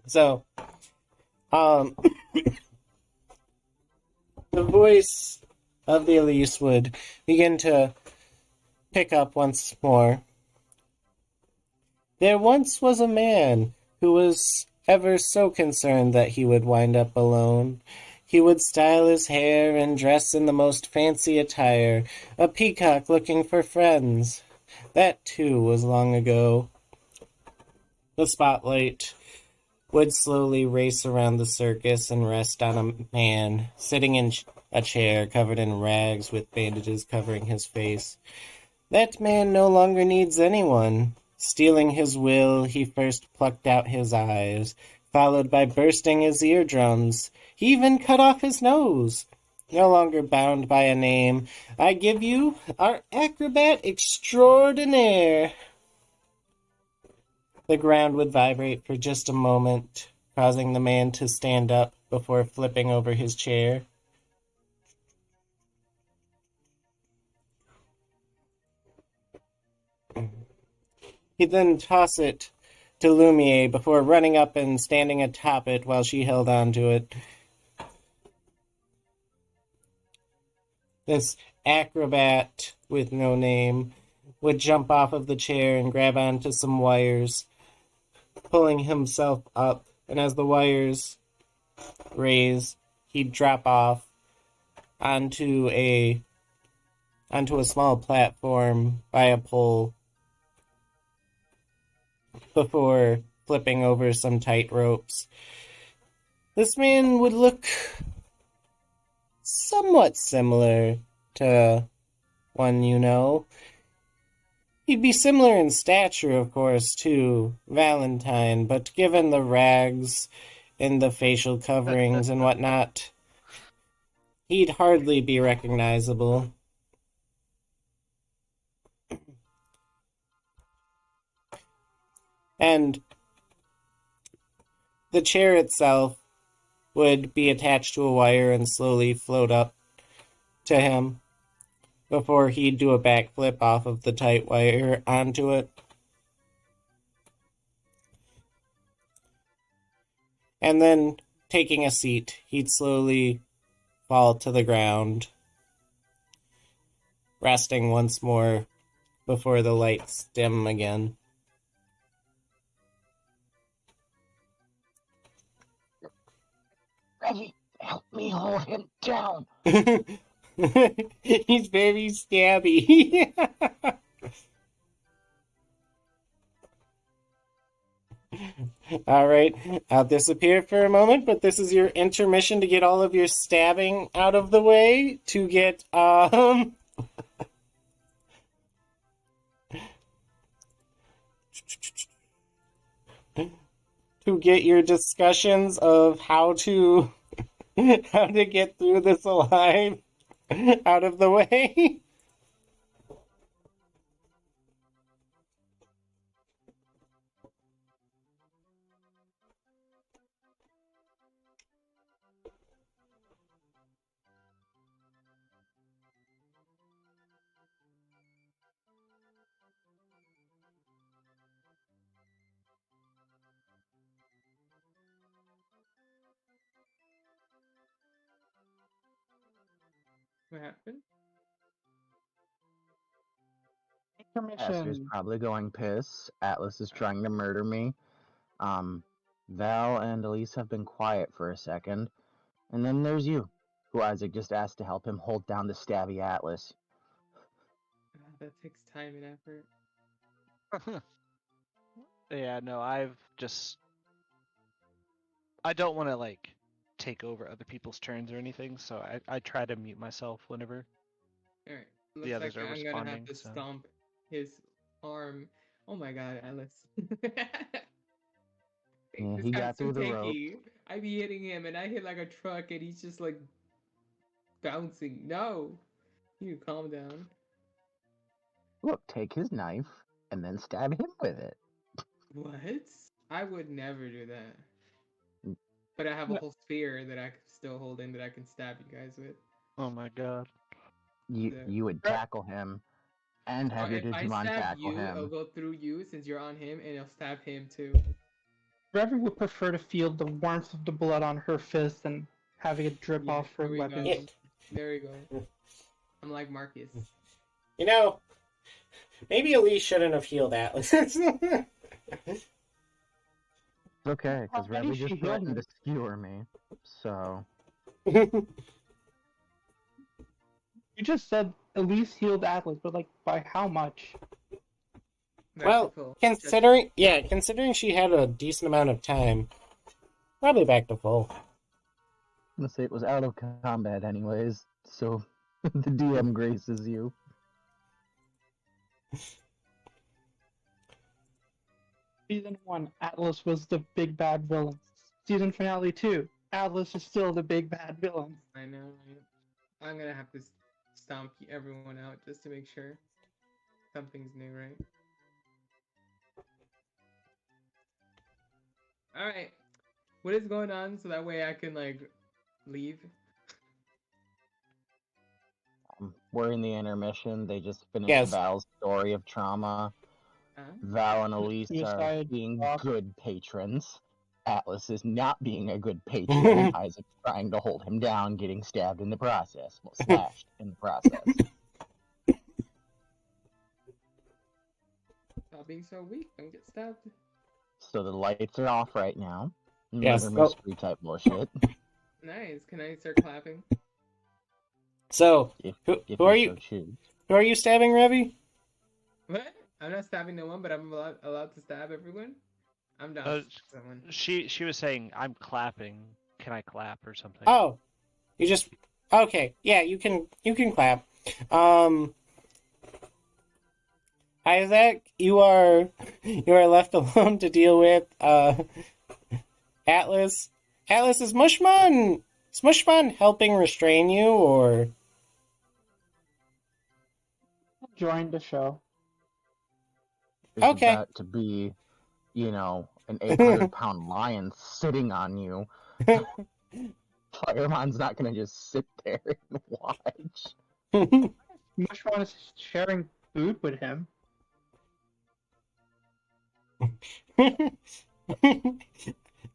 So, the voice of the Elise would begin to pick up once more. There once was a man who was ever so concerned that he would wind up alone. He would style his hair and dress in the most fancy attire, a peacock looking for friends. That, too, was long ago. The spotlight would slowly race around the circus and rest on a man sitting in a chair covered in rags with bandages covering his face. That man no longer needs anyone. Stealing his will, he first plucked out his eyes, followed by bursting his eardrums. He even cut off his nose. No longer bound by a name, I give you our acrobat extraordinaire. The ground would vibrate for just a moment, causing the man to stand up before flipping over his chair. He'd then toss it to Lumiere before running up and standing atop it while she held on to it. This acrobat with no name would jump off of the chair and grab onto some wires, pulling himself up, and as the wires raise, he'd drop off onto a small platform by a pole before flipping over some tight ropes. This man would look somewhat similar to one you know. He'd be similar in stature, of course, to Valentine, but given the rags and the facial coverings and whatnot, he'd hardly be recognizable. And the chair itself would be attached to a wire and slowly float up to him before he'd do a backflip off of the tight wire onto it. And then, taking a seat, he'd slowly fall to the ground, resting once more before the lights dim again.
Reggie, help me hold him down.
He's very stabby. All right, I'll disappear for a moment, but this is your intermission to get all of your stabbing out of the way to get to get your discussions of how to get through this alive out of the way.
What happened?
Aster's
Intermission.
probably going piss. Atlas is trying to murder me. Val and Elise have been quiet for a second. And then there's you, who Isaac just asked to help him hold down the stabby Atlas.
That takes time and effort.
Yeah, no, I don't want to like take over other people's turns or anything, so I try to mute myself whenever
Alright.
the
Looks
others
like
are
I'm gonna have
responding.
to
So
stomp his arm. Oh my god, Alice.
Yeah,
This
he
guy's
got
too
through the ropes.
tanky. I be hitting him and I hit like a truck and he's just like bouncing. No! You calm down.
Look, take his knife and then stab him with it.
What? I would never do that.
Mm.
But I have a
No.
whole spear that I can still hold in that I can stab you guys with.
oh my god.
There.
You would tackle him and have your
If I
Digimon
stab
tackle
you, it'll
him.
go through you since you're on him, and it'll stab him too.
Revi would prefer to feel the warmth of the blood on her fist than having it drip
Yeah,
off her
there we
weapon.
go. There we go. I'm like Marcus.
You know, maybe Elise shouldn't have healed Atlas.
It's okay, because
Already
Revy
she
just
healed
threatened
me.
to skewer me. So,
You just said Elise healed Atlas, but like by how much?
Back
Well,
to full.
considering she had a decent amount of time, probably back to full.
I'm gonna say it was out of combat anyways, so the DM graces you.
Season 1, Atlas was the big bad villain. Season finale 2, Atlas is still the big bad villain.
I know. I'm gonna have to stomp everyone out just to make sure something's new, right? All right. What is going on so that way I can like leave?
We're in the intermission. They just finished
Yes.
Val's story of trauma.
Huh?
Val and Elise are
Suicide
being
walk.
good patrons. Atlas is not being a good patron. Isaac's trying to hold him down, getting stabbed in the process. Well, slashed in the process.
Stop being so weak. Don't get stabbed.
So the lights are off right now.
Yes,
Murder
go-
mystery type bullshit.
Nice. Can I start clapping?
So,
If,
who
if
are
you
you?
so choose.
Who are you stabbing, Revy?
What? I'm not stabbing no one, but I'm allowed to stab everyone. I'm down.
Uh,
to stab someone.
She was saying, I'm clapping. Can I clap or something?
Oh, you just okay. Yeah, you can clap. Isaac, you are left alone to deal with Atlas. Atlas, is Mushmon helping restrain you, or
Joined the show.
Is
Okay.
that to be, you know, an 800-pound lion sitting on you? Firemon's not gonna just sit there and watch.
Mushmon is sharing food with him.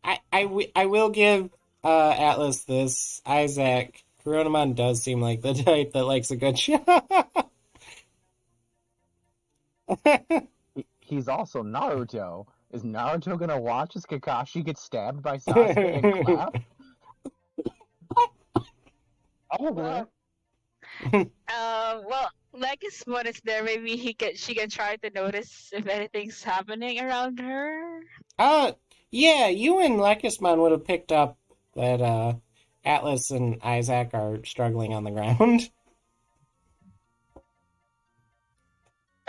I will give Atlas this. Isaac, Coronamon does seem like the type that likes a good shot.
He's also Naruto. Is Naruto gonna watch as Kakashi gets stabbed by Sasuke and clap?
Probably.
Well, like his one is there, maybe she can try to notice if anything's happening around her.
Yeah, you and Lekismon would have picked up that Atlas and Isaac are struggling on the ground.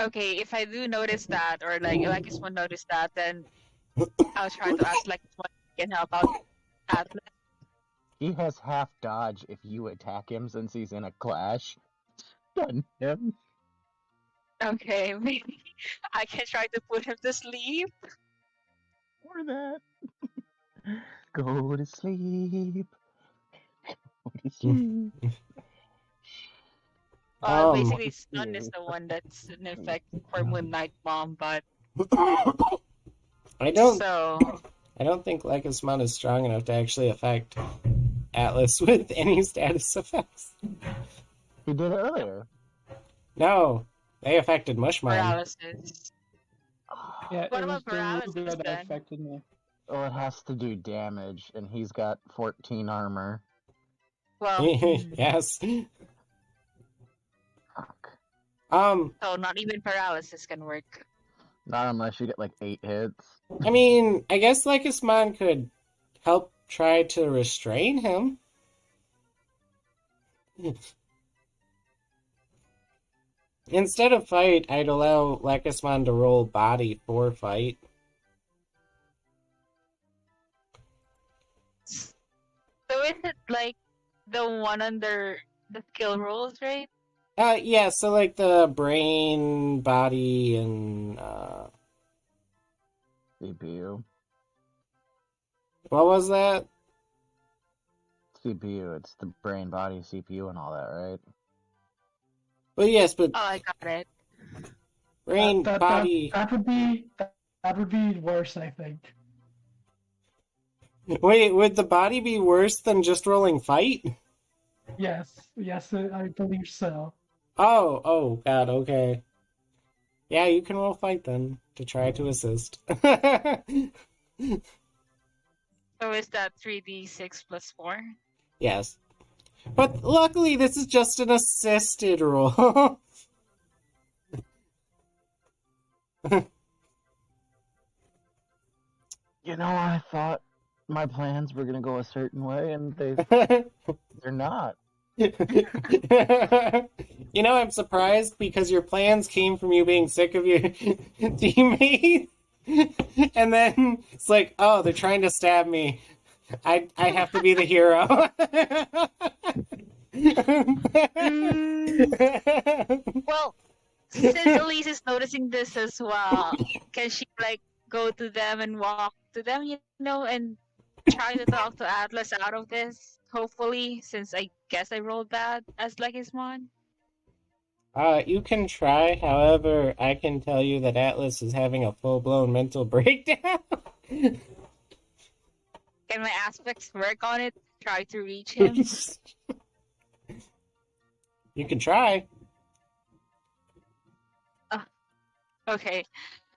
Okay, if I do notice that, or like his one notice that, then I'll try to ask like what can help out Atlas.
He has half dodge if you attack him since he's in a clash. Stun him.
Okay, maybe I can try to put him to sleep.
Or that. Go to sleep. Go to sleep.
Basically, Stun is the one that's in effect for Moonlight Bomb, but
I don't
so
think Lekismon is strong enough to actually affect Atlas with any status effects.
He did it earlier.
No, they affected Mushmon.
paralysis.
Yeah,
What
it was
about paralysis
Garuga that
then?
affected me.
Oh, it has to do damage, and he's got 14 armor.
Well,
Yes.
Fuck.
so not even paralysis can work.
Not unless you get like 8 hits.
I mean, I guess Lekismon could help try to restrain him. Instead of fight, I'd allow Lekismon to roll body for fight.
So is it like the one under the skill rules, right?
Yeah, so like the brain, body, and
CPU.
what was that?
CPU, it's the brain, body, CPU, and all that, right?
Well, yes, but
Oh, I got it.
brain, body.
That would be worse, I think.
Wait, would the body be worse than just rolling fight?
Yes, I believe so.
Oh, God, okay. Yeah, you can roll fight then to try to assist.
So is that 3d6 plus 4?
Yes. But luckily, this is just an assisted roll.
You know, I thought my plans were gonna go a certain way, and they're not.
You know, I'm surprised because your plans came from you being sick of your teammates. And then it's like, oh, they're trying to stab me. I have to be the hero.
Well, since Elise is noticing this as well, can she like go to them and walk to them, and try to talk to Atlas out of this? Hopefully, since I guess I rolled bad as Legismon.
You can try, however, I can tell you that Atlas is having a full-blown mental breakdown.
Can my aspects work on it? Try to reach him.
You can try.
Okay.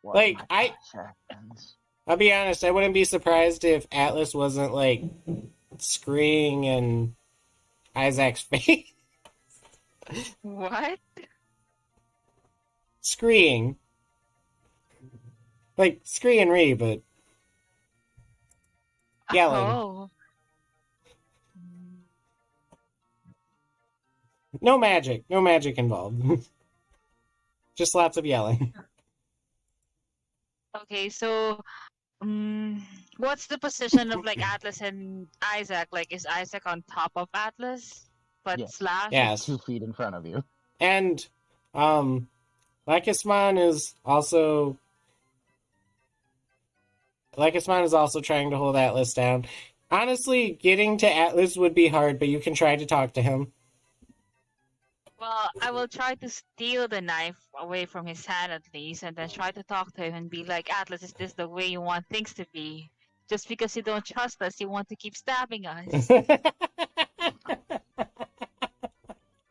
What
Like,
my seconds.
I'll be honest, I wouldn't be surprised if Atlas wasn't, like, screaming in Isaac's face.
What?
Screeing. Like, scree and re, but yelling.
Oh.
No magic involved. Just lots of yelling.
Okay, so what's the position of like Atlas and Isaac? Like, is Isaac on top of Atlas, but
Yeah.
slash?
Yes.
2 feet in front of you.
And, Lycusmon is also trying to hold Atlas down. Honestly, getting to Atlas would be hard, but you can try to talk to him.
Well, I will try to steal the knife away from his hand at least, and then try to talk to him and be like, Atlas, is this the way you want things to be? Just because you don't trust us, you want to keep stabbing us.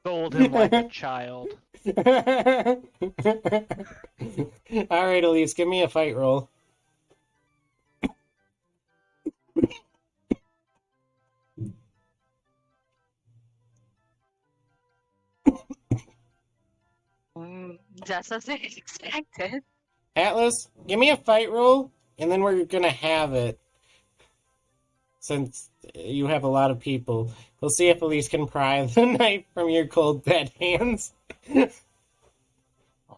Scold him like a child.
Alright, Elise, give me a fight roll.
Just as I expected.
Atlas, give me a fight roll, and then we're gonna have it. Since you have a lot of people. We'll see if Elise can pry the knife from your cold dead hands.
Well,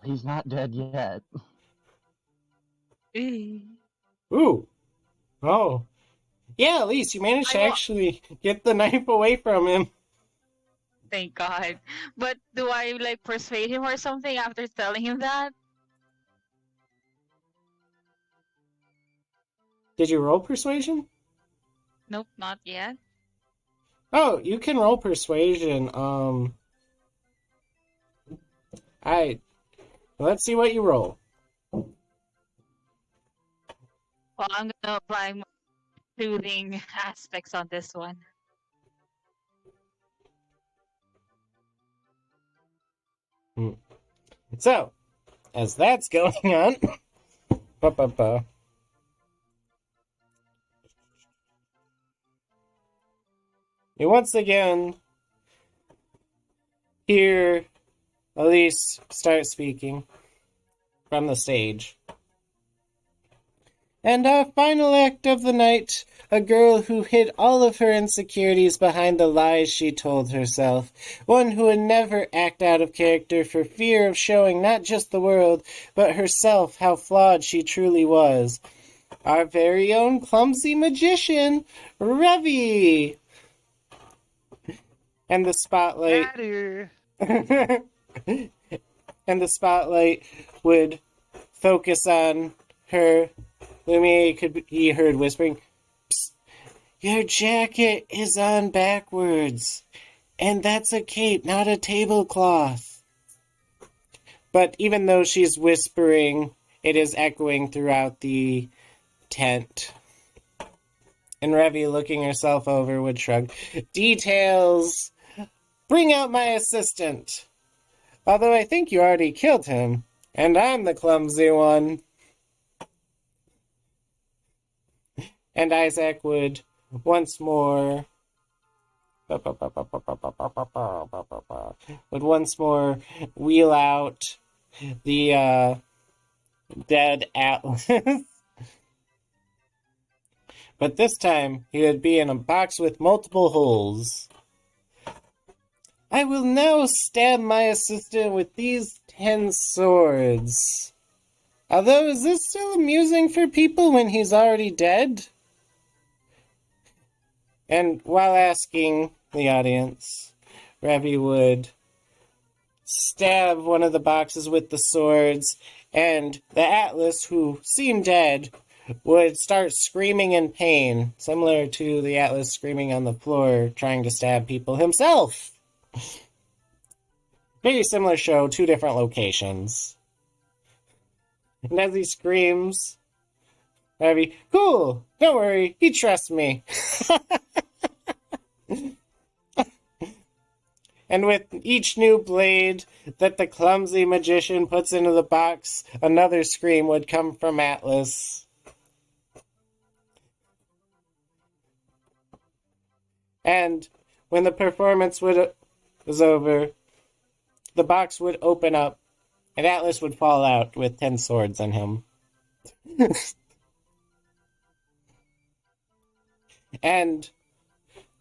he's not dead yet.
Ooh. Oh. Yeah, Elise, you managed to actually get the knife away from him.
Thank God. But do I like persuade him or something after telling him that?
Did you roll persuasion?
Nope, not yet.
Oh, you can roll persuasion. Let's see what you roll.
Well, I'm gonna apply my soothing aspects on this one.
So, as that's going on, you once again hear Elise start speaking from the stage. And our final act of the night, a girl who hid all of her insecurities behind the lies she told herself. One who would never act out of character for fear of showing not just the world, but herself how flawed she truly was. Our very own clumsy magician, Revy! And the spotlight... and the spotlight would focus on her. Lumiere could be heard whispering, "Psst, your jacket is on backwards, and that's a cape, not a tablecloth." But even though she's whispering, it is echoing throughout the tent. And Revy, looking herself over, would shrug. "Details! Bring out my assistant! Although I think you already killed him, and I'm the clumsy one." And Isaac would once more wheel out the dead Atlas. But this time he would be in a box with multiple holes. "I will now stab my assistant with these 10 swords." Although, is this still amusing for people when he's already dead? And while asking the audience, Ravi would stab one of the boxes with the swords, and the Atlas, who seemed dead, would start screaming in pain, similar to the Atlas screaming on the floor, trying to stab people himself. Very similar show, two different locations. And as he screams, Ravi, cool, don't worry, he trusts me. And with each new blade that the clumsy magician puts into the box, another scream would come from Atlas. And when the performance was over, the box would open up, and Atlas would fall out with 10 swords on him. And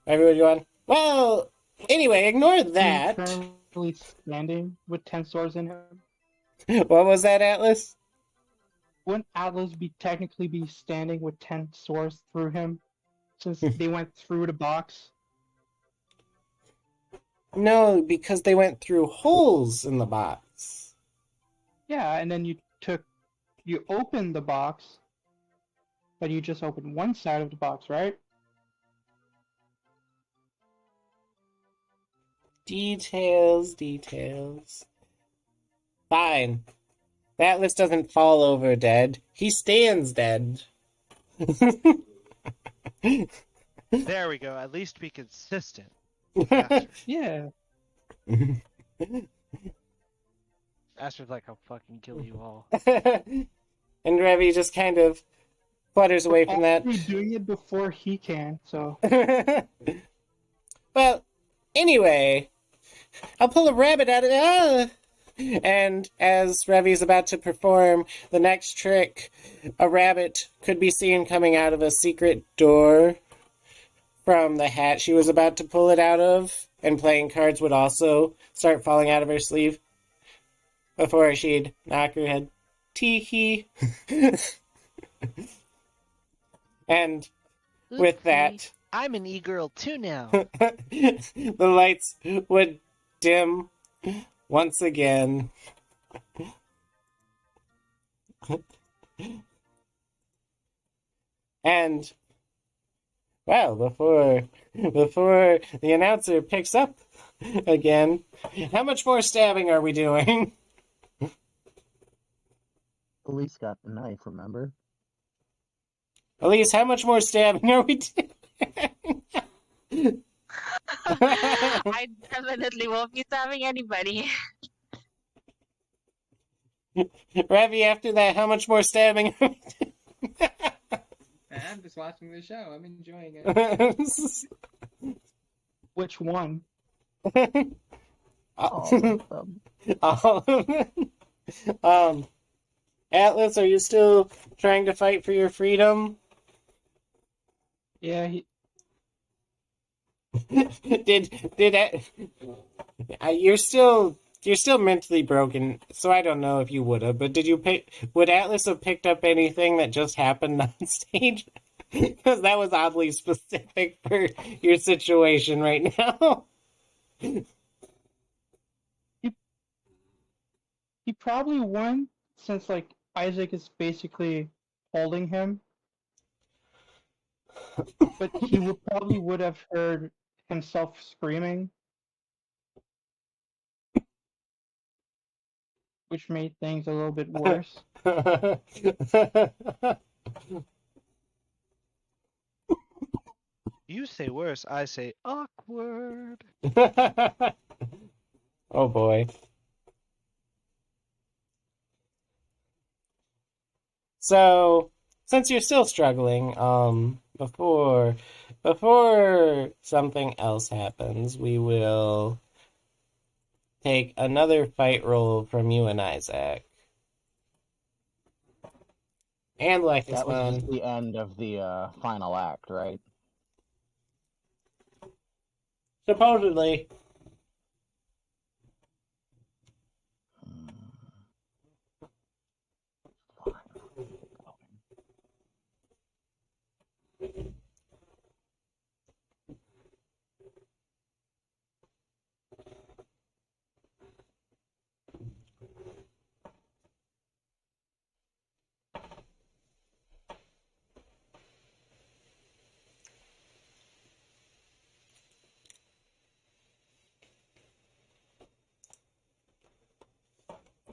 everyone going, well, anyway, ignore that.
Currently standing with 10 swords in him.
What was that, Atlas?
Wouldn't Atlas technically be standing with 10 swords through him, since they went through the box?
No, because they went through holes in the box.
Yeah, and then you opened the box, but you just opened one side of the box, right?
Details. Fine. The Atlas doesn't fall over dead. He stands dead.
There we go. At least be consistent. Aster.
Yeah.
Aster's like, I'll fucking kill you all.
And Ravi just kind of flutters away from that.
We're doing it before he can, so.
Well, anyway, I'll pull a rabbit out of And as Ravi's about to perform the next trick, a rabbit could be seen coming out of a secret door from the hat she was about to pull it out of, and playing cards would also start falling out of her sleeve before she'd knock her head. Tee-hee. And with that,
I'm an e-girl too now.
the lights would dim once again. And, well, before the announcer picks up again, how much more stabbing are we doing?
Elise got the knife, remember?
Elise, how much more stabbing are we doing?
I definitely won't be stabbing anybody.
Ravi, after that, how much more stabbing are we doing?
I'm just watching the show. I'm enjoying it.
Which one?
All of them.
All of them. Atlas, are you still trying to fight for your freedom?
Yeah,
You're still mentally broken, so I don't know if you would have, but would Atlas have picked up anything that just happened on stage? Because that was oddly specific for your situation right now.
he probably won, since, like, Isaac is basically holding him. But he probably would have heard himself screaming, which made things a little bit worse.
You say worse, I say awkward.
Oh boy. So, since you're still struggling, before something else happens, we will take another fight roll from you and Isaac. And like this
That was
one.
just the end of the final act, right?
Supposedly.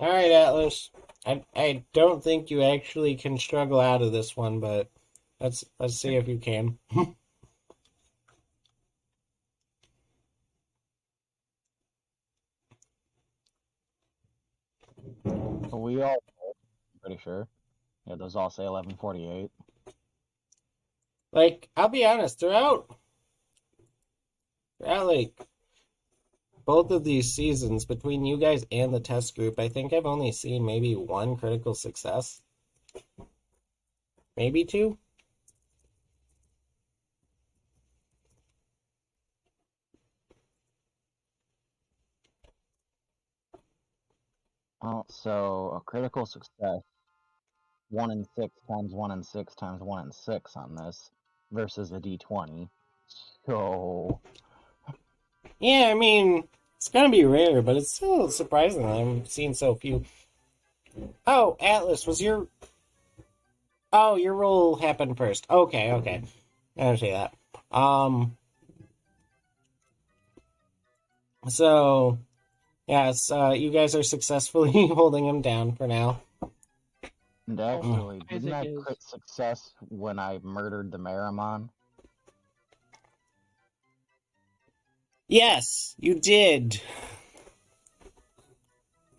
All right, Atlas. I don't think you actually can struggle out of this one, but let's see if you can.
We all, pretty sure. Yeah, those all say 1148.
Like, I'll be honest, throughout like both of these seasons between you guys and the test group, I think I've only seen maybe one critical success. Maybe two.
Well, so a critical success, 1 in 6 times 1 in 6 times 1 in 6 on this, versus a d20. So,
Yeah, I mean, it's gonna be rare, but it's still surprising that I'm seeing so few. Oh, Atlas, was your... Oh, your roll happened first. Okay, okay. I understand that. So, yes, you guys are successfully holding him down for now.
and actually, didn't
Isaac
I
is.
crit success when I murdered the Marimon?
Yes, you did.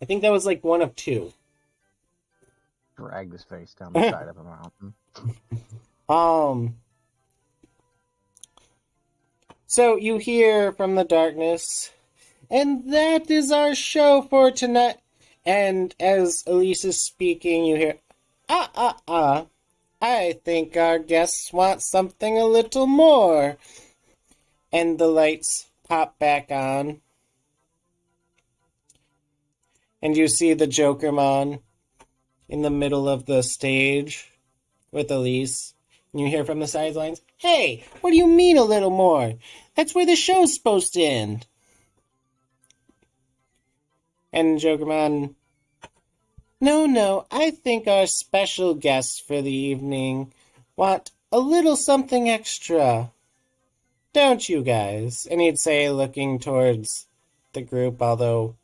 I think that was like one of two.
Dragged his face down the side of a mountain.
So you hear from the darkness, and that is our show for tonight. And as Elise is speaking, you hear, I think our guests want something a little more. And the lights pop back on. And you see the Jokermon in the middle of the stage with Elise. And you hear from the sidelines, hey, what do you mean a little more? That's where the show's supposed to end. And Jokermon, no, I think our special guests for the evening want a little something extra. Don't you guys? And he'd say, looking towards the group, although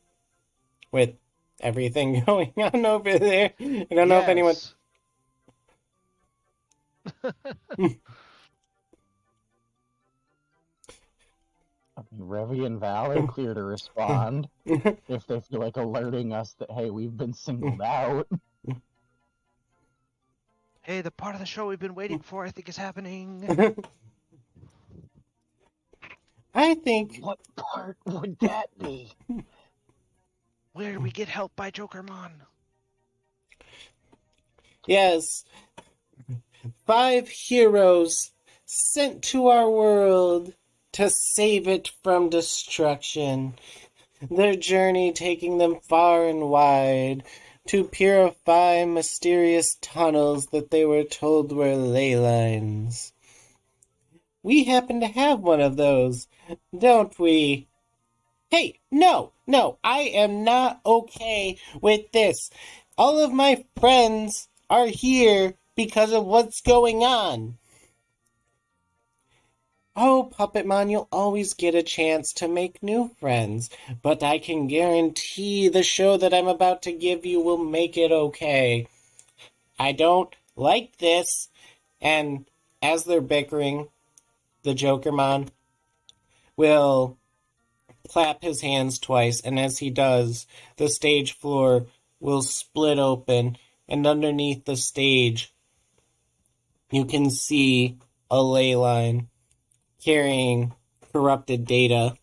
with everything going on over there, I don't know if anyone...
Revi and Val are clear to respond if they feel like alerting us that, hey, we've been singled out.
Hey, the part of the show we've been waiting for, I think, is happening.
I think...
What part would that be?
Where we get help by Jokermon.
Yes. 5 heroes sent to our world to save it from destruction. Their journey taking them far and wide to purify mysterious tunnels that they were told were ley lines. We happen to have one of those, don't we? Hey, no, I am not okay with this. All of my friends are here because of what's going on. Oh, Puppetmon, you'll always get a chance to make new friends, but I can guarantee the show that I'm about to give you will make it okay. I don't like this. And as they're bickering, the Jokermon will clap his hands twice, and as he does, the stage floor will split open, and underneath the stage, you can see a ley line carrying corrupted data.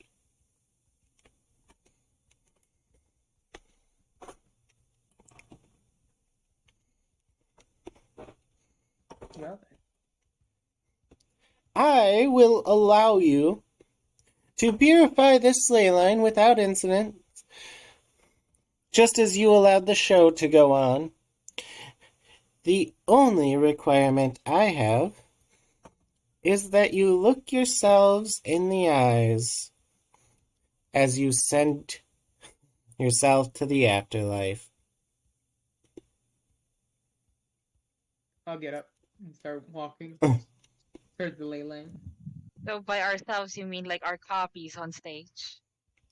Well,
I will allow you to purify this ley line without incident, just as you allowed the show to go on. The only requirement I have is that you look yourselves in the eyes as you send yourself to the afterlife.
I'll get up and start walking towards the ley line.
So by ourselves, you mean like our copies on stage?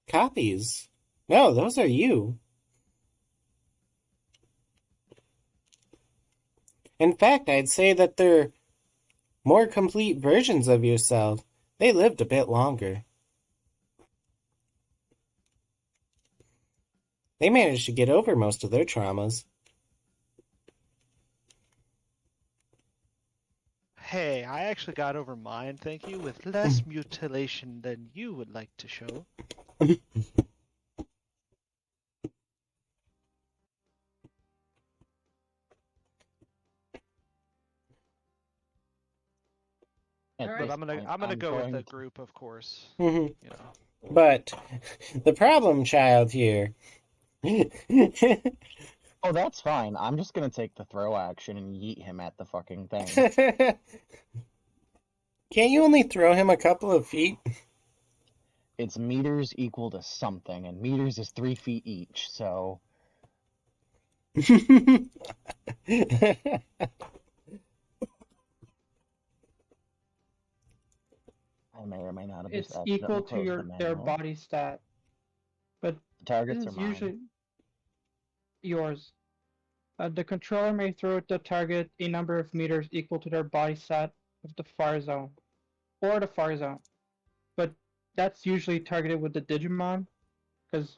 Copies? No, those are you. In fact, I'd say that they're more complete versions of yourself. They lived a bit longer. They managed to get over most of their traumas.
Hey, I actually got over mine, thank you, with less mutilation than you would like to show.
At
All
But
right.
this
I'm gonna
point,
I'm gonna
I'm
go with
going
the
to.
group, of course.
Mhm.
You know.
But the problem child here.
Oh, that's fine. I'm just gonna take the throw action and yeet him at the fucking thing.
Can't you only throw him a couple of feet?
It's meters equal to something, and meters is 3 feet each, so I may or may not have just
It's
accidentally
equal to
closed the
their
manual.
body stat, but
The
it
targets are
is
mine.
usually yours. The controller may throw at the target a number of meters equal to their body stat of the far zone, or the far zone. But that's usually targeted with the Digimon, because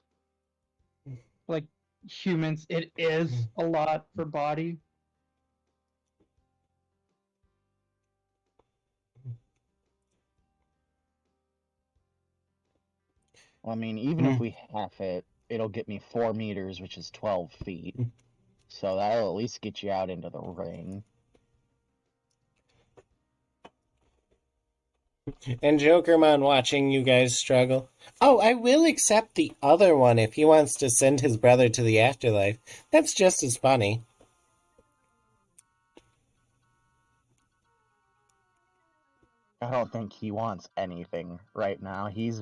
like humans, it is a lot for body.
Well, I mean, even if we half it, it'll get me 4 meters, which is 12 feet. So that'll at least get you out into the ring.
And Jokermon watching you guys struggle. Oh, I will accept the other one if he wants to send his brother to the afterlife. That's just as funny.
I don't think he wants anything right now. He's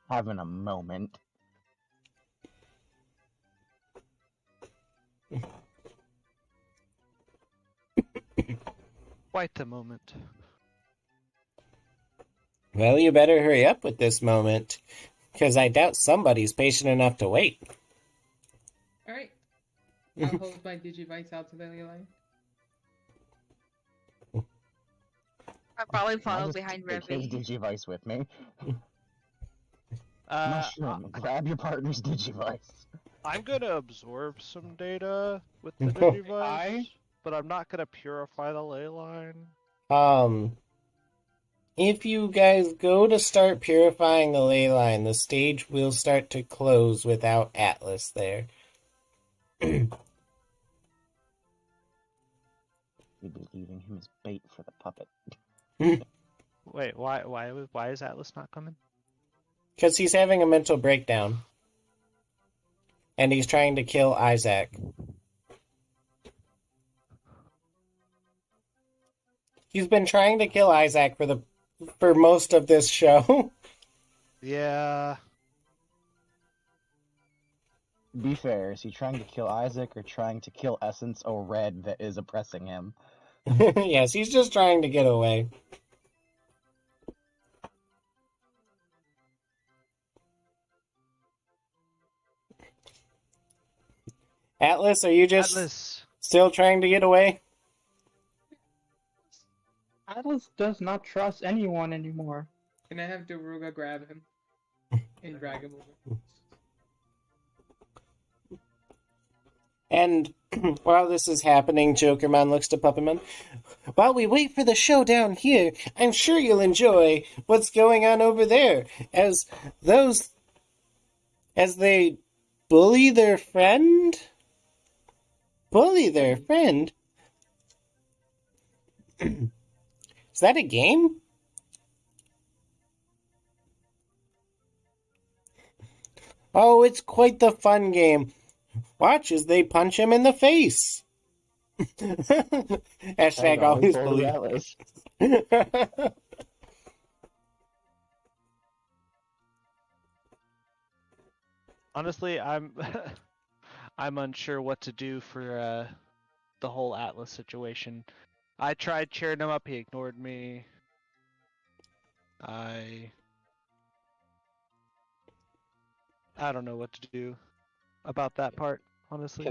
having a moment.
Quite the moment.
Well, you better hurry up with this moment, because I doubt somebody's patient enough to wait.
All right. I'll hold my Digivice out to the leyline.
I'll probably
I'll
follow
just
behind
take his
Revy.
Digivice with me.
Uh,
Mushroom, grab your partner's Digivice.
I'm gonna absorb some data with the
Oh.
Digivice, but I'm not gonna purify the ley line.
If you guys go to start purifying the ley line, the stage will start to close without Atlas there.
You'd be leaving him as bait for the puppet.
Wait, why is Atlas not coming?
Because he's having a mental breakdown. And he's trying to kill Isaac. He's been trying to kill Isaac for most of this show.
Yeah.
Be fair, is he trying to kill Isaac or trying to kill Essence or Red that is oppressing him?
Yes, he's just trying to get away. Atlas, are you just
Atlas.
still trying to get away?
Atlas does not trust anyone anymore.
Can I have Daruga grab him and drag him over?
And while this is happening, Jokerman looks to Puppetman. While we wait for the show down here, I'm sure you'll enjoy what's going on over there as they bully their friend? Bully their friend? Is that a game? Oh, it's quite the fun game. Watch as they punch him in the face. Hashtag always
bully
believe.
Atlas.
Honestly, I'm I'm unsure what to do for the whole Atlas situation. I tried cheering him up, he ignored me. I don't know what to do about that part, honestly.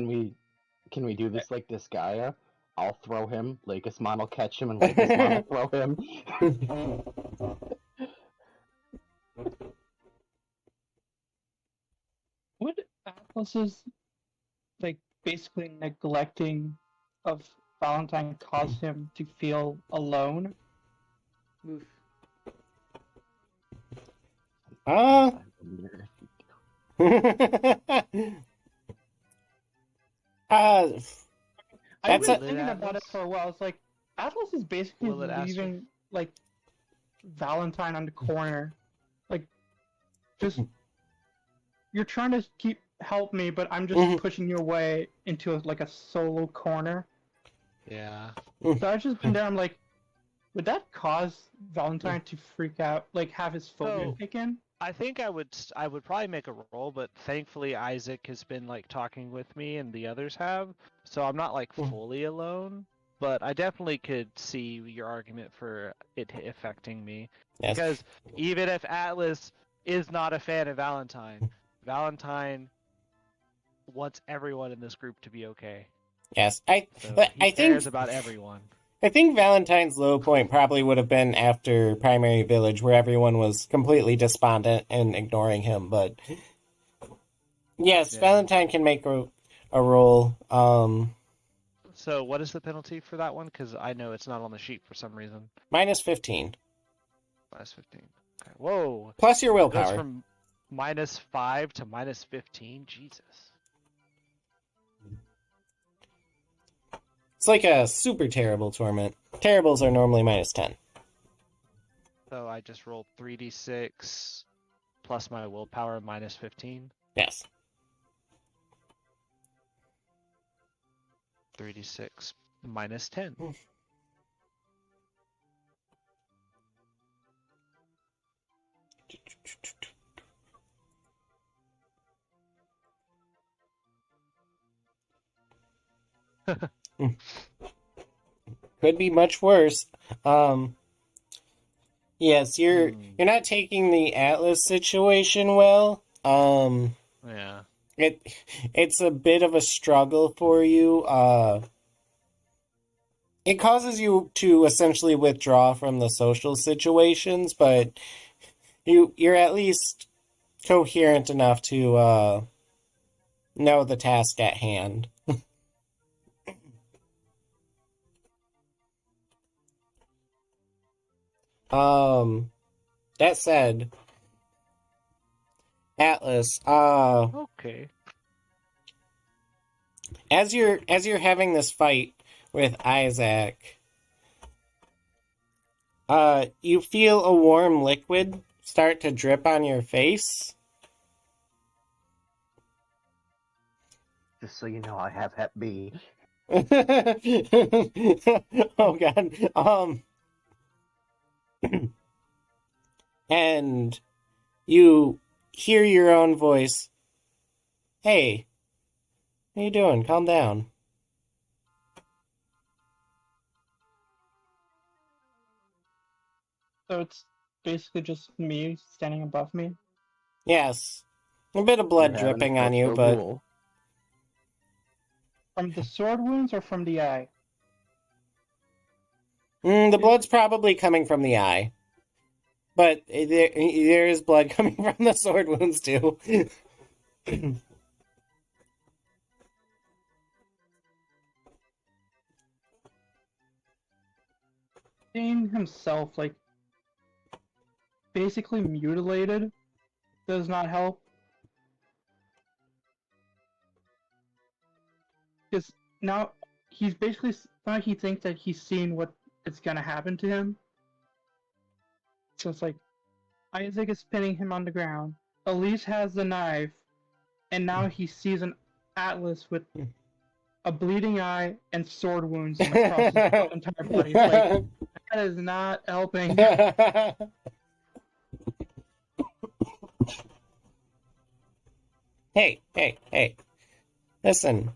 Can we do this like Disgaea? I'll throw him. Lakismon will catch him, and Lakismon will throw him.
Would Atlas's like basically neglecting of Valentine cause him to feel alone?
Oof.
Uh, uh,
I've
That's
been
a-
thinking about it for a while. It's like Atlas is basically
Will it, Aster?
leaving like Valentine on the corner. Like, just you're trying to help me, but I'm just
Mhm.
pushing you away into like a solo corner.
Yeah.
So I've just been there. I'm like, would that cause Valentine to freak out, like have his phobia
So-
kick in?
I think I would probably make a roll, but thankfully Isaac has been like talking with me and the others have, so I'm not like
Mm.
fully alone. But I definitely could see your argument for it affecting me.
Yes.
Because even if Atlas is not a fan of Valentine, Valentine wants everyone in this group to be okay.
Yes,
So he cares
think
about everyone.
I think Valentine's low point probably would have been after Primary Viallge, where everyone was completely despondent and ignoring him. But yes,
Yeah.
Valentine can make a roll.
So what is the penalty for that one? Because I know it's not on the sheet for some reason.
Minus 15
Minus 15. Okay. Whoa.
plus your
It goes
willpower.
from -5 to -15. Jesus.
It's like a super terrible torment. Terribles are normally minus 10.
So I just rolled 3d6 plus my willpower -15.
Yes.
3d6 -10.
Could be much worse. Yes, you're not taking the Atlas situation well.
Yeah.
It's a bit of a struggle for you. It causes you to essentially withdraw from the social situations, but you're at least coherent enough to know the task at hand. That said, Atlas,
Okay.
as you're having this fight with Isaac, you feel a warm liquid start to drip on your face.
Just so you know, I have Hep B.
Oh God. And you hear your own voice. Hey, how you doing? Calm down.
So it's basically just me standing above me.
Yes. A bit of blood
You're having
dripping
a
on you,
for
but
rule.
From the sword wounds or from the eye?
the blood's probably coming from the eye. But there is blood coming from the sword wounds too.
Seeing himself like basically mutilated does not help. Because now he's basically now he thinks that he's seen what is gonna happen to him. So it's like Isaac is pinning him on the ground. Elise has the knife, and now he sees an Atlas with a bleeding eye and sword wounds across his entire body. It's like that is not helping.
Hey. Listen.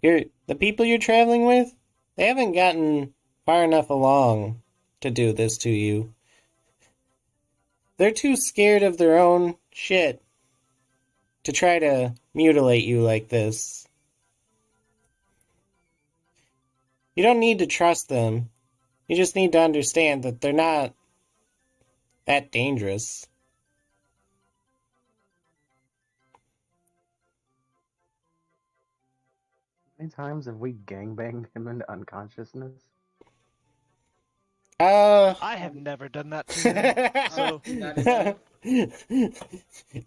The people you're traveling with, they haven't gotten far enough along to do this to you. They're too scared of their own shit to try to mutilate you like this. You don't need to trust them. You just need to understand that they're not that dangerous.
How many times have we gangbanged him into unconsciousness?
I have never done that to him. So
Not enough.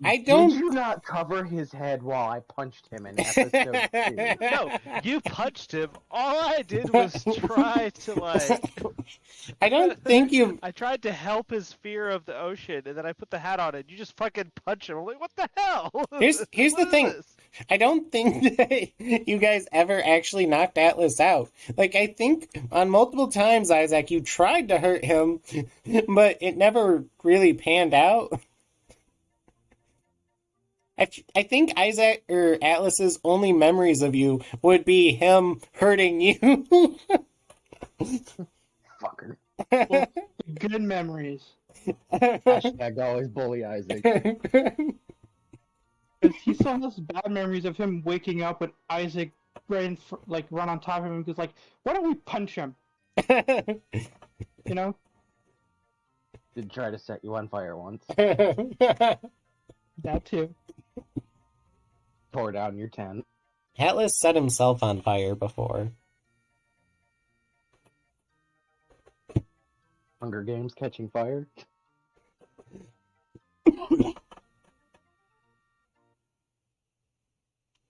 I
Did
don't.
you not cover his head while I punched him in episode 2?
no, you punched him. All I did was try to like.
I don't think you.
I tried to help his fear of the ocean, and then I put the hat on it. You just fucking punch him. I'm like, what the hell?
Here's
What
the
is
thing.
this?
I don't think that you guys ever actually knocked Atlas out. Like, I think on multiple times, Isaac, you tried to hurt him, but it never really panned out. I think Isaac or Atlas's only memories of you would be him hurting you.
Fucker.
Well, good memories.
Hashtag always bully Isaac.
Because he still has bad memories of him waking up with Isaac run on top of him. Because, like, why don't we punch him? You know?
Did try to set you on fire once.
That too.
Tore down your tent.
Atlas set himself on fire before.
Hunger Games catching fire.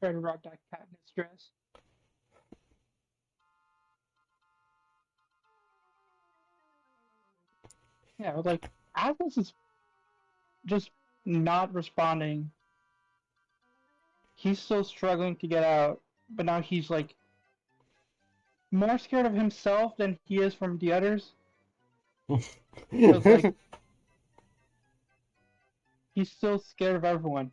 Try to rock that Katniss dress. Yeah, like, Atlas is just not responding. He's still struggling to get out, but now he's, like, more scared of himself than he is from the others. It's like, he's still scared of everyone.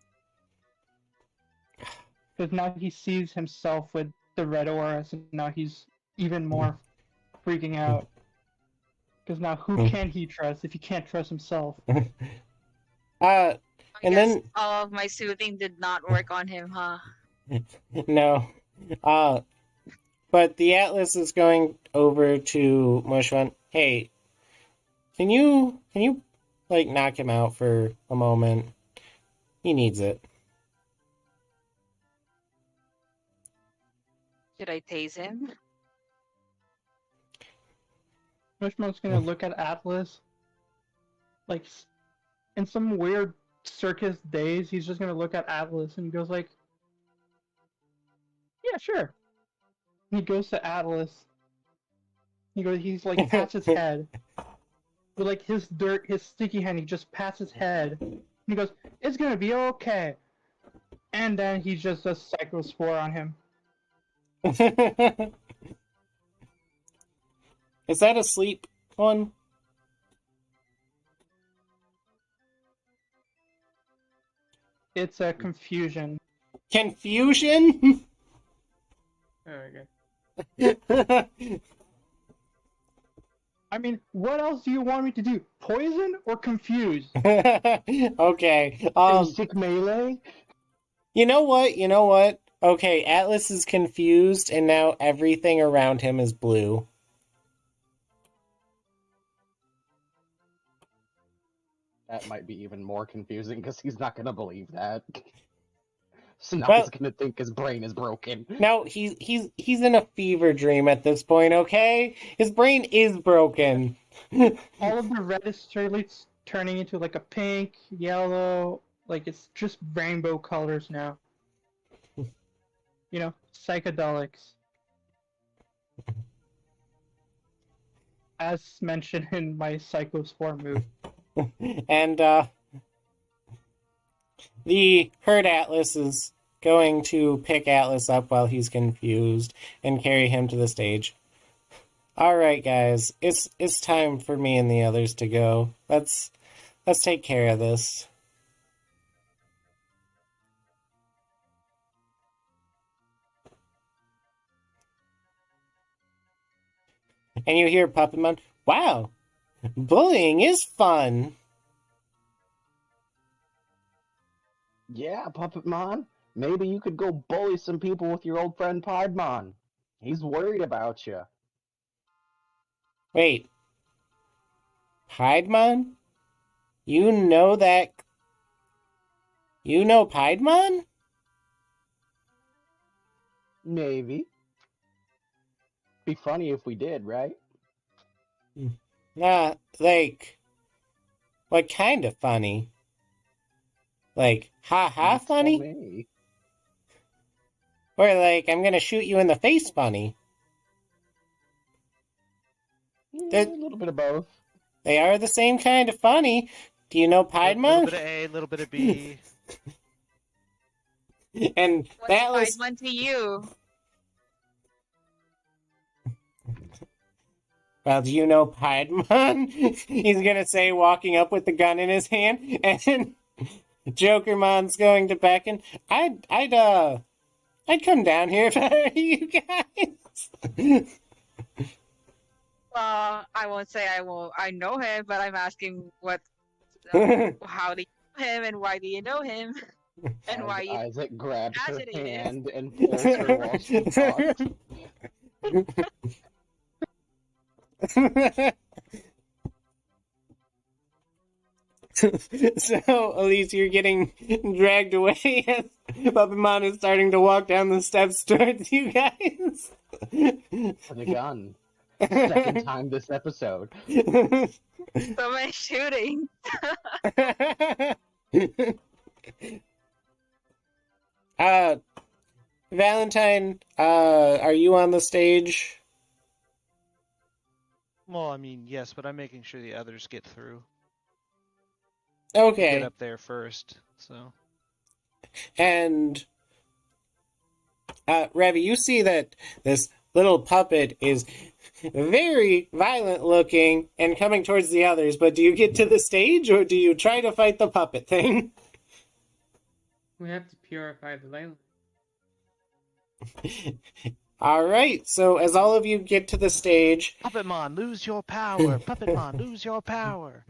Because now he sees himself with the red auras, and now he's even more freaking out. Because now who can he trust if he can't trust himself?
I
And
guess
then-
all of my soothing did not work on him, huh?
No. But the Atlas is going over to Mushwan. Hey, can you like knock him out for a moment? He needs it.
Should I tase him?
Mishma's gonna look at Atlas, like, in some weird circus daze, he's just gonna look at Atlas and he goes like, yeah, sure. He goes to Atlas. He's like, pats his head. With like his sticky hand, he just pats his head. And he goes, it's gonna be okay. And then he just does Psychospore on him.
Is that a sleep one?
It's a confusion.
Confusion?
Oh, okay.
I mean, what else do you want me to do? Poison or confuse?
Okay.
Basic melee?
You know what? You know what? Okay, Atlas is confused, and now everything around him is blue.
That might be even more confusing because he's not gonna believe that. So now
Well-
he's gonna think his brain is broken.
Now he's in a fever dream at this point. Okay, his brain is broken.
All of the red is slowly turning into like a pink, yellow, like it's just rainbow colors now. You know, psychedelics. As mentioned in my Psychospore move.
And the herd Atlas is going to pick Atlas up while he's confused and carry him to the stage. All right, guys, it's time for me and the others to go. Let's take care of this. And you hear Puppetmon, wow, bullying is fun.
Yeah, Puppetmon. Maybe you could go bully some people with your old friend Piedmon. He's worried about you.
Wait. Piedmon? You know that... You know Piedmon?
Maybe. Be funny if we did, right?
Nah, like... What kind of funny? Like, ha-ha
You tell
funny?
me.
Or like, I'm gonna shoot you in the face funny?
A little bit of both.
They are the same kind of funny. Do you know
A little
Piedmon?
bit of A, a little bit of B.
And
What's
that was...
Piedmon to you?
Well, do you know Piedmon? He's gonna say, walking up with the gun in his hand, and Jokermon's going to beckon. I'd come down here if I were you guys.
I won't say I know him, but I'm asking how do you know him and why do you know him? And
As
why you
Isaac grabs her
agitated.
hand and pulls her while she talks.
So, Elise, you're getting dragged away as Puppetmon is starting to walk down the steps towards you guys.
For the gun. Second time this episode.
so much shooting?
Valentine, are you on the stage?
Well, I mean, yes, but I'm making sure the others get through.
Okay.
Get up there first, so.
And Revy, you see that this little puppet is very violent looking and coming towards the others, but do you get to the stage or do you try to fight the puppet thing?
We have to purify the leyline.
Alright, so as all of you get to the stage...
Puppetmon, lose your power! Puppetmon, lose your power!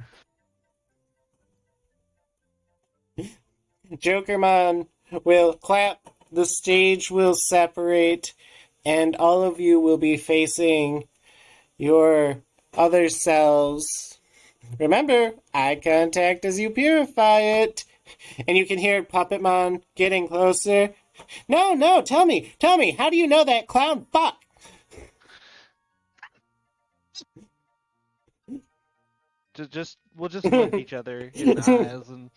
Jokermon will clap, the stage will separate, and all of you will be facing your other selves. Remember, eye contact as you purify it. And you can hear Puppetmon getting closer. No, tell me, how do you know that clown fuck?
We'll just look each other in the eyes and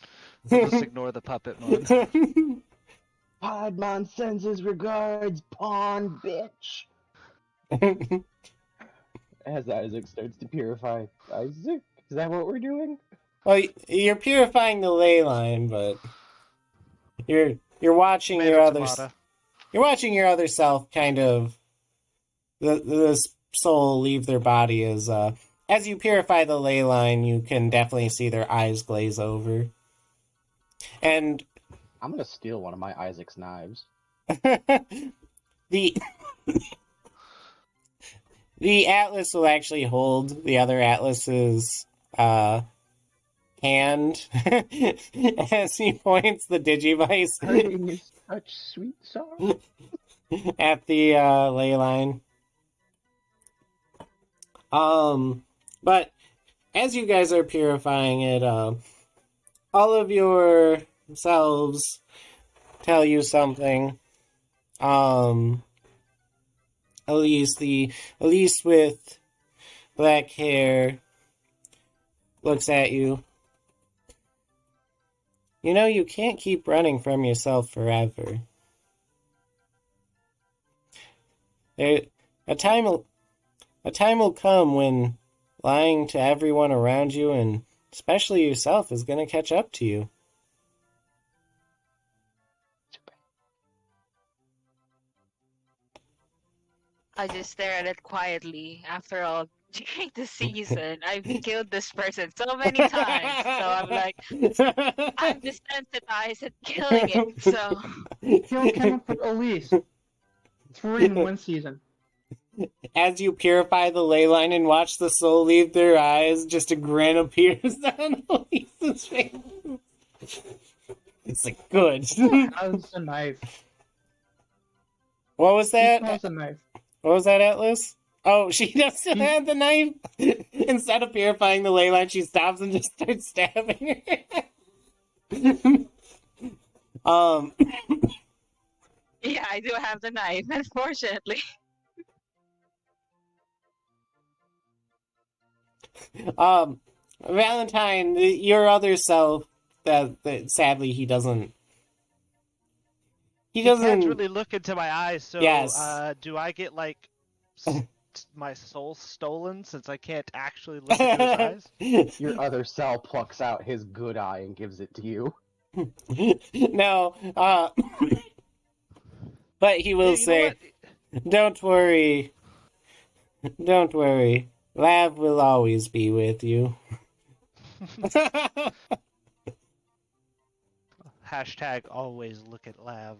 we'll just ignore the Puppetmon.
Piedmon sends his regards, pawn bitch. As Isaac starts to purify Isaac? Is that what we're doing?
Well, you're purifying the ley line, but you're watching your other
Tomato.
you're watching your other self kind of the soul leave their body as you purify the ley line, you can definitely see their eyes glaze over. And
I'm gonna steal one of my Isaac's knives.
the Atlas will actually hold the other Atlas's hand as he points the Digivice
Hurting is such sweet sorrow.
at the ley line. But as you guys are purifying it, all of your selves tell you something. Elise with black hair looks at you. You know, you can't keep running from yourself forever. A time will come when lying to everyone around you, and especially yourself, is going to catch up to you.
I just stare at it quietly. After all, during the season, I've killed this person so many times. So I'm like, I'm desensitized at killing it. So
Kill Kenneth with Elise. 3 in 1 season.
As you purify the ley line and watch the soul leave their eyes, just a grin appears on Elise's face. It's like, good.
How's a knife?
What was
He
that?
smells a knife.
What was that, Atlas? Oh, she doesn't have the knife? Instead of purifying the ley line, she stops and just starts stabbing her. um,
Yeah, I do have the knife, unfortunately.
Valentine, your other self, that sadly he doesn't. He
He can't
doesn't.
really look into my eyes, so
Yes.
do I get like my soul stolen since I can't actually look into his eyes?
Your other self plucks out his good eye and gives it to you.
No, but he will
Yeah, you know
say, "Don't worry, don't worry. Lav will always be with you."
Hashtag always look at Lav.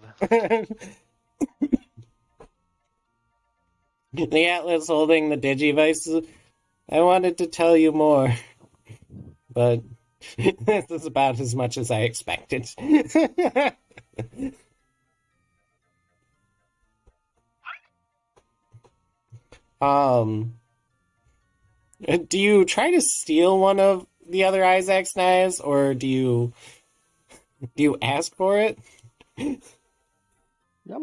The Atlas holding the Digivice. I wanted to tell you more, but this is about as much as I expected. Do you try to steal one of the other Isaac's knives, or do you ask for it?
I'm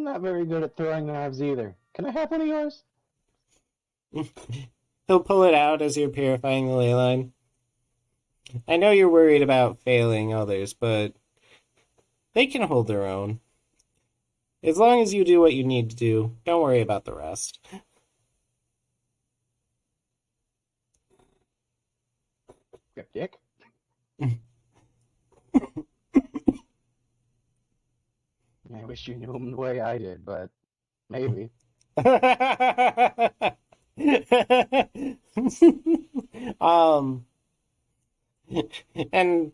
not very good at throwing knives either. Can I have one of yours?
He'll pull it out as you're purifying the ley line. I know you're worried about failing others, but they can hold their own. As long as you do what you need to do, don't worry about the rest.
Cryptic. I wish you knew him the way I did, but maybe.
And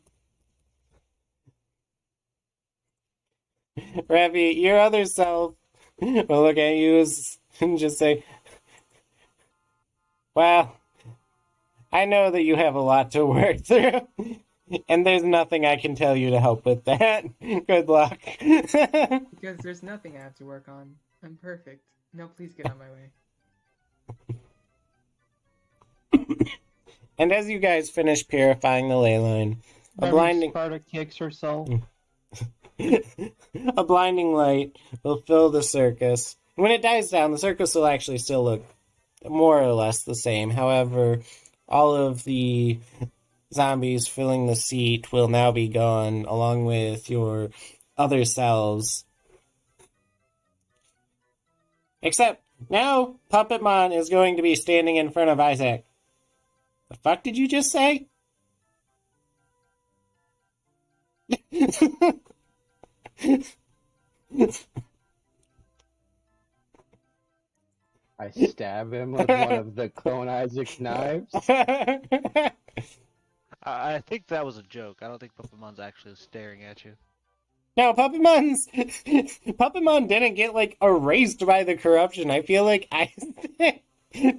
Ravi, your other self will look at you and just say, "Well, I know that you have a lot to work through, and there's nothing I can tell you to help with that. Good luck."
Because there's nothing I have to work on. I'm perfect. No, please get out of my way.
And as you guys finish purifying the ley line, a
Maybe
blinding
Sparta kicks herself.
a blinding light will fill the circus. When it dies down, the circus will actually still look more or less the same. However, all of the zombies filling the seat will now be gone, along with your other selves. Except, now Puppetmon is going to be standing in front of Isaac. The fuck did you just say?
I stab him with one of the Clone Isaac's knives.
I think that was a joke. I don't think Pokemon's actually staring at you.
No, Puppetmon didn't get like erased by the corruption. I feel like Isaac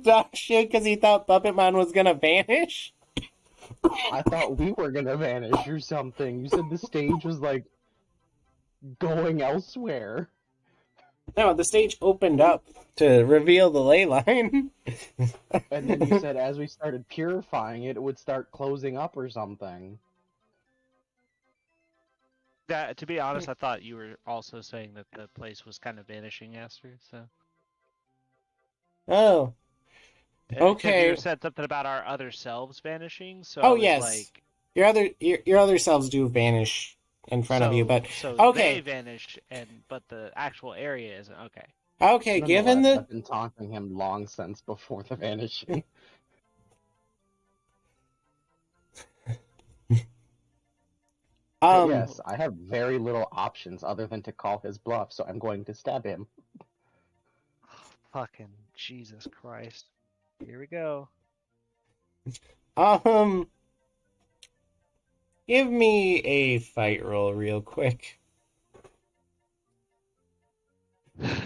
talked shit because he thought Puppetmon was gonna vanish.
I thought we were gonna vanish or something. You said the stage was like going elsewhere.
No, the stage opened up to reveal the ley line.
And then you said as we started purifying it, it would start closing up or something.
To be honest, I thought you were also saying that the place was kind of vanishing, Aster. So.
Oh. Okay.
You said something about our other selves vanishing, so
Oh,
I was
yes.
like,
your other selves do vanish in front of you, but okay.
They vanish, but the actual area isn't. Okay.
Okay, given the
I've been taunting him long since before the vanishing. Yes, I have very little options other than to call his bluff, so I'm going to stab him.
Fucking Jesus Christ. Here we go.
Give me a fight roll real quick.
I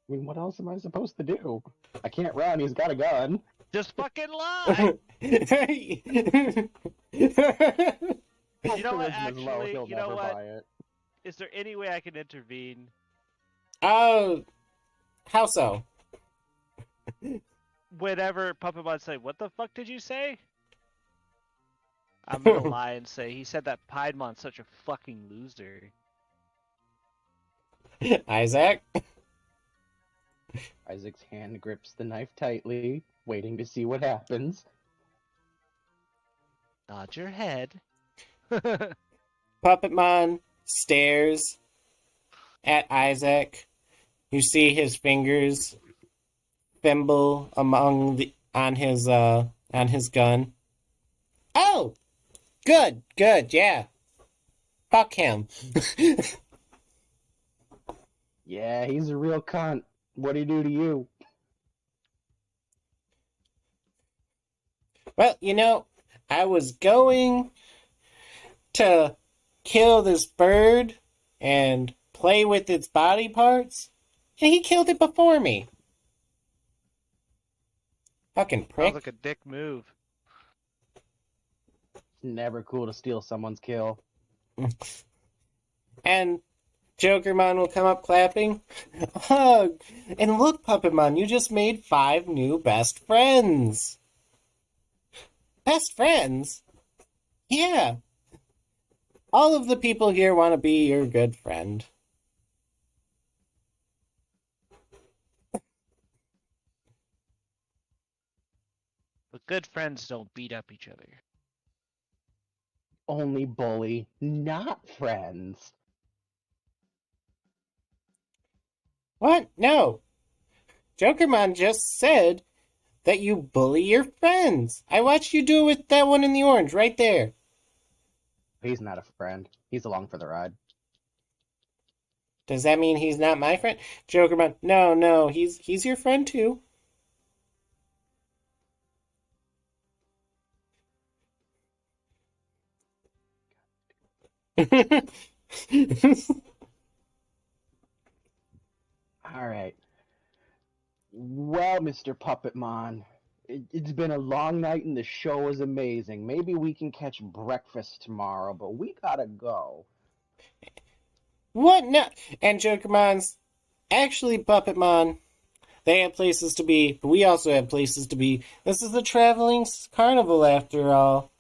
mean, what else am I supposed to do? I can't run, he's got a gun.
Just fucking lie! You know what, actually, you know what? Is there any way I can intervene?
How so?
whenever Puppetmon say, "What the fuck did you say?" I'm gonna lie and say he said that Piedmon's such a fucking loser.
Isaac?
Isaac's hand grips the knife tightly, waiting to see what happens.
Nod your head.
Puppetmon stares at Isaac. You see his fingers thimble on his gun. Oh, good, yeah. Fuck him.
Yeah, he's a real cunt. What'd he do to you?
Well, I was going to kill this bird and play with its body parts, and he killed it before me. Fucking prick.
Sounds like a dick move.
It's never cool to steal someone's kill.
And Jokermon will come up clapping. Hug! And look, Puppetmon, you just made 5 new best friends. Best friends? Yeah. All of the people here want to be your good friend.
But good friends don't beat up each other.
Only bully, not friends.
What? No. Jokermon just said that you bully your friends. I watched you do it with that one in the orange right there.
He's not a friend. He's along for the ride.
Does that mean he's not my friend? Jokermon, no, he's your friend too.
Alright. Well, Mr. Puppetmon, it's been a long night and the show was amazing. Maybe we can catch breakfast tomorrow, but we gotta go.
What? No. And Jokermon's actually Puppetmon. They have places to be, but we also have places to be. This is the traveling carnival after all.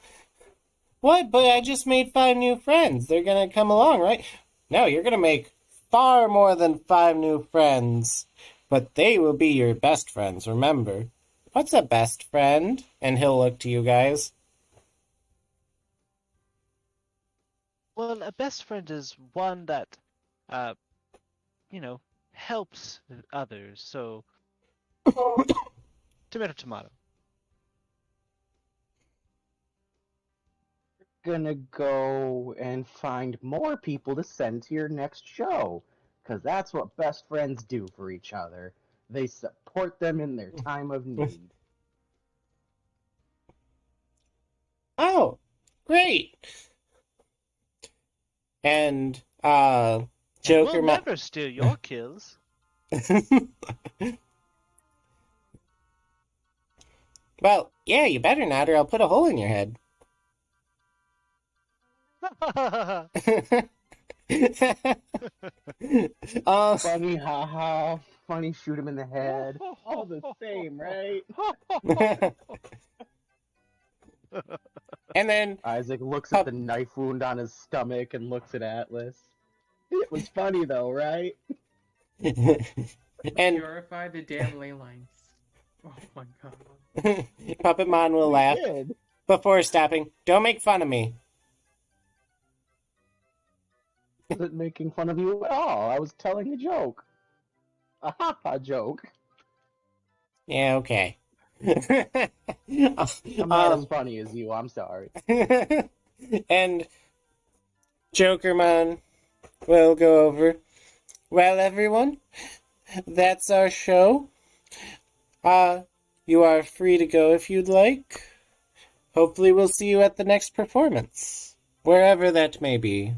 What? But I just made 5 new friends. They're gonna come along, right? No, you're gonna make far more than 5 new friends. But they will be your best friends, remember. What's a best friend? And he'll look to you guys.
Well, a best friend is one that, helps others. So, tomato, tomato.
Gonna go and find more people to send to your next show. Because that's what best friends do for each other. They support them in their time of need.
Oh, great. And,
We'll
Jokermon...
never steal your kills.
Well, yeah, you better not, or I'll put a hole in your head.
Funny, haha. Funny, shoot him in the head. All the same, right?
And then
Isaac looks at the knife wound on his stomach and looks at Atlas. It was funny though, right?
and
Purify the damn ley lines. Oh my god.
Puppetmon will laugh
Good.
before stopping. Don't make fun of me.
I wasn't making fun of you at all. I was telling a joke. A ha-ha joke.
Yeah, okay.
I'm not as funny as you, I'm sorry.
And Jokermon will go over. Well, everyone, that's our show. You are free to go if you'd like. Hopefully we'll see you at the next performance, wherever that may be.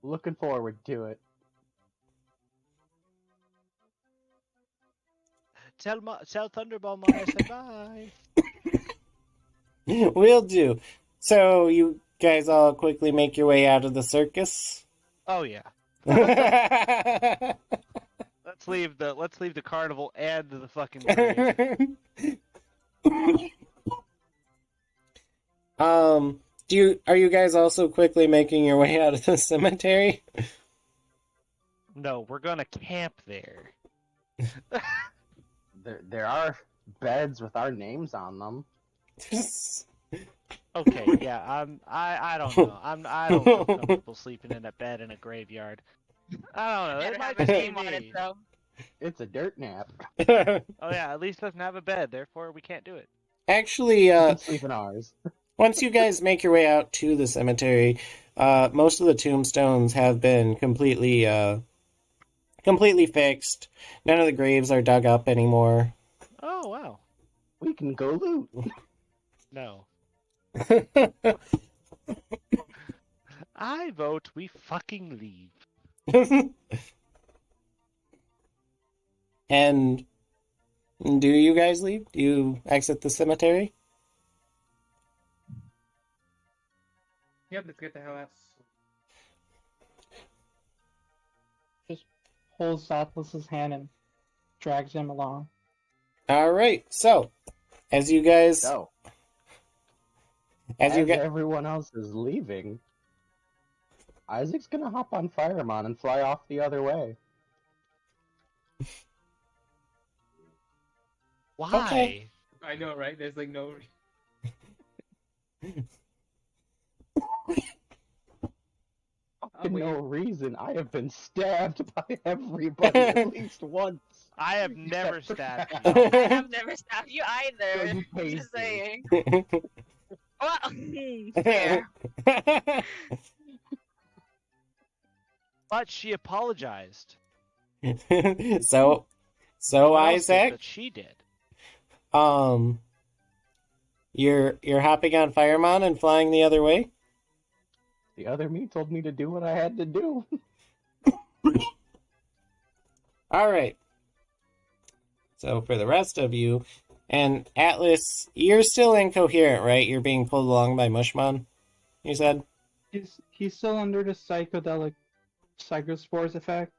Looking forward to it.
Tell Thunderball I said bye.
Will do. So you guys all quickly make your way out of the circus?
Oh yeah. Let's leave the carnival and the fucking grave.
Are you guys also quickly making your way out of the cemetery?
No, we're gonna camp there.
There are beds with our names on them.
Okay, yeah, I don't know. I don't feel comfortable sleeping in a bed in a graveyard. I don't know.
Better
It might
have a
just be
name on it,
me.
though.
It's a dirt nap.
Oh yeah, at least it doesn't have a bed, therefore we can't do it.
Actually,
You can sleep in ours.
once you guys make your way out to the cemetery, most of the tombstones have been completely fixed. None of the graves are dug up anymore.
Oh wow.
We can go loot.
No. I vote we fucking leave.
And do you guys leave? Do you exit the cemetery?
Yep, let's get the hell out.
Just holds Atlas's hand and drags him along.
All right. So, as you guys,
So,
as
as
you guys,
everyone else is leaving, Isaac's gonna hop on Firemon and fly off the other way.
Why?
Okay.
I know, right? There's like no.
For
wait.
no reason, I have been stabbed by everybody at least once.
I have never
Except for
stabbed you.
Cal.
I have never stabbed you either.
So you paid
Just
me.
saying. Well, fair.
But she apologized.
so
What else
Isaac,
that she did.
you're hopping on Firemon and flying the other way.
The other me told me to do what I had to do.
All right. So for the rest of you, and Atlas, you're still incoherent, right? You're being pulled along by Mushmon, you said?
He's still under the psychedelic psychospores effect.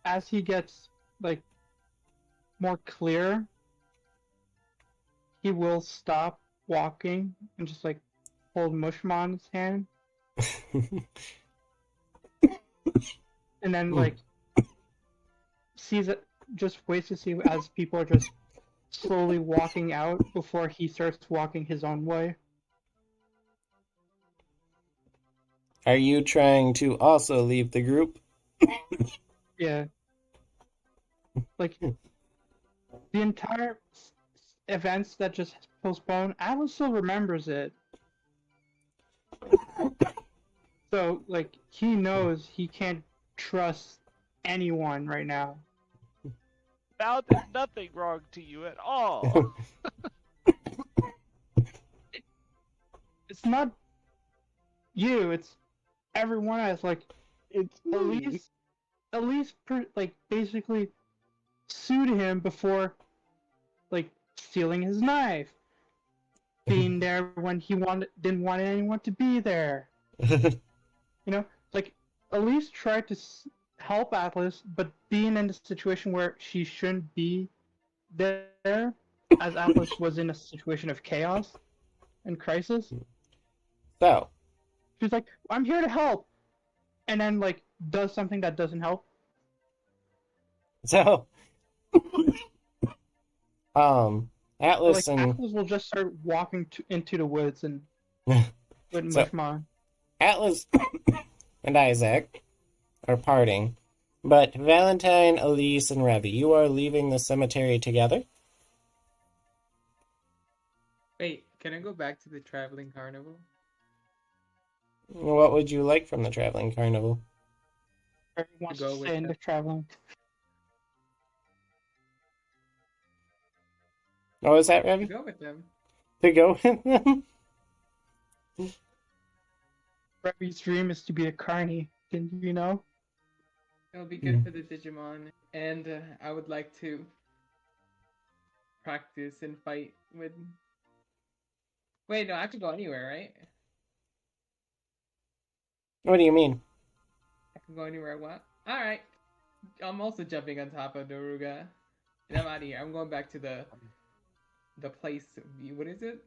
As he gets like more clear, he will stop walking and just like hold Mushmon's hand, and then like sees it, just waits to see as people are just slowly walking out before he starts walking his own way.
Are you trying to also leave the group?
Yeah. Like the entire events that just postponed, Atlas still remembers it. So like he knows he can't trust anyone right now.
Val did nothing wrong to you at all.
It's not you, it's everyone else. Like
It's me.
at least like basically sued him before like stealing his knife, being there when he didn't want anyone to be there. You know, like at least try to help Atlas, but being in a situation where she shouldn't be there, as Atlas was in a situation of chaos and crisis.
So,
She's like, "I'm here to help," and then like does something that doesn't help.
so, Atlas
Like
and
Atlas will just start walking into the woods and with
So-
Mushmon.
Atlas and Isaac are parting, but Valentine, Elise, and Ravi, you are leaving the cemetery together.
Wait, can I go back to the traveling carnival?
What would you like from the traveling carnival?
Everyone wants
Go
to
with
stay in
them.
the traveling.
What was that,
To
Ravi?
go with them.
To go with them?
Ravi's dream is to be a carny. Didn't you know?
It'll be good for the Digimon, and I would like to practice and fight with. Wait, no, I could go anywhere, right?
What do you mean?
Go anywhere I want. Alright. I'm also jumping on top of Daruga. And I'm out of here. I'm going back to the place. What is it?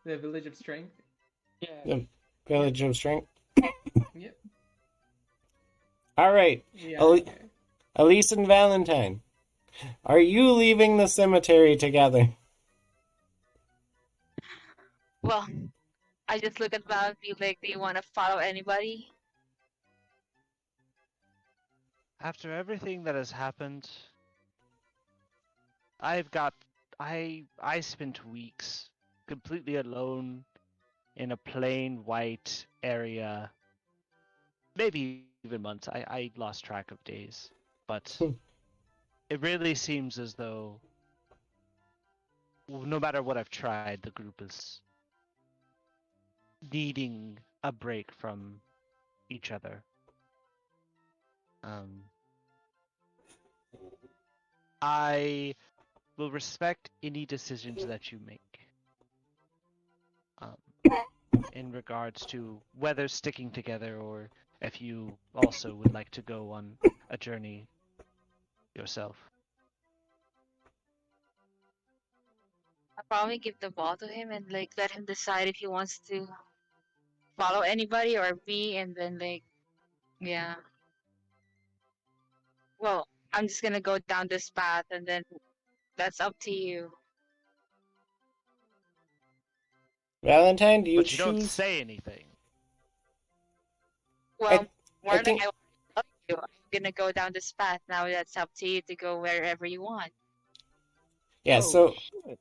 The Village of Strength?
Yeah.
The Village of Strength.
Yep.
All right,
Yeah.
Ali-
Okay.
Elise and Valentine, are you leaving the cemetery together?
Well, I just look at Val and be like, do you want to follow anybody?
After everything that has happened, I spent weeks completely alone in a plain white area. Maybe even months. I lost track of days. But it really seems as though no matter what I've tried, the group is needing a break from each other. I will respect any decisions that you make in regards to whether sticking together or if you also would like to go on a journey yourself.
I'll probably give the ball to him and like let him decide if he wants to follow anybody or me, and then like, yeah. Well, I'm just gonna go down this path, and then that's up to you.
Valentine, do you
But you don't
choose?
say anything.
Well, more
I
like
think
I love you. I'm gonna go down this path now. That's up to you to go wherever you want.
yeah.
Oh,
So
shit.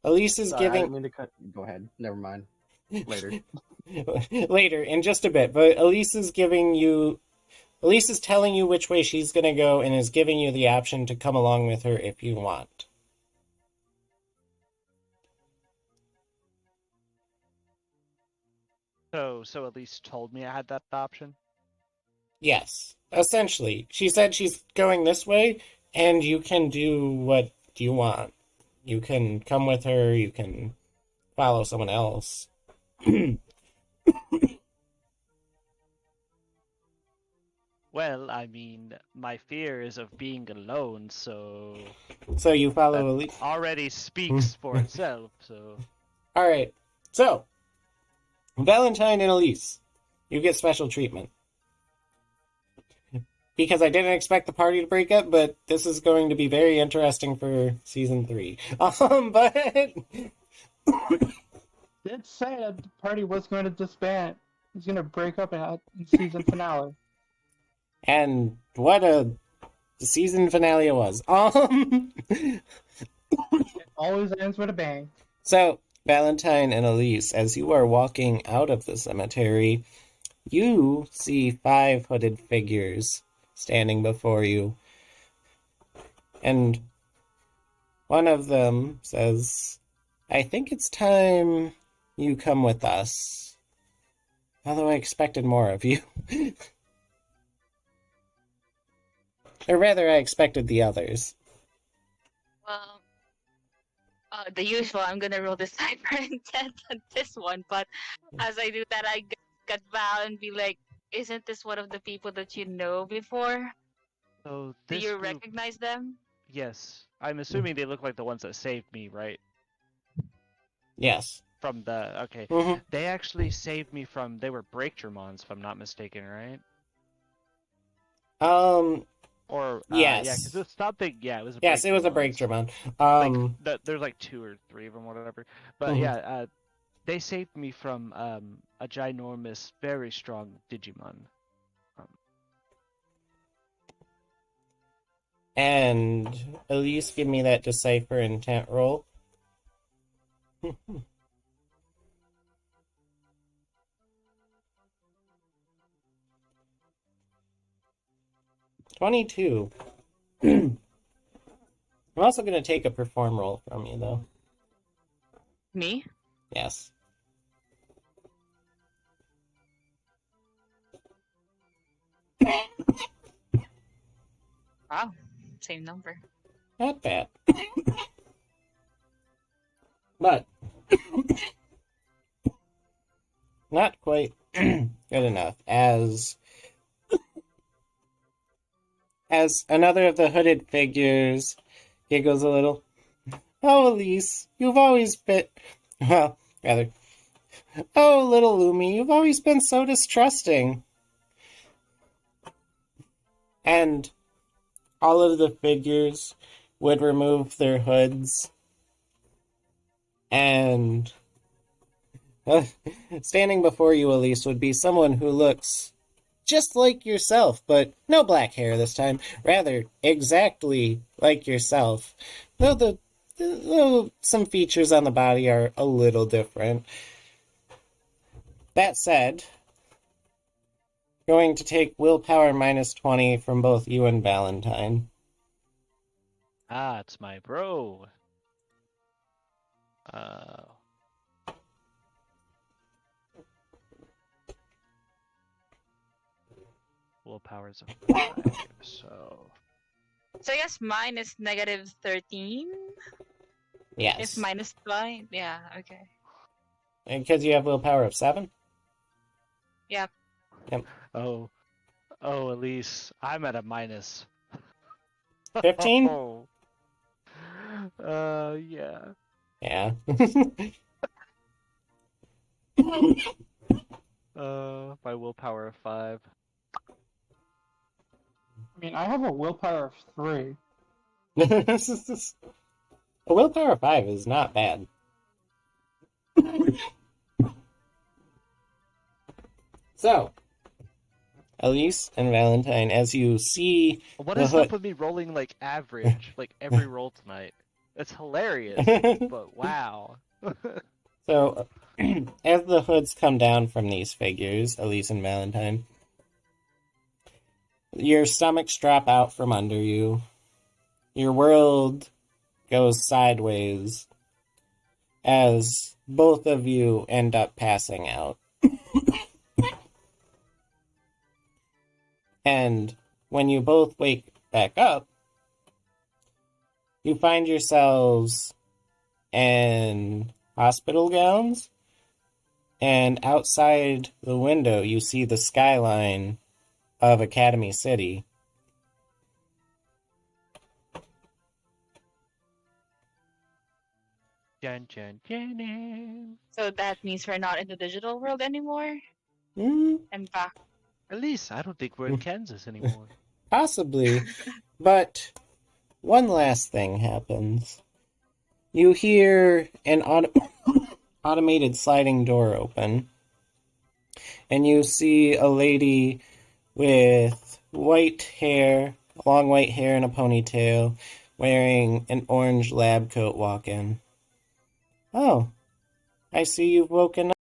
Elise is
Sorry, I
giving
didn't mean to cut. Go ahead. Never mind. Later.
later in just a bit, but Elise is giving you. Elise is telling you which way she's gonna go and is giving you the option to come along with her if you want.
So at least told me I had that option.
Yes, essentially. She said she's going this way, and you can do what you want. You can come with her, you can follow someone else.
Well, I mean, my fear is of being alone, so
So you
that
follow Elise.
already speaks for itself. So
Alright, so Valentine and Elise, you get special treatment. Because I didn't expect the party to break up, but this is going to be very interesting for season 3. But
Did say that the party was going to disband. It was going to break up in season finale.
and what a season finale it was.
It always ends with a bang.
So Valentine and Elise, as you are walking out of the cemetery, you see 5 hooded figures standing before you. And one of them says, I think it's time you come with us. Although I expected more of you. Or rather, I expected the others.
Well, the usual. I'm gonna roll the cyber intent on this one, but as I do that, I got Val and be like, "Isn't this one of the people that you know before?
so
Do
this
you
group,
recognize them?"
yes, I'm assuming they look like the ones that saved me, right?
Yes.
From the okay,
Mm-hmm.
they actually saved me from. They were Breakdramons, if I'm not mistaken, right? Or
Yes.
yeah, because it's something. Yeah, it was.
Yes, it was a
Breakdramons.
Breakdramon.
There's like 2 or 3 of them, whatever. But
Mhm.
yeah, they saved me from a ginormous, very strong Digimon.
And at least give me that decipher intent roll. 22. I'm also going to take a perform roll from you, though.
Me?
Yes.
Wow, same number.
Not bad. But not quite Good enough. As another of the hooded figures giggles a little. Oh, Elise, you've always been... Well, rather... Oh, little Lumi, you've always been so distrusting. And all of the figures would remove their hoods. And standing before you, Elise, would be someone who looks just like yourself, but no black hair this time. Rather, exactly like yourself. Though some features on the body are a little different. That said, going to take willpower minus 20 from both you and Valentine.
Ah, it's my bro. Willpower's a 5, so...
So I guess mine is negative 13.
Yes.
If minus 5, yeah, okay.
Because you have willpower of 7?
Yeah.
Yep.
Oh, Elise, I'm at a minus.
15?
Oh. Yeah.
Yeah.
My willpower of 5.
I mean, I have a willpower of 3.
A willpower of 5 is not bad. So, Elise and Valentine, as you see
What
the
is
hood...
up with me rolling like average, like every roll tonight? It's hilarious, but wow.
So, as the hoods come down from these figures, Elise and Valentine, your stomachs drop out from under you. Your world goes sideways as both of you end up passing out. And when you both wake back up, you find yourselves in hospital gowns, and outside the window you see the skyline of Academy City.
Dun, dun, dun, dun.
So that means we're not in the digital world anymore?
Mm,
And back.
At least I don't think we're in Kansas anymore.
possibly, but one last thing happens. You hear an automated sliding door open, and you see a lady with white hair, long white hair and a ponytail, wearing an orange lab coat walk in. Oh, I see you've woken